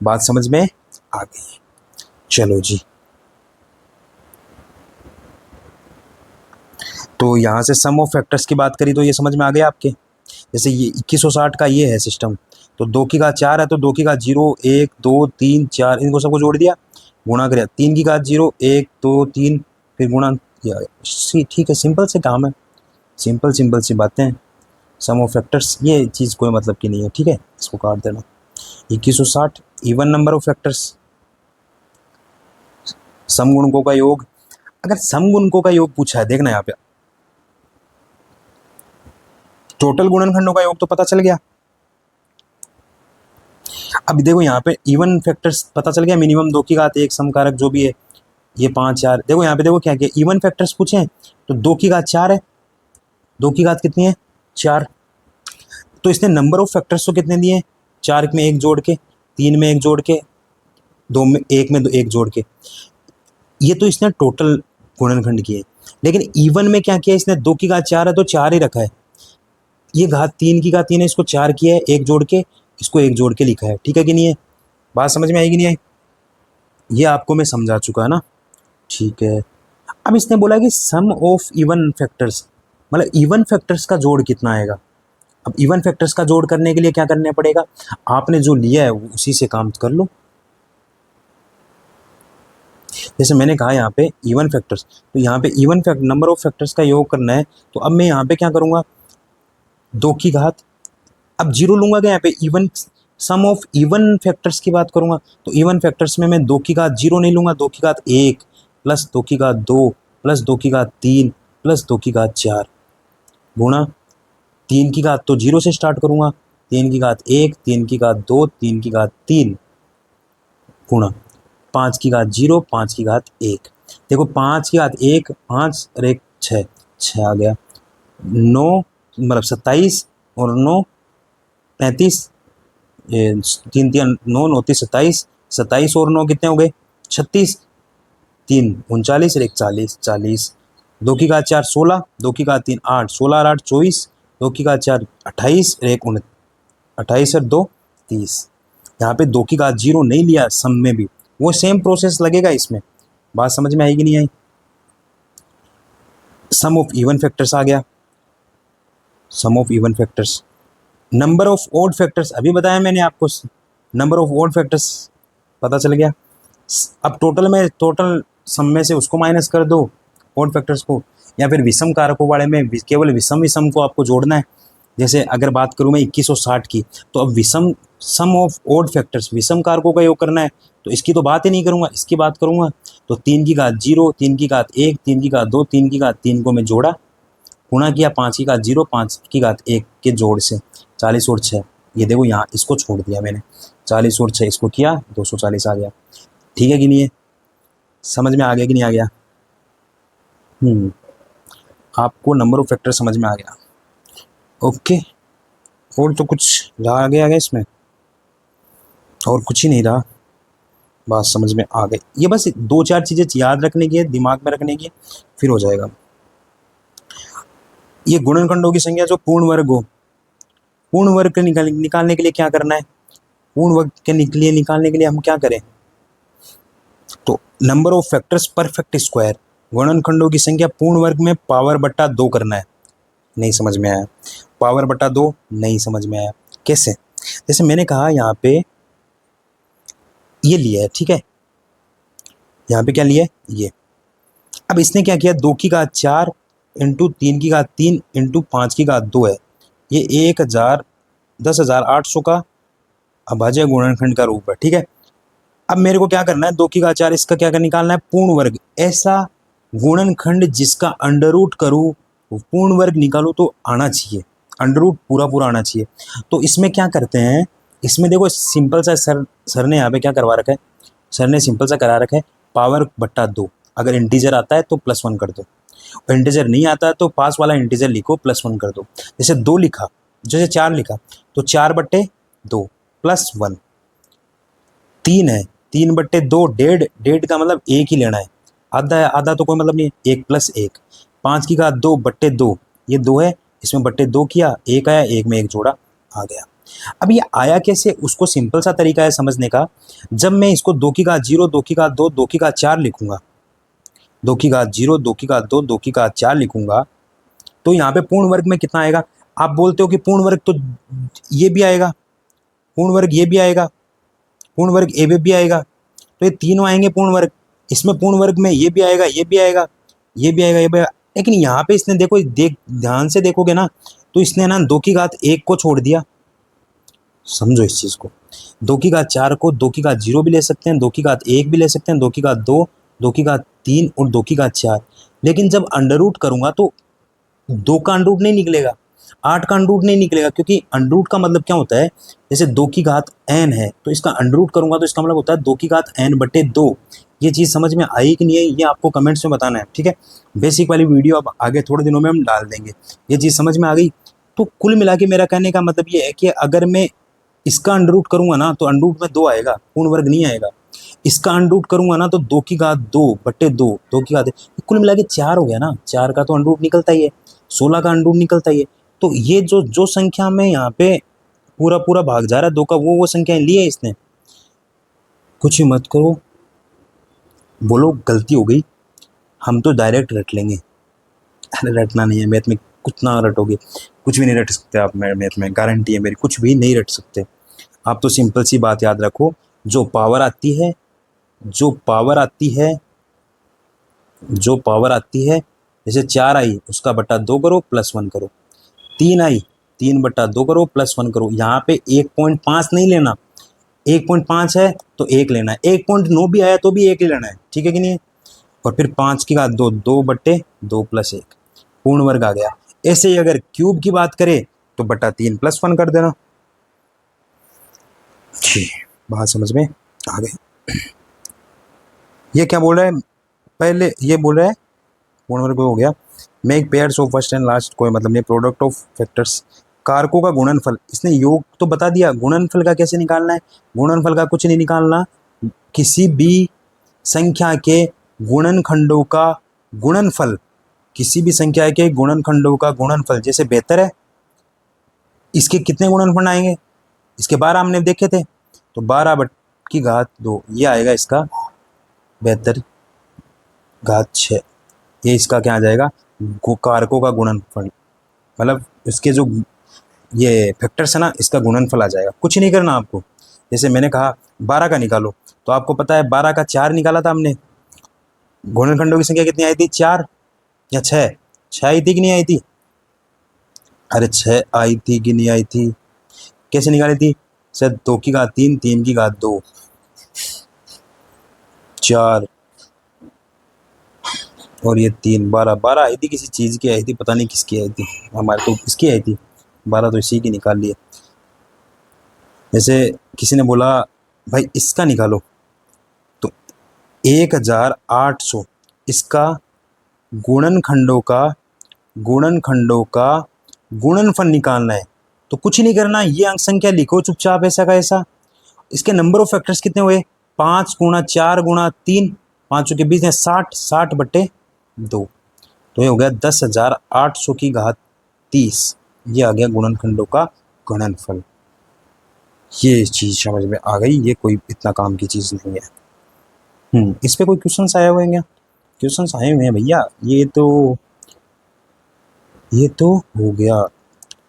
बात समझ में आ गई। चलो जी, तो यहाँ से सम ऑफ फैक्टर्स की बात करी तो ये समझ में आ गया आपके। जैसे ये 2160 का ये है सिस्टम, तो 2 की घात 4 है तो 2 की घात 0 1 2 3 4, इनको सबको जोड़ दिया, गुणा कर दिया। 3 की घात 0 1 2 3, फिर गुणा किया। ठीक है, सिंपल से काम है, सिंपल सी बातें हैं। सम ऑफ फैक्टर्स ये चीज़ कोई मतलब की नहीं है, ठीक है, इसको काट देना। 2160 इवन नंबर ऑफ फैक्टर्स, समगुणकों का योग। अगर समगुणकों का योग पूछा है, देखना यहाँ पे टोटल गुणनखंडों का योग तो पता चल गया। अब देखो यहाँ पे इवन फैक्टर्स पता चल गया, मिनिमम 2 की घात 1 समकारक जो भी है, ये 5 4। देखो यहाँ पे देखो क्या किया, इवन फैक्टर्स पूछे हैं तो 2 की घात 4 है, 2 की घात कितनी है 4। तो इसने नंबर ऑफ फैक्टर्स तो कितने दिए हैं, 4 में 1 जोड़ के, 3 में 1 जोड़ के, 2 में 1 में 1 जोड़ के, ये तो इसने टोटल गुणनखंड किए। लेकिन इवन में क्या किया इसने, 2 की घात 4 है तो 4 ही रखा है, ये घात 3 की घात 3 है, इसको 4 किया है, 1 जोड़ के, इसको 1 जोड़ के लिखा है, ठीक है कि नहीं है? बात समझ में आएगी नहीं आई? ये आपको मैं समझा चुका है ना, ठीक है। अब इसने बोला कि सम ऑफ इवन फैक्टर्स, मतलब इवन फैक्टर्स का जोड़ कितना आएगा। अब इवन फैक्टर्स का जोड़ करने के लिए क्या करना पड़ेगा, आपने जो लिया है उसी से काम कर लो। जैसे मैंने कहा यहाँ पे इवन फैक्टर्स, तो यहाँ पे इवन नंबर ऑफ फैक्टर्स का योग करना है, तो अब मैं यहाँ पे क्या करूँगा, 2 की घात, अब 0 लूँगा क्या यहाँ पे, even sum of even factors की बात करूँगा, तो इवन फैक्टर्स में मैं 2 की घात 0 नहीं लूँगा, 2 की घात 1 प्लस 2 की घात 2 प्लस 2 की घात 3 प्लस 2 की घात 4, गुणा 3 की घात तो 0 से स्टार्ट करूँगा, 3 की घात 1, 3 की घात 2, 3 की घात 3, गुणा 5 की घात 0, 5 की घात 1। देखो 5 की घात 1, 5 और 1 6, 6 आ गया, 9 मतलब 27 और 9 35, 3 3 9 9 30 27, 27 और 9 कितने हो गए 36, 3 39 और 1 40, 40। 2 की घात 4 16, 2 की घात 3 8, 16 और 8 24, 2 की घात 4 28 और 1 28 और 2 30। यहाँ पे 2 की घात 0 नहीं लिया सम में भी, वो सेम प्रोसेस लगेगा इसमें। बात समझ में आएगी नहीं आई? सम ऑफ इवन फैक्टर्स आ गया, sum of even factors. Number of odd factors अभी बताया मैंने आपको, नंबर ऑफ ऑड फैक्टर्स पता चल गया। अब टोटल में, टोटल सम में से उसको माइनस कर दो ऑड फैक्टर्स को, या फिर विषम कारकों वाले में केवल विषम विषम को आपको जोड़ना है। जैसे अगर बात करूँ मैं 2160 की, तो अब विषम सम ऑफ ऑड फैक्टर्स विषम कारकों का योग करना है, तो इसकी तो बात ही नहीं करूँगा, इसकी बात करूँगा। तो 3 की घात 0, 3 की घात 1, 3 की घात 2, 3 की घात 3 को मैं जोड़ा, गुणा किया 5 की घात 0, 5 की घात 1 के जोड़ से, 40 और 6। ये देखो यहाँ इसको छोड़ दिया मैंने, 40 और 6 इसको किया, 240 आ गया। ठीक है कि नहीं है? समझ में आ गया कि नहीं आ गया? आपको नंबर ऑफ फैक्टर समझ में आ गया, ओके। और तो कुछ रहा आगे इसमें, और कुछ ही नहीं रहा, बात समझ में आ गई। ये बस 2-4 चीज़ें याद रखने की है, दिमाग में रखने की है, फिर हो जाएगा। ये गुणनखंडों की संख्या जो पूर्ण वर्ग हो, पूर्ण वर्ग निकालने के लिए क्या करना है, पूर्ण वर्ग के निकालने के लिए हम क्या करें, तो number of factors perfect square, गुणनखंडों की संख्या पूर्ण वर्ग में पावर बट्टा 2 करना है। नहीं समझ में आया? पावर बट्टा 2 नहीं समझ में आया, कैसे? जैसे मैंने कहा यहाँ पे ये लिया है, ठीक है, यहाँ पे क्या लिया है ये। अब इसने क्या किया, 2 की घात 4 इंटू 3 की घात 3 इंटू 5 की घात 2 है, ये 10,800 का अभाज्य गुणनखंड का रूप है, ठीक है। अब मेरे को क्या करना है, 2 की घात 4, इसका क्या कर निकालना है, पूर्ण वर्ग। ऐसा गुणनखंड जिसका अंडर रूट करूँ, पूर्ण वर्ग निकालूं तो आना चाहिए, अंडर रूट पूरा पूरा आना चाहिए। तो इसमें क्या करते हैं, इसमें देखो सिंपल सा सर ने यहाँ पे क्या करवा रखा है, सर ने सिंपल सा करा रखा है, पावर बट्टा 2। अगर इंटीजर आता है तो +1 कर दो, और इंटीजर नहीं आता है तो पास वाला इंटीजर लिखो, +1 कर दो। जैसे 2 लिखा, जैसे 4 लिखा तो 4/2 +1। 3 है, 3/2, डेढ़, डेढ़ का मतलब एक ही लेना है, आधा है, आधा तो कोई मतलब नहीं है, 1 + 1। 5 की घात 2/2, ये 2 है, इसमें /2 किया, 1 आया, 1 में 1 जोड़ा, आ गया। अब ये आया कैसे, उसको सिंपल सा तरीका है समझने का। जब मैं इसको 2 की घात 0, 2 की घात 2, 2 की घात 4 लिखूंगा, 2 की घात 0, 2 की घात 2, 2 की घात 4 लिखूंगा, तो यहाँ पे पूर्ण वर्ग में कितना आएगा। आप बोलते हो कि पूर्ण वर्ग तो ये भी आएगा, पूर्ण वर्ग ये भी आएगा, पूर्ण वर्ग ए भी आएगा, तो ये तीनों आएंगे पूर्ण वर्ग। इसमें पूर्ण वर्ग में ये भी आएगा, ये भी आएगा, ये भी आएगा, ये भी आएगा। लेकिन यहाँ पे इसने देखो, ध्यान से देखोगे ना, तो इसने ना 2 की घात 1 को छोड़ दिया। समझो इस चीज को, 2 की घात 4 को 2 की घात 0 भी ले सकते हैं, 2 की घात 1 भी ले सकते हैं, 2 की घात 2, 2 की घात 3 और 2 की घात 4। लेकिन जब अंडर रूट करूंगा तो 2 का अंडर रूट नहीं निकलेगा, 8 का अंडर रूट नहीं निकलेगा, क्योंकि अंडर रूट का मतलब क्या होता है, जैसे 2 की घात n है तो इसका अंडर रूट करूंगा तो इसका मतलब होता है 2 की घात n/2। ये चीज़ समझ में आई कि नहीं है, ये आपको कमेंट्स में बताना है, ठीक है। बेसिक वाली वीडियो अब आगे थोड़े दिनों में हम डाल देंगे। ये चीज़ समझ में आ गई। तो कुल मिला के मेरा कहने का मतलब ये है कि अगर मैं इसका अंडर रूट करूंगा ना तो अंडर रूट में 2 आएगा, पूर्ण वर्ग नहीं आएगा। इसका अंडर रूट करूंगा ना तो 2 की घात 2/2, 2 की घात, कुल मिला के 4 हो गया ना, 4 का तो अंडर रूट निकलता ही है, 16 का अंडर रूट निकलता ही है। तो ये जो जो संख्या में यहाँ पे पूरा पूरा भाग जा रहा है 2 का, वो संख्याएं ली है इसने। कुछ ही मत करो, बोलो गलती हो गई, हम तो डायरेक्ट रट लेंगे। अरे रटना नहीं है, मैथ में कुछ ना रटोगे, कुछ भी नहीं रट सकते आप, मैथ में गारंटी है मेरी, कुछ भी नहीं रट सकते आप। तो सिंपल सी बात याद रखो, जो पावर आती है, जो पावर आती है, जो पावर आती है, जैसे 4 आई उसका बटा 2 करो, +1 करो। 3 आई, 3/2 करो, +1 करो। यहाँ पे 1.5 नहीं लेना, 1.5 है तो 1 लेना है, 1.9 भी आया तो भी 1 ही लेना है, ठीक है कि नहीं। और फिर 5 की घात 2, 2/2 + 1, पूर्ण वर्ग आ गया। ऐसे ही अगर क्यूब की बात करें तो /3 +1 कर देना। जी, बात समझ में आ गई। ये क्या बोल रहा है, पहले ये बोल रहा है पूर्ण वर्ग हो गया, make pairs of first and last, कोई मतलब नहीं, प्रोडक्ट ऑफ फैक्टर्स, कारकों का गुणनफल। इसने योग तो बता दिया, गुणनफल का कैसे निकालना है, गुणनफल का कुछ नहीं निकालना, किसी भी संख्या के गुणनखंडों का गुणनफल, किसी भी संख्या के गुणनखंडों का गुणनफल, जैसे बेहतर है, इसके कितने गुणनफल आएंगे, इसके 12 हमने देखे थे, तो 12 की घात 2 ये आएगा इसका बेहतर घात 6, ये इसका क्या आ जाएगा, कारकों का गुणनफल, मतलब इसके जो ये फैक्टर्स है ना, इसका गुणनफल आ जाएगा। कुछ नहीं करना आपको, जैसे मैंने कहा 12 का निकालो, तो आपको पता है 12 का 4 निकाला था हमने, गुणनखंडों की संख्या कितनी आई थी, 4 या 6, 6 आई थी कि नहीं आई थी, अरे 6 आई थी कि नहीं आई थी, कैसे निकाली थी सर, 2 की घात 3, 3 की घात 2, 4 और ये 3, 12, 12 आई थी, किसी चीज़ की आई थी, पता नहीं किसकी आई थी, हमारे तो इसकी आई थी, 12 तो इसी की निकाल लिए। जैसे किसी ने बोला भाई इसका निकालो, तो 1800 इसका गुणनखंडों का गुणनफल निकालना है। तो कुछ नहीं करना, ये अंक संख्या लिखो चुपचाप ऐसा का ऐसा। इसके नंबर ऑफ फैक्टर्स कितने हुए, 5 गुणा 4 गुणा 3, पाँचों के बीच में 60, 60/2, तो ये हो गया 10,800 की घात 30, ये आ गया गुणनखंडों का गुणनफल। ये चीज़ समझ में आ गई, ये कोई इतना काम की चीज़ नहीं है। इस पे कोई क्वेश्चन आए हुए हैं क्या, क्वेश्चन आए हुए हैं भैया, ये तो हो गया।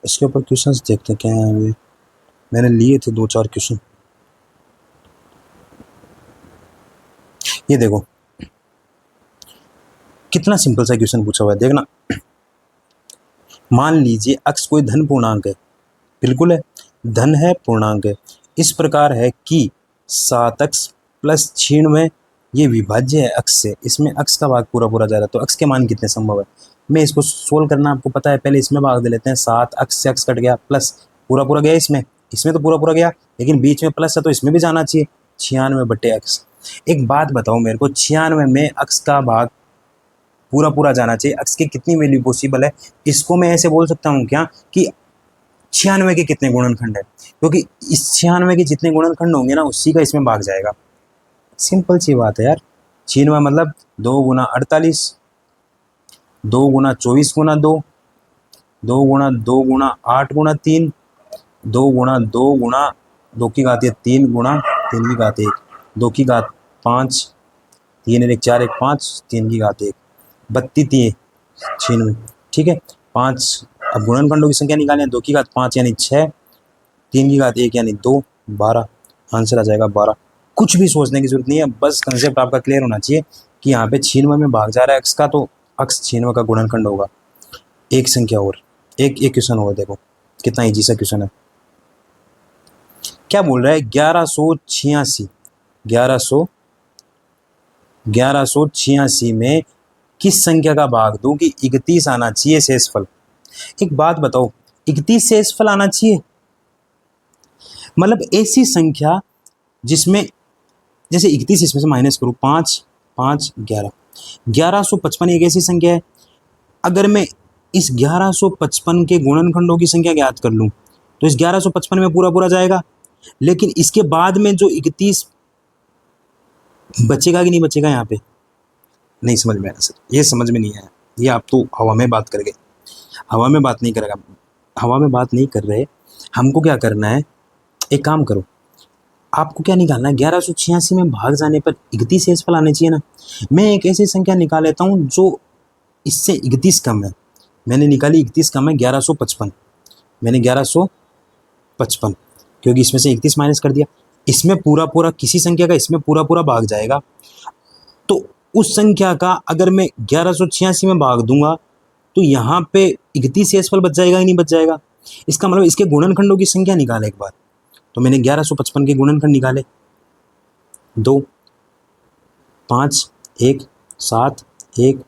इसके ऊपर क्वेश्चंस देखते हैं क्या है, मैंने लिए थे 2-4 क्वेश्चन। ये देखो कितना सिंपल सा क्वेश्चन पूछा हुआ है, देखना। मान लीजिए अक्स कोई धन पूर्णांक है, बिल्कुल है, धन है, पूर्णांक है। इस प्रकार है कि 7x प्लस 96 ये विभाज्य है अक्स से, इसमें अक्स का भाग पूरा पूरा जा रहा है, तो अक्स के मान कितने संभव है। मैं इसको सोल्व करना आपको पता है, पहले इसमें भाग दे लेते हैं। 7 अक्स से अक्स कट गया, प्लस पूरा पूरा गया इसमें, इसमें तो पूरा पूरा गया, लेकिन बीच में प्लस है तो इसमें भी जाना चाहिए। 96/x। एक बात बताओ मेरे को, 96 में अक्स का भाग पूरा पूरा जाना चाहिए, अक्स की कितनी वैल्यू पॉसिबल है। इसको मैं ऐसे बोल सकता हूँ क्या कि 96 के कितने गुणनखंड है, क्योंकि इस 96 के जितने गुणनखंड होंगे ना उसी का इसमें भाग जाएगा। सिंपल सी बात है यार। 96 मतलब 2 गुना 48, 2 गुना 24 गुना 2, 2 गुना 2 गुना 8 गुना 3, 2 गुना 2 गुना 2 की घात 3 गुना 3 की घात 1, 2 की घात 5, 3 1 4 1 5, 3 की घात 1, 32 96। ठीक है, 5। अब गुणनखंडों की संख्या निकालें, 2 की घात 5 यानी 6, 3 की घात 1 यानी 2, 12। आंसर आ जाएगा 12। कुछ भी सोचने की जरूरत नहीं है, बस कंसेप्ट आपका क्लियर होना चाहिए कि यहाँ पे 96 में भाग जा रहा है अक्स का, तो अक्स 96 का गुणनखंड होगा। एक संख्या और, एक क्वेश्चन और देखो, कितना इजी सा क्वेश्चन है। क्या बोल रहा है, 1186 में किस संख्या का भाग दूं कि 31 आना चाहिए शेषफल। एक बात बताओ, 31 शेषफल आना चाहिए, मतलब ऐसी संख्या जिसमें, जैसे 31 इसमें से माइनस करूँ, 5 5 11, 1155 एक ऐसी संख्या है, अगर मैं इस 1155 के गुणनखंडों की संख्या ज्ञात कर लूँ तो इस 1155 में पूरा पूरा जाएगा, लेकिन इसके बाद में जो 31 बचेगा कि नहीं बचेगा, यहाँ पे नहीं समझ में आया सर, ये समझ में नहीं आया। ये आप तो हवा में बात कर गए, हवा में बात नहीं करेगा, हवा में बात नहीं कर रहे। हमको क्या करना है, एक काम करो, आपको क्या निकालना है, 1186 में भाग जाने पर 31 शेषफल आने चाहिए ना। मैं एक ऐसी संख्या निकाल लेता हूँ जो इससे 31 कम है। मैंने निकाली 31 कम है, 1155। मैंने 1155, क्योंकि इसमें से 31 माइनस कर दिया, इसमें पूरा पूरा किसी संख्या का इसमें पूरा पूरा भाग जाएगा, तो उस संख्या का अगर मैं 1186 में भाग दूंगा तो यहाँ पे 31 शेषफल बच जाएगा ही नहीं बच जाएगा। इसका मतलब इसके गुणनखंडों की संख्या निकाले एक बार, तो मैंने 1155 के गुणनखंड निकाले, 2 5 1 7 1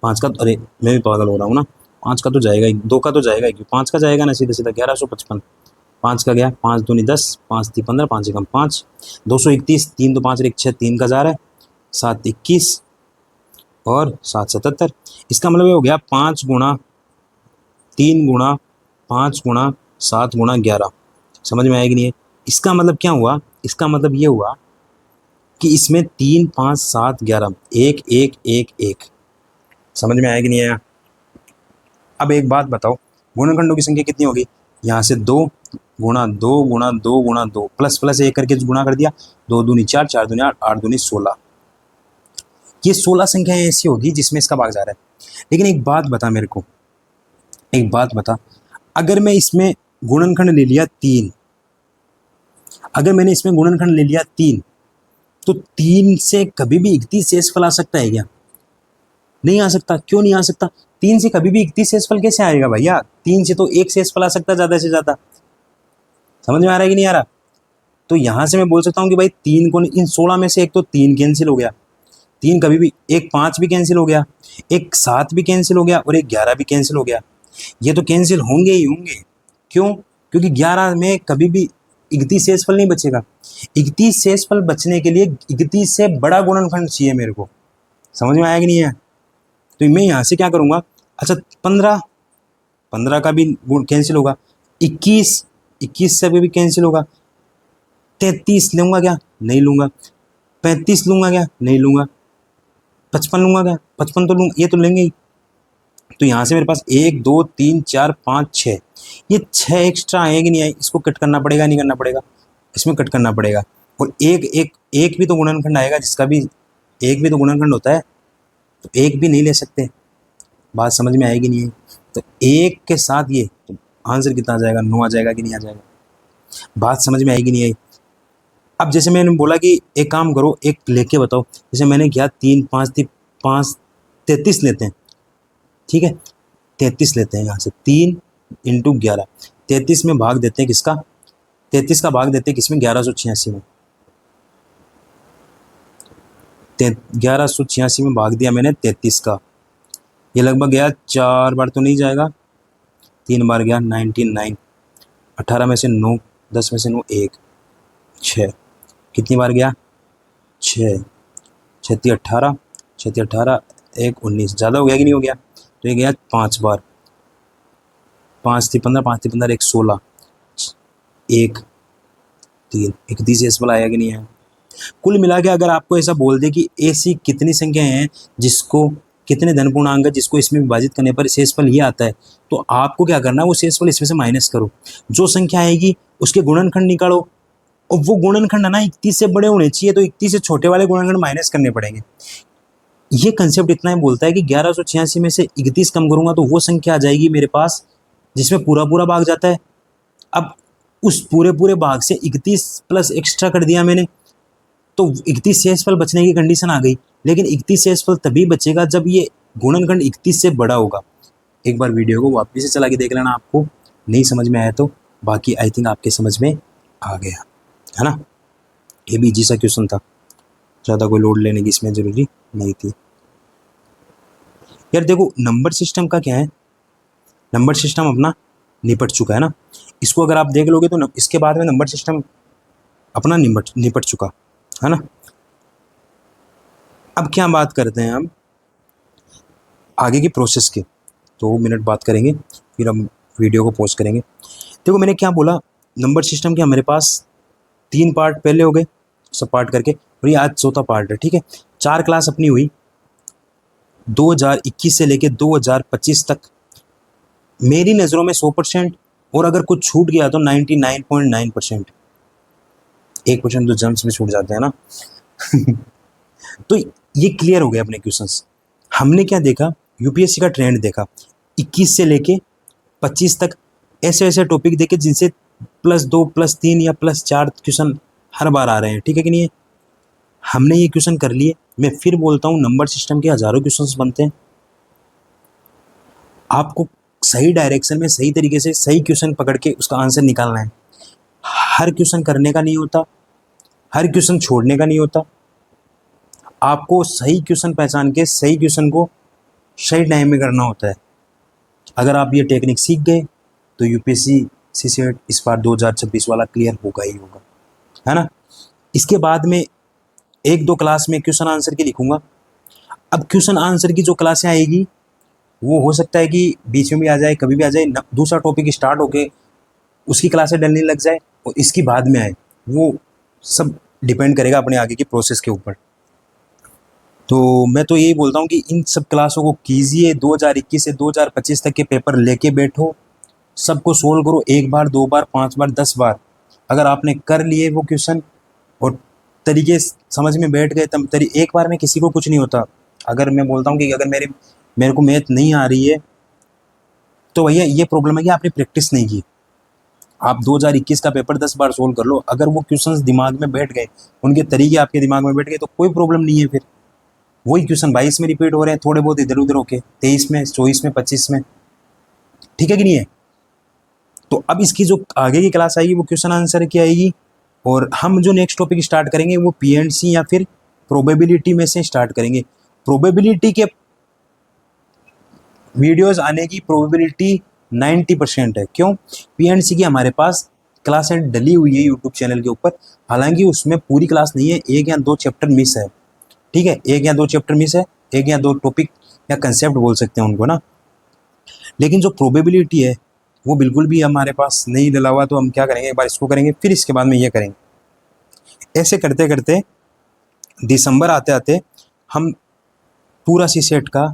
5 का, अरे मैं भी पागल हो रहा हूँ ना, 5 का तो जाएगा ही, 2 का तो जाएगा ही, 5 का जाएगा ना सीधा सीधा। 1155, 5 का गया, 5 दूनी 10, 5 ती 15, 5 एकम 5, 231, 3 तो 5 1 6, 3 का जा रहा है, 7 21 और 7 77। इसका मतलब ये हो गया 5 गुणा 3 गुणा 5 गुणा 7 गुणा 11। समझ में आएगी नहीं है। इसका मतलब क्या हुआ, इसका मतलब ये हुआ कि इसमें 3 5 7 11 1 1 1 1। समझ में आएगी नहीं है। अब एक बात बताओ, गुणनखंडों की संख्या कितनी होगी, यहाँ से 2 गुणा 2 गुणा 2 गुणा 2 प्लस प्लस 1 करके गुणा कर दिया, 2 दूनी 4, 4 दूनी 8, 8 दूनी 16। ये 16 संख्याएं ऐसी होगी जिसमें इसका भाग जा रहा है। लेकिन एक बात बता मेरे को, एक बात बता, अगर मैं इसमें गुणनखंड ले लिया 3, अगर मैंने इसमें गुणनखंड ले लिया 3, तो 3 से कभी भी 31 शेषफल आ सकता है क्या? नहीं आ सकता। क्यों नहीं आ सकता? 3 से कभी भी 31 शेषफल कैसे आएगा भैया? 3 से तो एक शेषफल आ सकता है ज़्यादा से ज़्यादा। समझ में आ रहा है कि नहीं आ रहा? तो यहाँ से मैं बोल सकता हूँ कि भाई 3 को, इन 16 में से एक तो 3 कैंसिल हो गया, 3 कभी भी, एक 5 भी कैंसिल हो गया, एक 7 भी कैंसिल हो गया और एक 11 भी कैंसिल हो गया। ये तो कैंसिल होंगे ही होंगे। क्यों? क्योंकि 11 में कभी भी 31 शेषफल नहीं बचेगा। 31 शेषफल बचने के लिए 31 से बड़ा गुणनखंड चाहिए मेरे को। समझ में आया कि नहीं है? तो मैं यहाँ से क्या करूँगा, अच्छा 15 का भी कैंसिल होगा, 21 से भी कैंसिल होगा, 33 लूँगा क्या? नहीं लूँगा। 35 लूँगा क्या? नहीं लूँगा। 55 लूँगा क्या? 55 तो लूँगा, ये तो लेंगे ही। तो यहाँ से मेरे पास 1 2 3 4 5 6, ये 6 एक्स्ट्रा आए कि नहीं आए, इसको कट करना पड़ेगा, नहीं करना पड़ेगा? इसमें कट करना पड़ेगा। और एक भी तो गुणनखंड आएगा, जिसका भी एक भी तो गुणनखंड होता है, तो एक भी नहीं ले सकते। बात समझ में आएगी नहीं है? तो एक के साथ ये तो आंसर कितना आ जाएगा? 9 आ जाएगा कि नहीं आ जाएगा? बात समझ में आएगी नहीं आई? अब जैसे मैंने बोला कि एक काम करो, एक लेके बताओ, जैसे मैंने किया 3 5 33 लेते हैं, ठीक है। 33 लेते हैं यहाँ से, 3 इंटू 11, 33 में भाग देते हैं किसका, 33 का भाग देते हैं किसमें, 1186 में। 1186 में भाग दिया मैंने 33 का, ये लगभग गया 4 बार तो नहीं जाएगा, 3 बार गया 99, 18 में से 9, 10 में से 9 1, 6, कितनी बार गया 6, 36 18, 36 18 1 19, ज़्यादा हो गया कि नहीं हो गया, तो ये गया 5 बार, 5 थी 15, 5 थी 15 1 16, 1 3 31 एस वाला आया कि नहीं है। कुल मिला के अगर आपको ऐसा बोल दे कि ऐसी कितनी संख्याएं हैं जिसको, कितने धन पूर्णांक जिसको इसमें विभाजित करने पर शेषफल ये आता है, तो आपको क्या करना है, वो शेषफल इसमें से माइनस करो, जो संख्या आएगी उसके गुणनखंड निकालो, और वो गुणनखंड है ना 31 से बड़े होने चाहिए, तो 31 से छोटे वाले गुणनखंड माइनस करने पड़ेंगे। ये कंसेप्ट इतना ही बोलता है कि 1186 में से 31 कम करूंगा तो वो संख्या आ जाएगी मेरे पास जिसमें पूरा पूरा भाग जाता है। अब उस पूरे पूरे भाग से 31 प्लस एक्स्ट्रा कर दिया मैंने, तो 31 शेषफल बचने की कंडीशन आ गई, लेकिन 31 शेषफल तभी बचेगा जब ये गुणनखंड 31 से बड़ा होगा। एक बार वीडियो को वापस से चला के देख लेना, आपको नहीं समझ में आया तो, बाकी आई थिंक आपके समझ में आ गया है ना। ये भी इजी सा क्वेश्चन था, ज़्यादा कोई लोड लेने की इसमें ज़रूरी नहीं थी। यार देखो नंबर सिस्टम का क्या है, नंबर सिस्टम अपना निपट चुका है ना, इसको अगर आप देख लोगे तो इसके बाद में नंबर सिस्टम अपना निपट चुका है ना। अब क्या बात करते हैं हम आगे की प्रोसेस के, 2 मिनट बात करेंगे फिर हम वीडियो को पॉज करेंगे। देखो मैंने क्या बोला, नंबर सिस्टम के हमारे पास 3 पार्ट पहले हो गए सब पार्ट करके, और ये आज चौथा पार्ट है, ठीक है। 4 क्लास अपनी हुई 2021 से लेके 2025 तक, मेरी नज़रों में 100%, और अगर कुछ छूट गया तो 99.9%, 1% तो जम्स में छूट जाते हैं ना। तो ये क्लियर हो गया अपने क्वेश्चंस। हमने क्या देखा, यूपीएससी का ट्रेंड देखा, 21 से लेके 25 तक ऐसे ऐसे टॉपिक देखे जिनसे +2 +3 या +4 क्वेश्चन हर बार आ रहे हैं, ठीक है कि नहीं है। हमने ये क्वेश्चन कर लिए। मैं फिर बोलता हूँ नंबर सिस्टम के हज़ारों क्वेश्चंस बनते हैं, आपको सही डायरेक्शन में सही तरीके से सही क्वेश्चन पकड़ के उसका आंसर निकालना है। हर क्वेश्चन करने का नहीं होता, हर क्वेश्चन छोड़ने का नहीं होता, आपको सही क्वेश्चन पहचान के सही क्वेश्चन को सही टाइम में करना होता है। अगर आप ये टेक्निक सीख गए तो यूपीएससी सीसेट इस बार 2026 वाला क्लियर होगा ही होगा, है ना। इसके बाद में 1-2 क्लास में क्वेश्चन आंसर की लिखूंगा। अब क्वेश्चन आंसर की जो क्लासें आएगी वो हो सकता है कि बीच में भी आ जाए, कभी भी आ जाए, दूसरा टॉपिक स्टार्ट होके उसकी क्लासें डलने लग जाए और इसकी बाद में आए, वो सब डिपेंड करेगा अपने आगे की प्रोसेस के ऊपर। तो मैं तो यही बोलता हूँ कि इन सब क्लासों को कीजिए, 2021 से 2025 तक के पेपर लेके बैठो, सबको सोल्व करो, 1 बार 2 बार 5 बार 10 बार। अगर आपने कर लिए वो क्वेश्चन और तरीके समझ में बैठ गए, तब एक बार में किसी को कुछ नहीं होता। अगर मैं बोलता हूँ कि अगर मेरे को मैथ नहीं आ रही है तो भैया ये प्रॉब्लम है कि आपने प्रैक्टिस नहीं की। आप 2021 का पेपर 10 बार सोल्व कर लो, अगर वो क्वेश्चंस दिमाग में बैठ गए, उनके तरीके आपके दिमाग में बैठ गए तो कोई प्रॉब्लम नहीं है। फिर वही क्वेश्चन 22 में रिपीट हो रहे हैं, थोड़े बहुत इधर उधर होके 23 में 24 में 25 में, ठीक है कि नहीं है। तो अब इसकी जो आगे की क्लास आएगी वो क्वेश्चन आंसर की आएगी, और हम जो नेक्स्ट टॉपिक स्टार्ट करेंगे वो पीएनसी या फिर प्रोबेबिलिटी में से स्टार्ट करेंगे। प्रोबेबिलिटी के वीडियोस आने की प्रोबेबिलिटी 90% है। क्यों? पीएनसी की हमारे पास क्लासें डली हुई है यूट्यूब चैनल के ऊपर, हालांकि उसमें पूरी क्लास नहीं है, 1 या 2 चैप्टर मिस है, ठीक है, 1 या 2 चैप्टर मिस है, 1 या 2 टॉपिक या कंसेप्ट बोल सकते हैं उनको ना। लेकिन जो प्रोबेबिलिटी है वो बिल्कुल भी हमारे पास नहीं डला हुआ, तो हम क्या करेंगे, एक बार इसको करेंगे फिर इसके बाद में ये करेंगे। ऐसे करते करते दिसंबर आते आते हम पूरा सी सेट का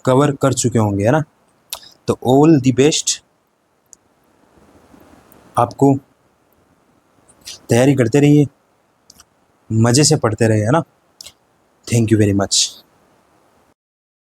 कवर कर चुके होंगे, है ना। तो ऑल द बेस्ट, आपको तैयारी करते रहिए, मज़े से पढ़ते रहिए, है ना। Thank you very much.